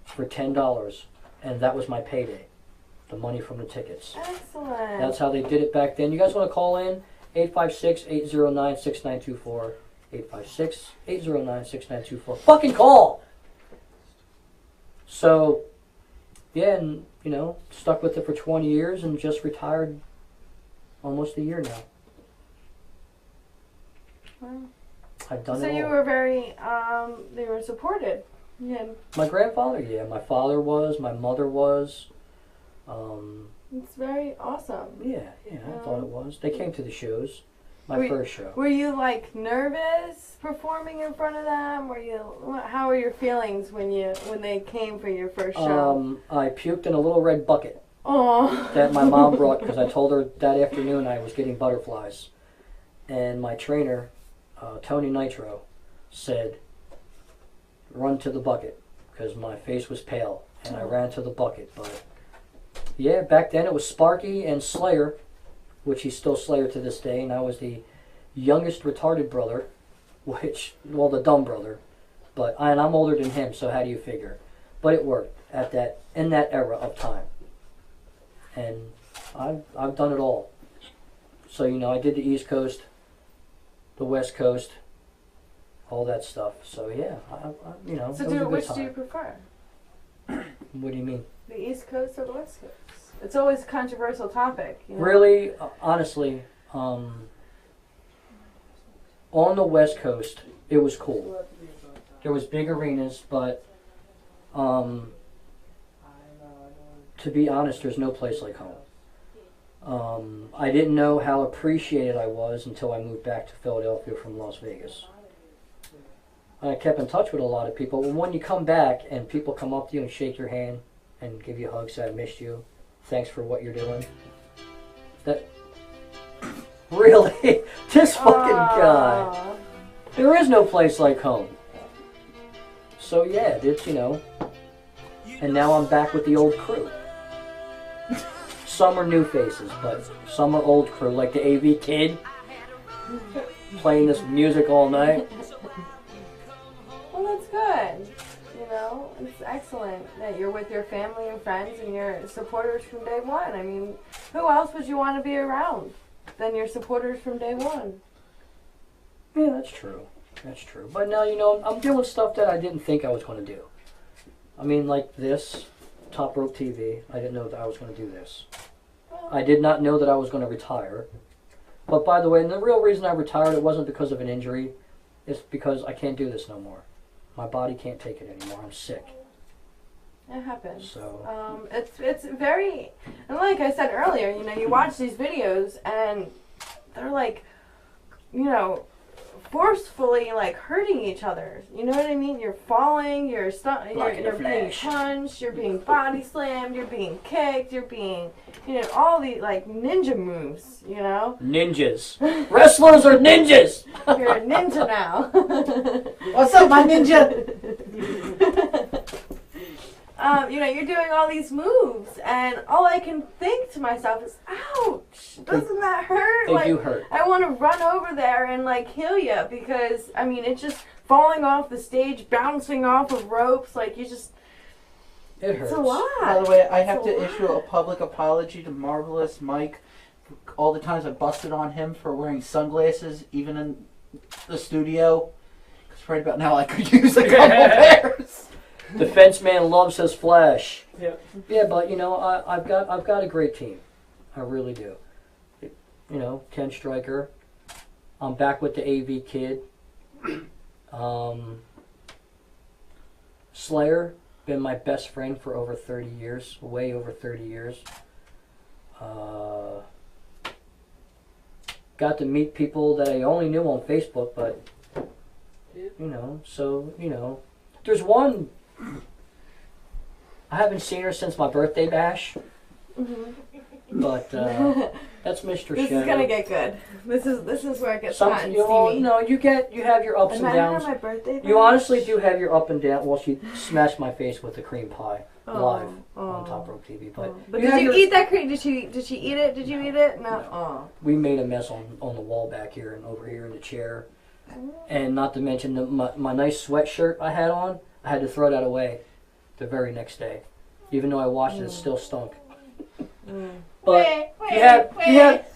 [SPEAKER 1] for $10, and that was my payday. The money from the tickets.
[SPEAKER 7] Excellent.
[SPEAKER 1] That's how they did it back then. You guys want to call in? 856-809-6924. 856-809-6924. Fucking call! So, yeah, and, you know, stuck with it for 20 years and just retired almost a year now.
[SPEAKER 7] Wow.
[SPEAKER 1] I've done
[SPEAKER 7] So
[SPEAKER 1] it all.
[SPEAKER 7] you were very, they were supported. Yeah.
[SPEAKER 1] My grandfather, yeah. My father was. My mother was.
[SPEAKER 7] It's very awesome.
[SPEAKER 1] Yeah, I thought it was. They came to the shows. My
[SPEAKER 7] Were-
[SPEAKER 1] first show.
[SPEAKER 7] Were you like nervous performing in front of them? How were your feelings when they came for your first show?
[SPEAKER 1] I puked in a little red bucket
[SPEAKER 7] Oh.
[SPEAKER 1] that my mom brought because I told her that afternoon I was getting butterflies. And my trainer, Tony Nitro, said, run to the bucket because my face was pale. And I ran to the bucket. But yeah, back then it was Sparky and Slayer, which he's still Slayer to this day, and I was the youngest retarded brother, the dumb brother, and I'm older than him, so how do you figure? But it worked in that era of time, and I've done it all. So you know, I did the East Coast, the West Coast, all that stuff. So yeah, you know,
[SPEAKER 7] So
[SPEAKER 1] it was a good
[SPEAKER 7] which
[SPEAKER 1] time.
[SPEAKER 7] do you prefer?
[SPEAKER 1] What do you mean?
[SPEAKER 7] The East Coast or the West Coast? It's always a controversial topic. You know?
[SPEAKER 1] Really, honestly, on the West Coast, it was cool. There was big arenas, but to be honest, there's no place like home. I didn't know how appreciated I was until I moved back to Philadelphia from Las Vegas. I kept in touch with a lot of people. When you come back and people come up to you and shake your hand and give you hugs, say, I missed you. Thanks for what you're doing. That really, this fucking guy. There is no place like home. So yeah, it's, you know. And now I'm back with the old crew. Some are new faces, but some are old crew, like the AV Kid, playing this music all night.
[SPEAKER 7] Well, that's good. You know, it's excellent that you're with your family and friends and your supporters from day one. I mean, who else would you want to be around than your supporters from day one?
[SPEAKER 1] Yeah, that's true. That's true. But now, you know, I'm doing stuff that I didn't think I was going to do. I mean, like this, Top Rope TV. I didn't know that I was going to do this. I did not know that I was going to retire. But by the way, and the real reason I retired, it wasn't because of an injury. It's because I can't do this no more. My body can't take it anymore. I'm sick.
[SPEAKER 7] It happens.
[SPEAKER 1] So
[SPEAKER 7] it's very, and like I said earlier, you know, you watch these videos and they're like, you know, forcefully like hurting each other. You know what I mean? You're falling, you're being punched, you're being body slammed, you're being kicked, you're being, you know, all the like ninja moves. You know.
[SPEAKER 1] Ninjas. Wrestlers are ninjas.
[SPEAKER 7] You're a ninja now.
[SPEAKER 2] What's up, my ninja?
[SPEAKER 7] You know, you're doing all these moves, and all I can think to myself is, ouch, doesn't that hurt?
[SPEAKER 1] They do hurt.
[SPEAKER 7] I want to run over there and, like, heal you, because, I mean, it's just falling off the stage, bouncing off of ropes, like, you just...
[SPEAKER 1] It hurts.
[SPEAKER 7] It's a lot.
[SPEAKER 2] By the way, I have to issue a public apology to Marvelous Mike for all the times I busted on him for wearing sunglasses, even in the studio. Because right about now I could use a couple pairs.
[SPEAKER 1] The fence man loves his flesh.
[SPEAKER 10] Yeah.
[SPEAKER 1] Yeah, but you know, I've got a great team. I really do. You know, Ken Stryker. I'm back with the AV kid. Slayer, been my best friend for over 30 years, way over 30 years. Got to meet people that I only knew on Facebook, but you know, so you know, there's one. I haven't seen her since my birthday bash, but that's Mr.
[SPEAKER 7] This
[SPEAKER 1] Shannon.
[SPEAKER 7] is gonna get good. This is where it gets hot and
[SPEAKER 1] you know,
[SPEAKER 7] steamy.
[SPEAKER 1] you have your ups and downs.
[SPEAKER 7] My birthday bash?
[SPEAKER 1] You honestly do have your up and down. Well, she smashed my face with the cream pie live on Top Rope TV. But
[SPEAKER 7] did you eat that cream? Did she eat it? Did you eat it? No. Oh.
[SPEAKER 1] We made a mess on the wall back here and over here in the chair, and not to mention my nice sweatshirt I had on. I had to throw that away the very next day, even though I washed it. It still stunk. But you have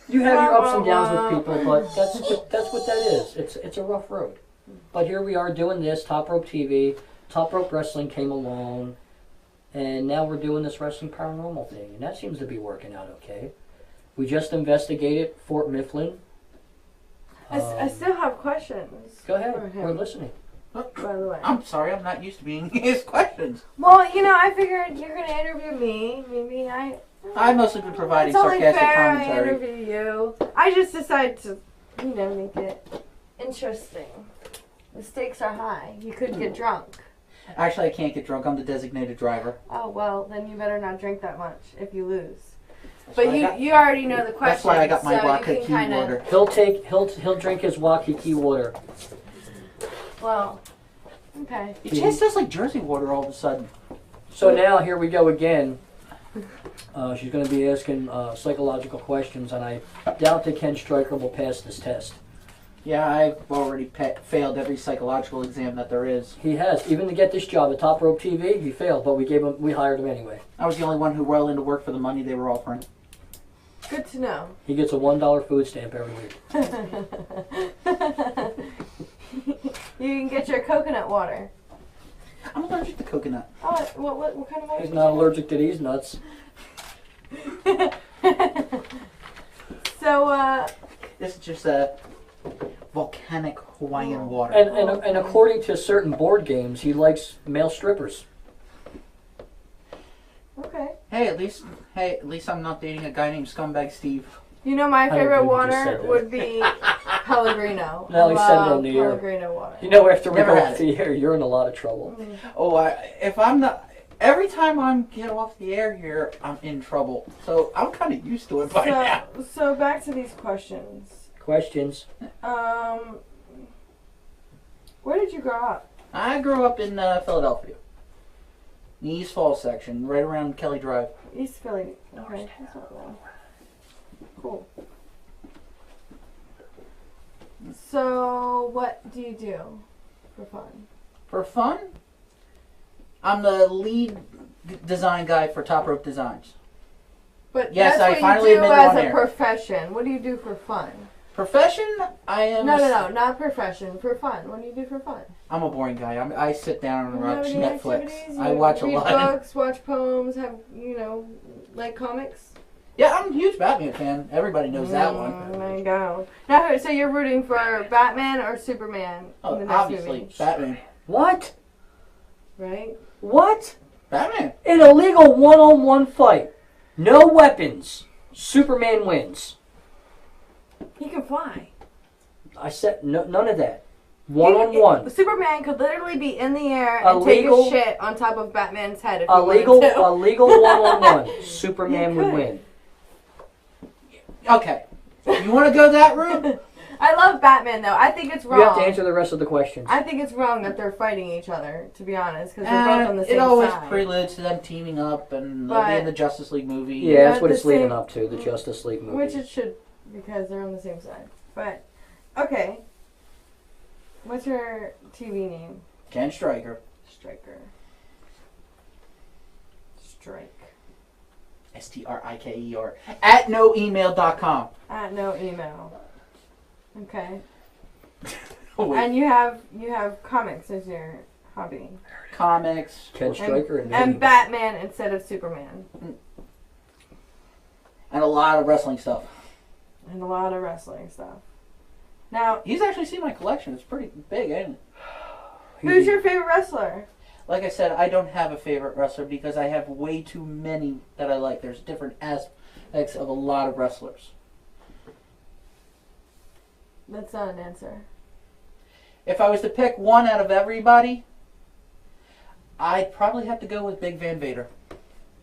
[SPEAKER 1] your ups and downs with people, but that's what that is. It's a rough road. But here we are doing this Top Rope TV. Top Rope Wrestling came along, and now we're doing this Wrestling Paranormal thing, and that seems to be working out okay. We just investigated Fort Mifflin.
[SPEAKER 7] I still have questions.
[SPEAKER 1] Go ahead. We're listening.
[SPEAKER 7] By the way.
[SPEAKER 2] I'm sorry, I'm not used to being his questions.
[SPEAKER 7] Well, you know, I figured you're going to interview me. Maybe
[SPEAKER 2] I've mostly been providing
[SPEAKER 7] it's only
[SPEAKER 2] sarcastic
[SPEAKER 7] fair
[SPEAKER 2] commentary.
[SPEAKER 7] I interview you. I just decided to, you know, make it interesting. The stakes are high. You could get drunk.
[SPEAKER 2] Actually, I can't get drunk. I'm the designated driver.
[SPEAKER 7] Oh, well, then you better not drink that much if you lose. But you already know the question.
[SPEAKER 2] That's why I got my
[SPEAKER 7] so
[SPEAKER 2] Waikiki water.
[SPEAKER 1] He'll drink his Waikiki water.
[SPEAKER 7] Well, okay.
[SPEAKER 2] It tastes just like Jersey water all of a sudden.
[SPEAKER 1] So now here we go again. She's going to be asking psychological questions, and I doubt that Ken Stryker will pass this test.
[SPEAKER 2] Yeah, I've already failed every psychological exam that there is.
[SPEAKER 1] He has. Even to get this job at Top Rope TV, he failed, but we hired him anyway.
[SPEAKER 2] I was the only one who rolled into work for the money they were offering.
[SPEAKER 7] Good to know.
[SPEAKER 1] He gets a $1 food stamp every week.
[SPEAKER 7] You can get your coconut water.
[SPEAKER 2] I'm allergic to coconut.
[SPEAKER 7] Oh, what kind of water?
[SPEAKER 1] He's not allergic to these nuts.
[SPEAKER 7] So,
[SPEAKER 2] this is just a volcanic Hawaiian water.
[SPEAKER 1] And according to certain board games, he likes male strippers.
[SPEAKER 7] Okay.
[SPEAKER 2] Hey, at least I'm not dating a guy named Scumbag Steve.
[SPEAKER 7] You know, my favorite
[SPEAKER 1] believe you just
[SPEAKER 7] water
[SPEAKER 1] said that.
[SPEAKER 7] would be Pellegrino.
[SPEAKER 1] No, he said it on the air.
[SPEAKER 7] Pellegrino water.
[SPEAKER 1] You know, after we
[SPEAKER 2] Never
[SPEAKER 1] go
[SPEAKER 2] had
[SPEAKER 1] off the air, you're in a lot of trouble.
[SPEAKER 2] Oh, if I'm not, every time I get off the air here, I'm in trouble. So I'm kind of used to it by now.
[SPEAKER 7] So back to these questions.
[SPEAKER 1] Questions?
[SPEAKER 7] Where did you grow up?
[SPEAKER 2] I grew up in Philadelphia. The East Falls section, right around Kelly Drive.
[SPEAKER 7] East Philly. Okay. That's not wrong. Cool. So, what do you do for fun?
[SPEAKER 2] For fun? I'm the lead design guy for Top Rope Designs.
[SPEAKER 7] But
[SPEAKER 2] yes,
[SPEAKER 7] that's
[SPEAKER 2] I
[SPEAKER 7] what
[SPEAKER 2] finally
[SPEAKER 7] you do
[SPEAKER 2] admitted
[SPEAKER 7] as
[SPEAKER 2] on
[SPEAKER 7] a
[SPEAKER 2] air.
[SPEAKER 7] profession. What do you do for fun?
[SPEAKER 2] Profession, I am.
[SPEAKER 7] No, not profession. For fun. What do you do for fun?
[SPEAKER 2] I'm a boring guy. I sit down and
[SPEAKER 7] You have
[SPEAKER 2] watch
[SPEAKER 7] any
[SPEAKER 2] Netflix.
[SPEAKER 7] activities?
[SPEAKER 2] I watch a
[SPEAKER 7] read
[SPEAKER 2] lot.
[SPEAKER 7] books, watch poems, have, like comics?
[SPEAKER 2] Yeah, I'm a huge Batman fan. Everybody knows that one.
[SPEAKER 7] There you go. Now, so you're rooting for Batman or Superman in the next
[SPEAKER 2] Obviously,
[SPEAKER 7] movie?
[SPEAKER 2] Batman.
[SPEAKER 1] What?
[SPEAKER 7] Right?
[SPEAKER 1] What?
[SPEAKER 2] Batman.
[SPEAKER 1] In a legal one-on-one fight, no weapons, Superman wins.
[SPEAKER 7] He can fly.
[SPEAKER 1] I said none of that. One-on-one.
[SPEAKER 7] Superman could literally be in the air
[SPEAKER 1] A
[SPEAKER 7] and
[SPEAKER 1] legal-
[SPEAKER 7] take a shit on top of Batman's head if he
[SPEAKER 1] A legal one-on-one, Superman would win.
[SPEAKER 2] Okay. You want to go that route?
[SPEAKER 7] I love Batman, though. I think it's wrong.
[SPEAKER 1] You have to answer the rest of the questions.
[SPEAKER 7] I think it's wrong that they're fighting each other, to be honest, because they're both on the same
[SPEAKER 2] It always
[SPEAKER 7] side.
[SPEAKER 2] preludes to them teaming up and they'll be in the Justice League movie.
[SPEAKER 1] Yeah, that's what it's leading up to, the Justice League movie.
[SPEAKER 7] Which it should, because they're on the same side. But, okay. What's your TV name?
[SPEAKER 2] Ken Stryker.
[SPEAKER 7] Striker. Strike.
[SPEAKER 2] STRIKER. At noemail.com.
[SPEAKER 7] At no email. Okay.
[SPEAKER 2] Oh, wait.
[SPEAKER 7] And you have comics as your hobby.
[SPEAKER 2] Comics.
[SPEAKER 1] Ken Stryker
[SPEAKER 7] and Batman instead of Superman.
[SPEAKER 2] And a lot of wrestling stuff.
[SPEAKER 7] And a lot of wrestling stuff. Now,
[SPEAKER 2] He's actually seen my collection. It's pretty big, ain't it?
[SPEAKER 7] who's your favorite wrestler?
[SPEAKER 2] Like I said, I don't have a favorite wrestler because I have way too many that I like. There's different aspects of a lot of wrestlers.
[SPEAKER 7] That's not an answer.
[SPEAKER 2] If I was to pick one out of everybody, I'd probably have to go with Big Van Vader.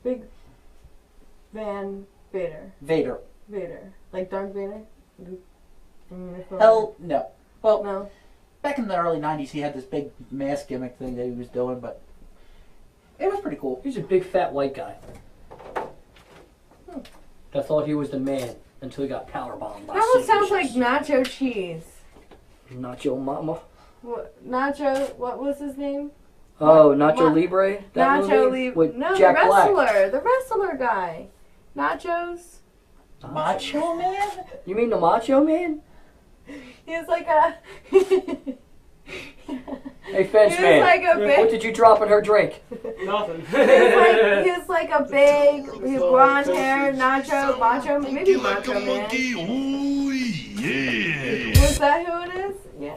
[SPEAKER 7] Big Van Vader.
[SPEAKER 2] Vader.
[SPEAKER 7] Vader. Like Darth Vader?
[SPEAKER 2] Hell no. Well,
[SPEAKER 7] no.
[SPEAKER 2] Back in the early 90s, he had this big mask gimmick thing that he was doing, but it was pretty cool.
[SPEAKER 1] He's a big fat white guy. That thought he was the man until he got powerbombed by
[SPEAKER 7] That almost sounds
[SPEAKER 1] Caesars.
[SPEAKER 7] like Nacho Cheese.
[SPEAKER 1] Nacho Mama.
[SPEAKER 7] Nacho, what was his name?
[SPEAKER 1] Oh, Nacho Libre? That
[SPEAKER 7] Nacho
[SPEAKER 1] movie?
[SPEAKER 7] Libre.
[SPEAKER 1] With
[SPEAKER 7] No,
[SPEAKER 1] Jack
[SPEAKER 7] the
[SPEAKER 1] Black.
[SPEAKER 7] wrestler. The wrestler guy. Nachos.
[SPEAKER 2] Macho Man?
[SPEAKER 1] You mean the Macho Man?
[SPEAKER 7] He's like a...
[SPEAKER 1] Hey, fence
[SPEAKER 7] He was
[SPEAKER 1] man.
[SPEAKER 7] like a big-
[SPEAKER 1] What did you drop in her drink?
[SPEAKER 10] Nothing.
[SPEAKER 7] He's like a big, blonde hair, macho maybe Macho Man.
[SPEAKER 8] Ooh, yeah.
[SPEAKER 7] Was that who it is? Yeah.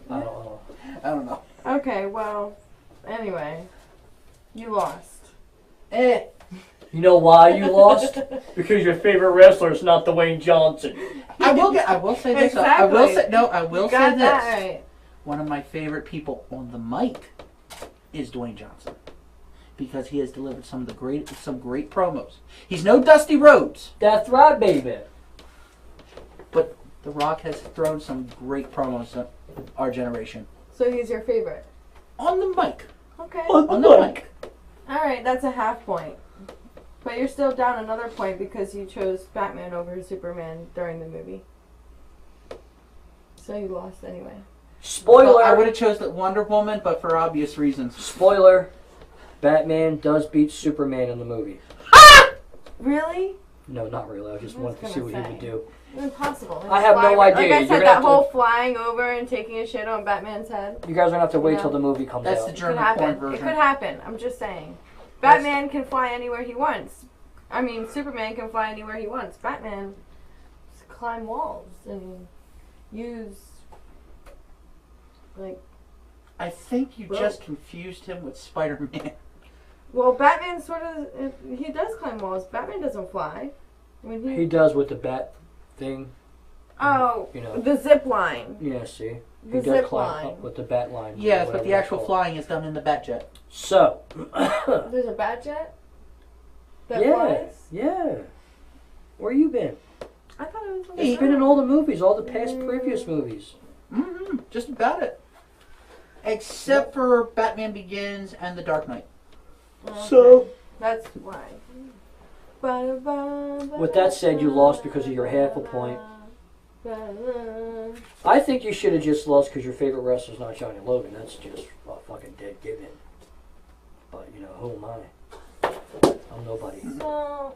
[SPEAKER 1] I don't know.
[SPEAKER 2] I don't know.
[SPEAKER 7] Okay, well, anyway, you lost.
[SPEAKER 2] Eh.
[SPEAKER 1] You know why you lost? Because your favorite wrestler is not Dwayne Johnson.
[SPEAKER 2] I will say this.
[SPEAKER 7] Exactly.
[SPEAKER 2] I will
[SPEAKER 7] You
[SPEAKER 2] say
[SPEAKER 7] got
[SPEAKER 2] this.
[SPEAKER 7] that right.
[SPEAKER 2] One of my favorite people on the mic is Dwayne Johnson because he has delivered some great promos. He's no Dusty Rhodes.
[SPEAKER 1] That's right, baby.
[SPEAKER 2] But The Rock has thrown some great promos to our generation.
[SPEAKER 7] So he's your favorite?
[SPEAKER 2] On the mic.
[SPEAKER 7] Okay.
[SPEAKER 2] On the mic.
[SPEAKER 7] Alright, that's a half point. But you're still down another point because you chose Batman over Superman during the movie. So you lost anyway.
[SPEAKER 1] Spoiler.
[SPEAKER 2] Well, I would have chose the Wonder Woman, but for obvious reasons.
[SPEAKER 1] Spoiler. Batman does beat Superman in the movie.
[SPEAKER 7] Really?
[SPEAKER 1] No, not really. I just wanted to see what he would do.
[SPEAKER 7] Impossible.
[SPEAKER 1] I have no idea.
[SPEAKER 7] Like I
[SPEAKER 1] You're
[SPEAKER 7] said,
[SPEAKER 1] gonna
[SPEAKER 7] that
[SPEAKER 1] have
[SPEAKER 7] whole
[SPEAKER 1] to-
[SPEAKER 7] flying over and taking a shit on Batman's head.
[SPEAKER 1] You guys are gonna have to wait
[SPEAKER 7] No.
[SPEAKER 1] till the movie comes
[SPEAKER 2] That's
[SPEAKER 1] out.
[SPEAKER 2] the
[SPEAKER 7] It could
[SPEAKER 2] German porn
[SPEAKER 7] happen. It
[SPEAKER 2] version.
[SPEAKER 7] could happen. I'm just saying. Batman can fly anywhere he wants. I mean, Superman can fly anywhere he wants. Batman just climb walls and use like.
[SPEAKER 2] I think you
[SPEAKER 7] Rope.
[SPEAKER 2] just confused him with Spider-Man.
[SPEAKER 7] Well, Batman sort of he does climb walls. Batman doesn't fly. When
[SPEAKER 1] He does with the bat thing.
[SPEAKER 7] Oh,
[SPEAKER 1] You know.
[SPEAKER 7] the zip line.
[SPEAKER 1] Yeah, see?
[SPEAKER 7] The
[SPEAKER 1] He does
[SPEAKER 7] zip
[SPEAKER 1] climb
[SPEAKER 7] line.
[SPEAKER 1] up with the bat line.
[SPEAKER 2] Yes,
[SPEAKER 1] or
[SPEAKER 2] but the
[SPEAKER 1] whatever
[SPEAKER 2] actual
[SPEAKER 1] it's called.
[SPEAKER 2] flying is done in the Batjet.
[SPEAKER 1] So.
[SPEAKER 7] There's a Batjet that
[SPEAKER 1] yeah,
[SPEAKER 7] flies.
[SPEAKER 1] yeah. Where you been?
[SPEAKER 7] I thought it was.
[SPEAKER 1] He's been in all the movies, all the past previous movies.
[SPEAKER 2] Mm-hmm. Just about it. Except for Batman Begins and The Dark Knight.
[SPEAKER 1] So.
[SPEAKER 7] That's why.
[SPEAKER 1] With that said, you lost because of your half a point. I think you should have just lost because your favorite wrestler's not Johnny Logan. That's just a fucking dead given. But, you know, who am I? I'm nobody.
[SPEAKER 7] So,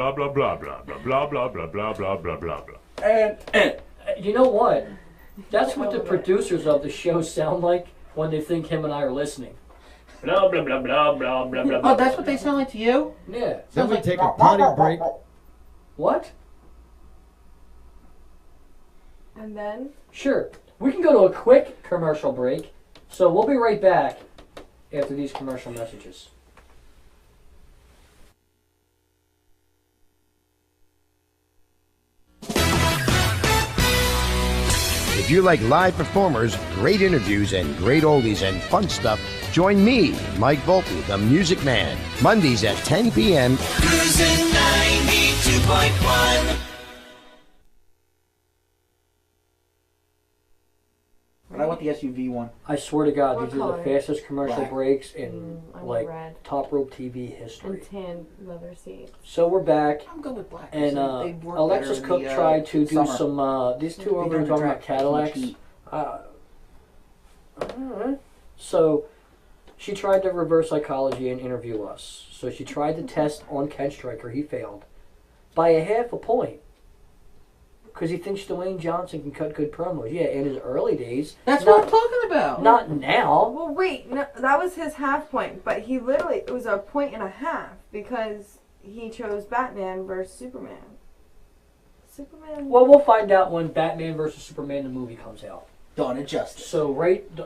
[SPEAKER 8] blah blah blah blah blah blah blah blah blah blah blah blah blah.
[SPEAKER 2] And
[SPEAKER 1] You know what? That's what the producers of the show sound like when they think him and I are listening.
[SPEAKER 8] Blah blah blah blah blah blah blah.
[SPEAKER 2] oh, that's what they sound like to you?
[SPEAKER 1] Yeah.
[SPEAKER 11] Then we take a potty break.
[SPEAKER 1] What?
[SPEAKER 7] And then?
[SPEAKER 1] Sure. We can go to a quick commercial break. So we'll be right back after these commercial messages.
[SPEAKER 11] If you like live performers, great interviews, and great oldies and fun stuff, join me, Mike Volpe, the Music Man, Mondays at 10 p.m.
[SPEAKER 14] Cruising 92.1.
[SPEAKER 2] But I want the SUV one.
[SPEAKER 1] I swear to God,
[SPEAKER 7] What
[SPEAKER 1] these are
[SPEAKER 7] color?
[SPEAKER 1] the fastest commercial
[SPEAKER 2] Black.
[SPEAKER 1] breaks in
[SPEAKER 7] I'm
[SPEAKER 1] like
[SPEAKER 7] red.
[SPEAKER 1] Top Rope TV history.
[SPEAKER 7] And tan leather seats.
[SPEAKER 1] So we're back,
[SPEAKER 2] I'm going with black.
[SPEAKER 1] and
[SPEAKER 2] They work
[SPEAKER 1] Alexis
[SPEAKER 2] better in
[SPEAKER 1] Cook
[SPEAKER 2] the,
[SPEAKER 1] tried to do
[SPEAKER 2] summer.
[SPEAKER 1] some. These two
[SPEAKER 2] They
[SPEAKER 1] over
[SPEAKER 2] don't
[SPEAKER 1] here talking about
[SPEAKER 2] attract as much
[SPEAKER 1] Cadillacs.
[SPEAKER 2] heat.
[SPEAKER 1] So she tried to reverse psychology and interview us. So she tried to test on Ken Stryker. He failed by a half a point. Because he thinks Dwayne Johnson can cut good promos. Yeah, in his early days.
[SPEAKER 2] That's what I'm talking about.
[SPEAKER 1] Not now.
[SPEAKER 7] Well, wait, no, that was his half point, but he literally, it was a point and a half because he chose Batman versus Superman. Superman.
[SPEAKER 1] Well, we'll find out when Batman vs. Superman the movie comes out.
[SPEAKER 2] Dawn of Justice.
[SPEAKER 1] So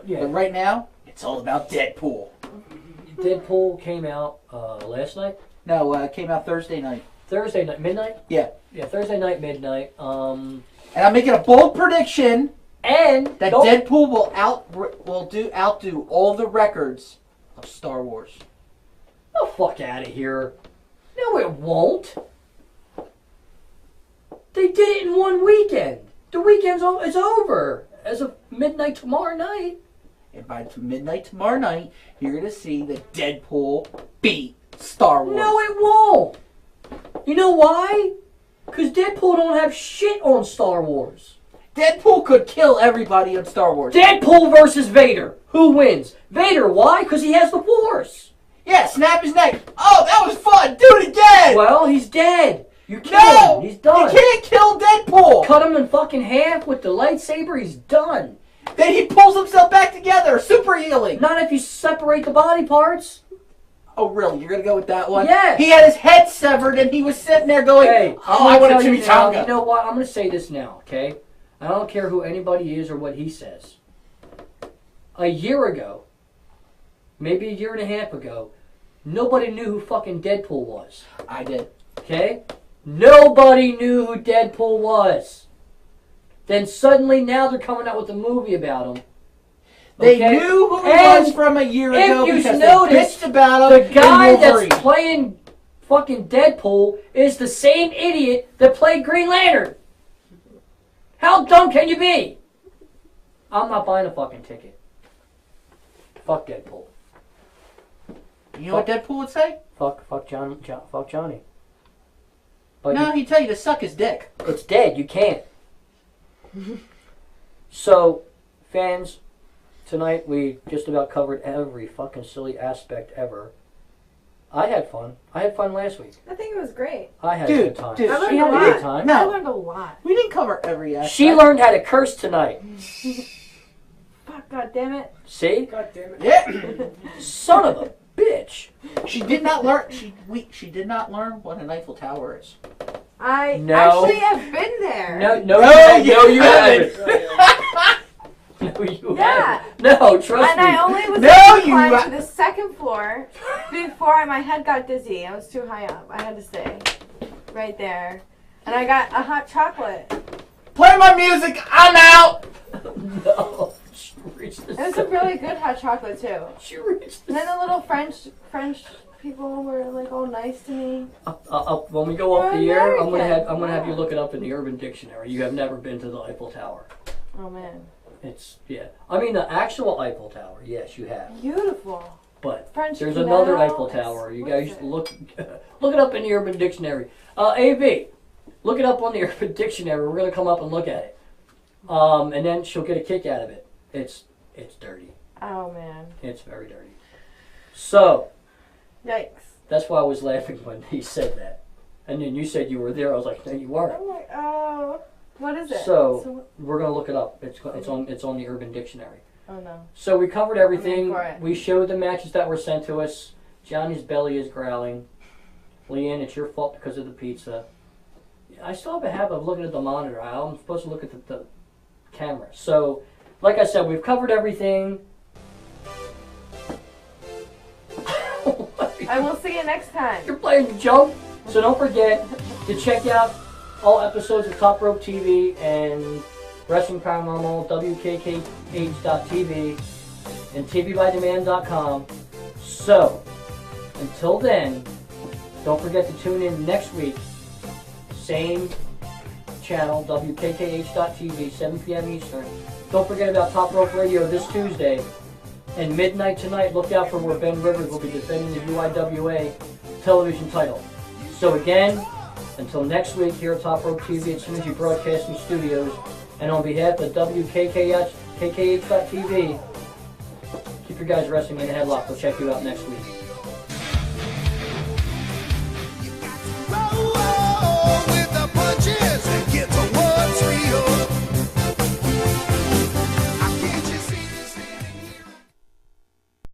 [SPEAKER 1] yeah,
[SPEAKER 2] But right now, it's all about Deadpool.
[SPEAKER 1] Deadpool came out last night.
[SPEAKER 2] No, it came out Thursday night.
[SPEAKER 1] Thursday night, midnight.
[SPEAKER 2] Yeah.
[SPEAKER 1] Yeah, Thursday night, midnight.
[SPEAKER 2] And I'm making a bold prediction
[SPEAKER 1] and
[SPEAKER 2] that Deadpool will outdo all the records of Star Wars.
[SPEAKER 1] Oh, fuck out of here! No, it won't. They did it in one weekend. The weekend's it's over as of midnight tomorrow night.
[SPEAKER 2] And by midnight tomorrow night, you're going to see that Deadpool beat Star Wars.
[SPEAKER 1] No, it won't. You know why? Because Deadpool don't have shit on Star Wars.
[SPEAKER 2] Deadpool could kill everybody on Star Wars.
[SPEAKER 1] Deadpool versus Vader. Who wins? Vader. Why? Because he has the Force.
[SPEAKER 2] Yeah, snap his neck. Oh, that was fun. Do it again.
[SPEAKER 1] Well, he's dead. You kill him. He's done.
[SPEAKER 2] You can't kill Deadpool.
[SPEAKER 1] Cut him in fucking half with the lightsaber. He's done.
[SPEAKER 2] Then he pulls himself back together. Super healing.
[SPEAKER 1] Not if you separate the body parts.
[SPEAKER 2] Oh, really? You're going to go with that one?
[SPEAKER 1] Yeah.
[SPEAKER 2] He had his head severed and he was sitting there going,
[SPEAKER 1] Hey,
[SPEAKER 2] oh, I want a
[SPEAKER 1] you now,
[SPEAKER 2] chimichanga.
[SPEAKER 1] you know what? I'm going to say this now, okay? I don't care who anybody is or what he says. A year ago, maybe a year and a half ago, nobody knew who fucking Deadpool was.
[SPEAKER 2] I did.
[SPEAKER 1] Okay? Nobody knew who Deadpool was. Then suddenly now they're coming out with a movie about him.
[SPEAKER 2] They
[SPEAKER 1] Okay?
[SPEAKER 2] knew who he
[SPEAKER 1] And
[SPEAKER 2] was from a year
[SPEAKER 1] if
[SPEAKER 2] ago
[SPEAKER 1] you
[SPEAKER 2] because
[SPEAKER 1] notice,
[SPEAKER 2] they bitched about
[SPEAKER 1] the
[SPEAKER 2] him.
[SPEAKER 1] guy
[SPEAKER 2] in Wolverine.
[SPEAKER 1] that's playing fucking Deadpool is the same idiot that played Green Lantern. How dumb can you be? I'm not buying a fucking ticket. Fuck Deadpool.
[SPEAKER 2] You know what Deadpool would say?
[SPEAKER 1] Fuck Johnny. But
[SPEAKER 2] No, he'd tell you to suck his dick.
[SPEAKER 1] it's dead. You can't. So, fans, tonight we just about covered every fucking silly aspect ever. I had fun. I had fun last week.
[SPEAKER 7] I think it was great.
[SPEAKER 1] I had a good time.
[SPEAKER 2] Dude,
[SPEAKER 7] I learned
[SPEAKER 1] She
[SPEAKER 7] a
[SPEAKER 1] had
[SPEAKER 7] lot.
[SPEAKER 1] a good time.
[SPEAKER 7] I learned a lot.
[SPEAKER 2] We didn't cover every aspect.
[SPEAKER 1] She learned how to curse tonight.
[SPEAKER 7] Fuck God damn it.
[SPEAKER 1] See?
[SPEAKER 10] God damn it.
[SPEAKER 2] Yeah.
[SPEAKER 1] Son of a bitch.
[SPEAKER 2] She did not learn. She did not learn what an Eiffel Tower is.
[SPEAKER 7] I
[SPEAKER 1] No.
[SPEAKER 7] actually have been there.
[SPEAKER 1] No, you haven't. No, you
[SPEAKER 7] Yeah.
[SPEAKER 1] haven't. No, trust
[SPEAKER 7] And
[SPEAKER 1] me.
[SPEAKER 7] I only was
[SPEAKER 2] No,
[SPEAKER 7] able to
[SPEAKER 2] you
[SPEAKER 7] climb
[SPEAKER 2] ha-
[SPEAKER 7] to the second floor before my head got dizzy. I was too high up. I had to stay right there. And I got a hot chocolate.
[SPEAKER 2] Play my music. I'm out.
[SPEAKER 1] No. She reached the
[SPEAKER 7] It was a really good hot chocolate too.
[SPEAKER 1] She reached
[SPEAKER 7] And then the little French people were like all nice to me.
[SPEAKER 1] when we go up
[SPEAKER 7] You're
[SPEAKER 1] the air, I'm
[SPEAKER 7] American.
[SPEAKER 1] gonna have you look it up in the Urban Dictionary. You have never been to the Eiffel Tower.
[SPEAKER 7] Oh man.
[SPEAKER 1] It's I mean the actual Eiffel Tower. Yes, you have.
[SPEAKER 7] Beautiful.
[SPEAKER 1] But
[SPEAKER 7] French
[SPEAKER 1] there's
[SPEAKER 7] canal,
[SPEAKER 1] another Eiffel Tower. You guys
[SPEAKER 7] exquisite.
[SPEAKER 1] look it up in the Urban Dictionary. AV, look it up on the Urban Dictionary. We're gonna come up and look at it. And then she'll get a kick out of it. It's dirty.
[SPEAKER 7] Oh man.
[SPEAKER 1] It's very dirty. So
[SPEAKER 7] Yikes.
[SPEAKER 1] that's why I was laughing when he said that. And then you said you were there. I was like, no, you weren't.
[SPEAKER 7] I'm like, oh, what is it?
[SPEAKER 1] So we're gonna look it up. It's on the Urban Dictionary.
[SPEAKER 7] Oh no.
[SPEAKER 1] So we covered everything.
[SPEAKER 7] for it.
[SPEAKER 1] We showed the matches that were sent to us. Johnny's belly is growling. Leanne, it's your fault because of the pizza. I still have a habit of looking at the monitor. I'm supposed to look at the camera. So, like I said, we've covered everything.
[SPEAKER 7] I will see you next time.
[SPEAKER 1] You're playing jump. So don't forget to check out all episodes of Top Rope TV and Wrestling Paranormal, WKKH.TV, and TVByDemand.com. So, until then, don't forget to tune in next week. Same channel, WKKH.TV, 7 p.m. Eastern. Don't forget about Top Rope Radio this Tuesday. And midnight tonight, look out for where Ben Rivers will be defending the UIWA television title. So again, until next week here at Top Rope TV at Synergy Broadcasting Studios, and on behalf of WKKH.TV, keep your guys wrestling in a headlock. We'll check you out next week.
[SPEAKER 14] Roll, roll.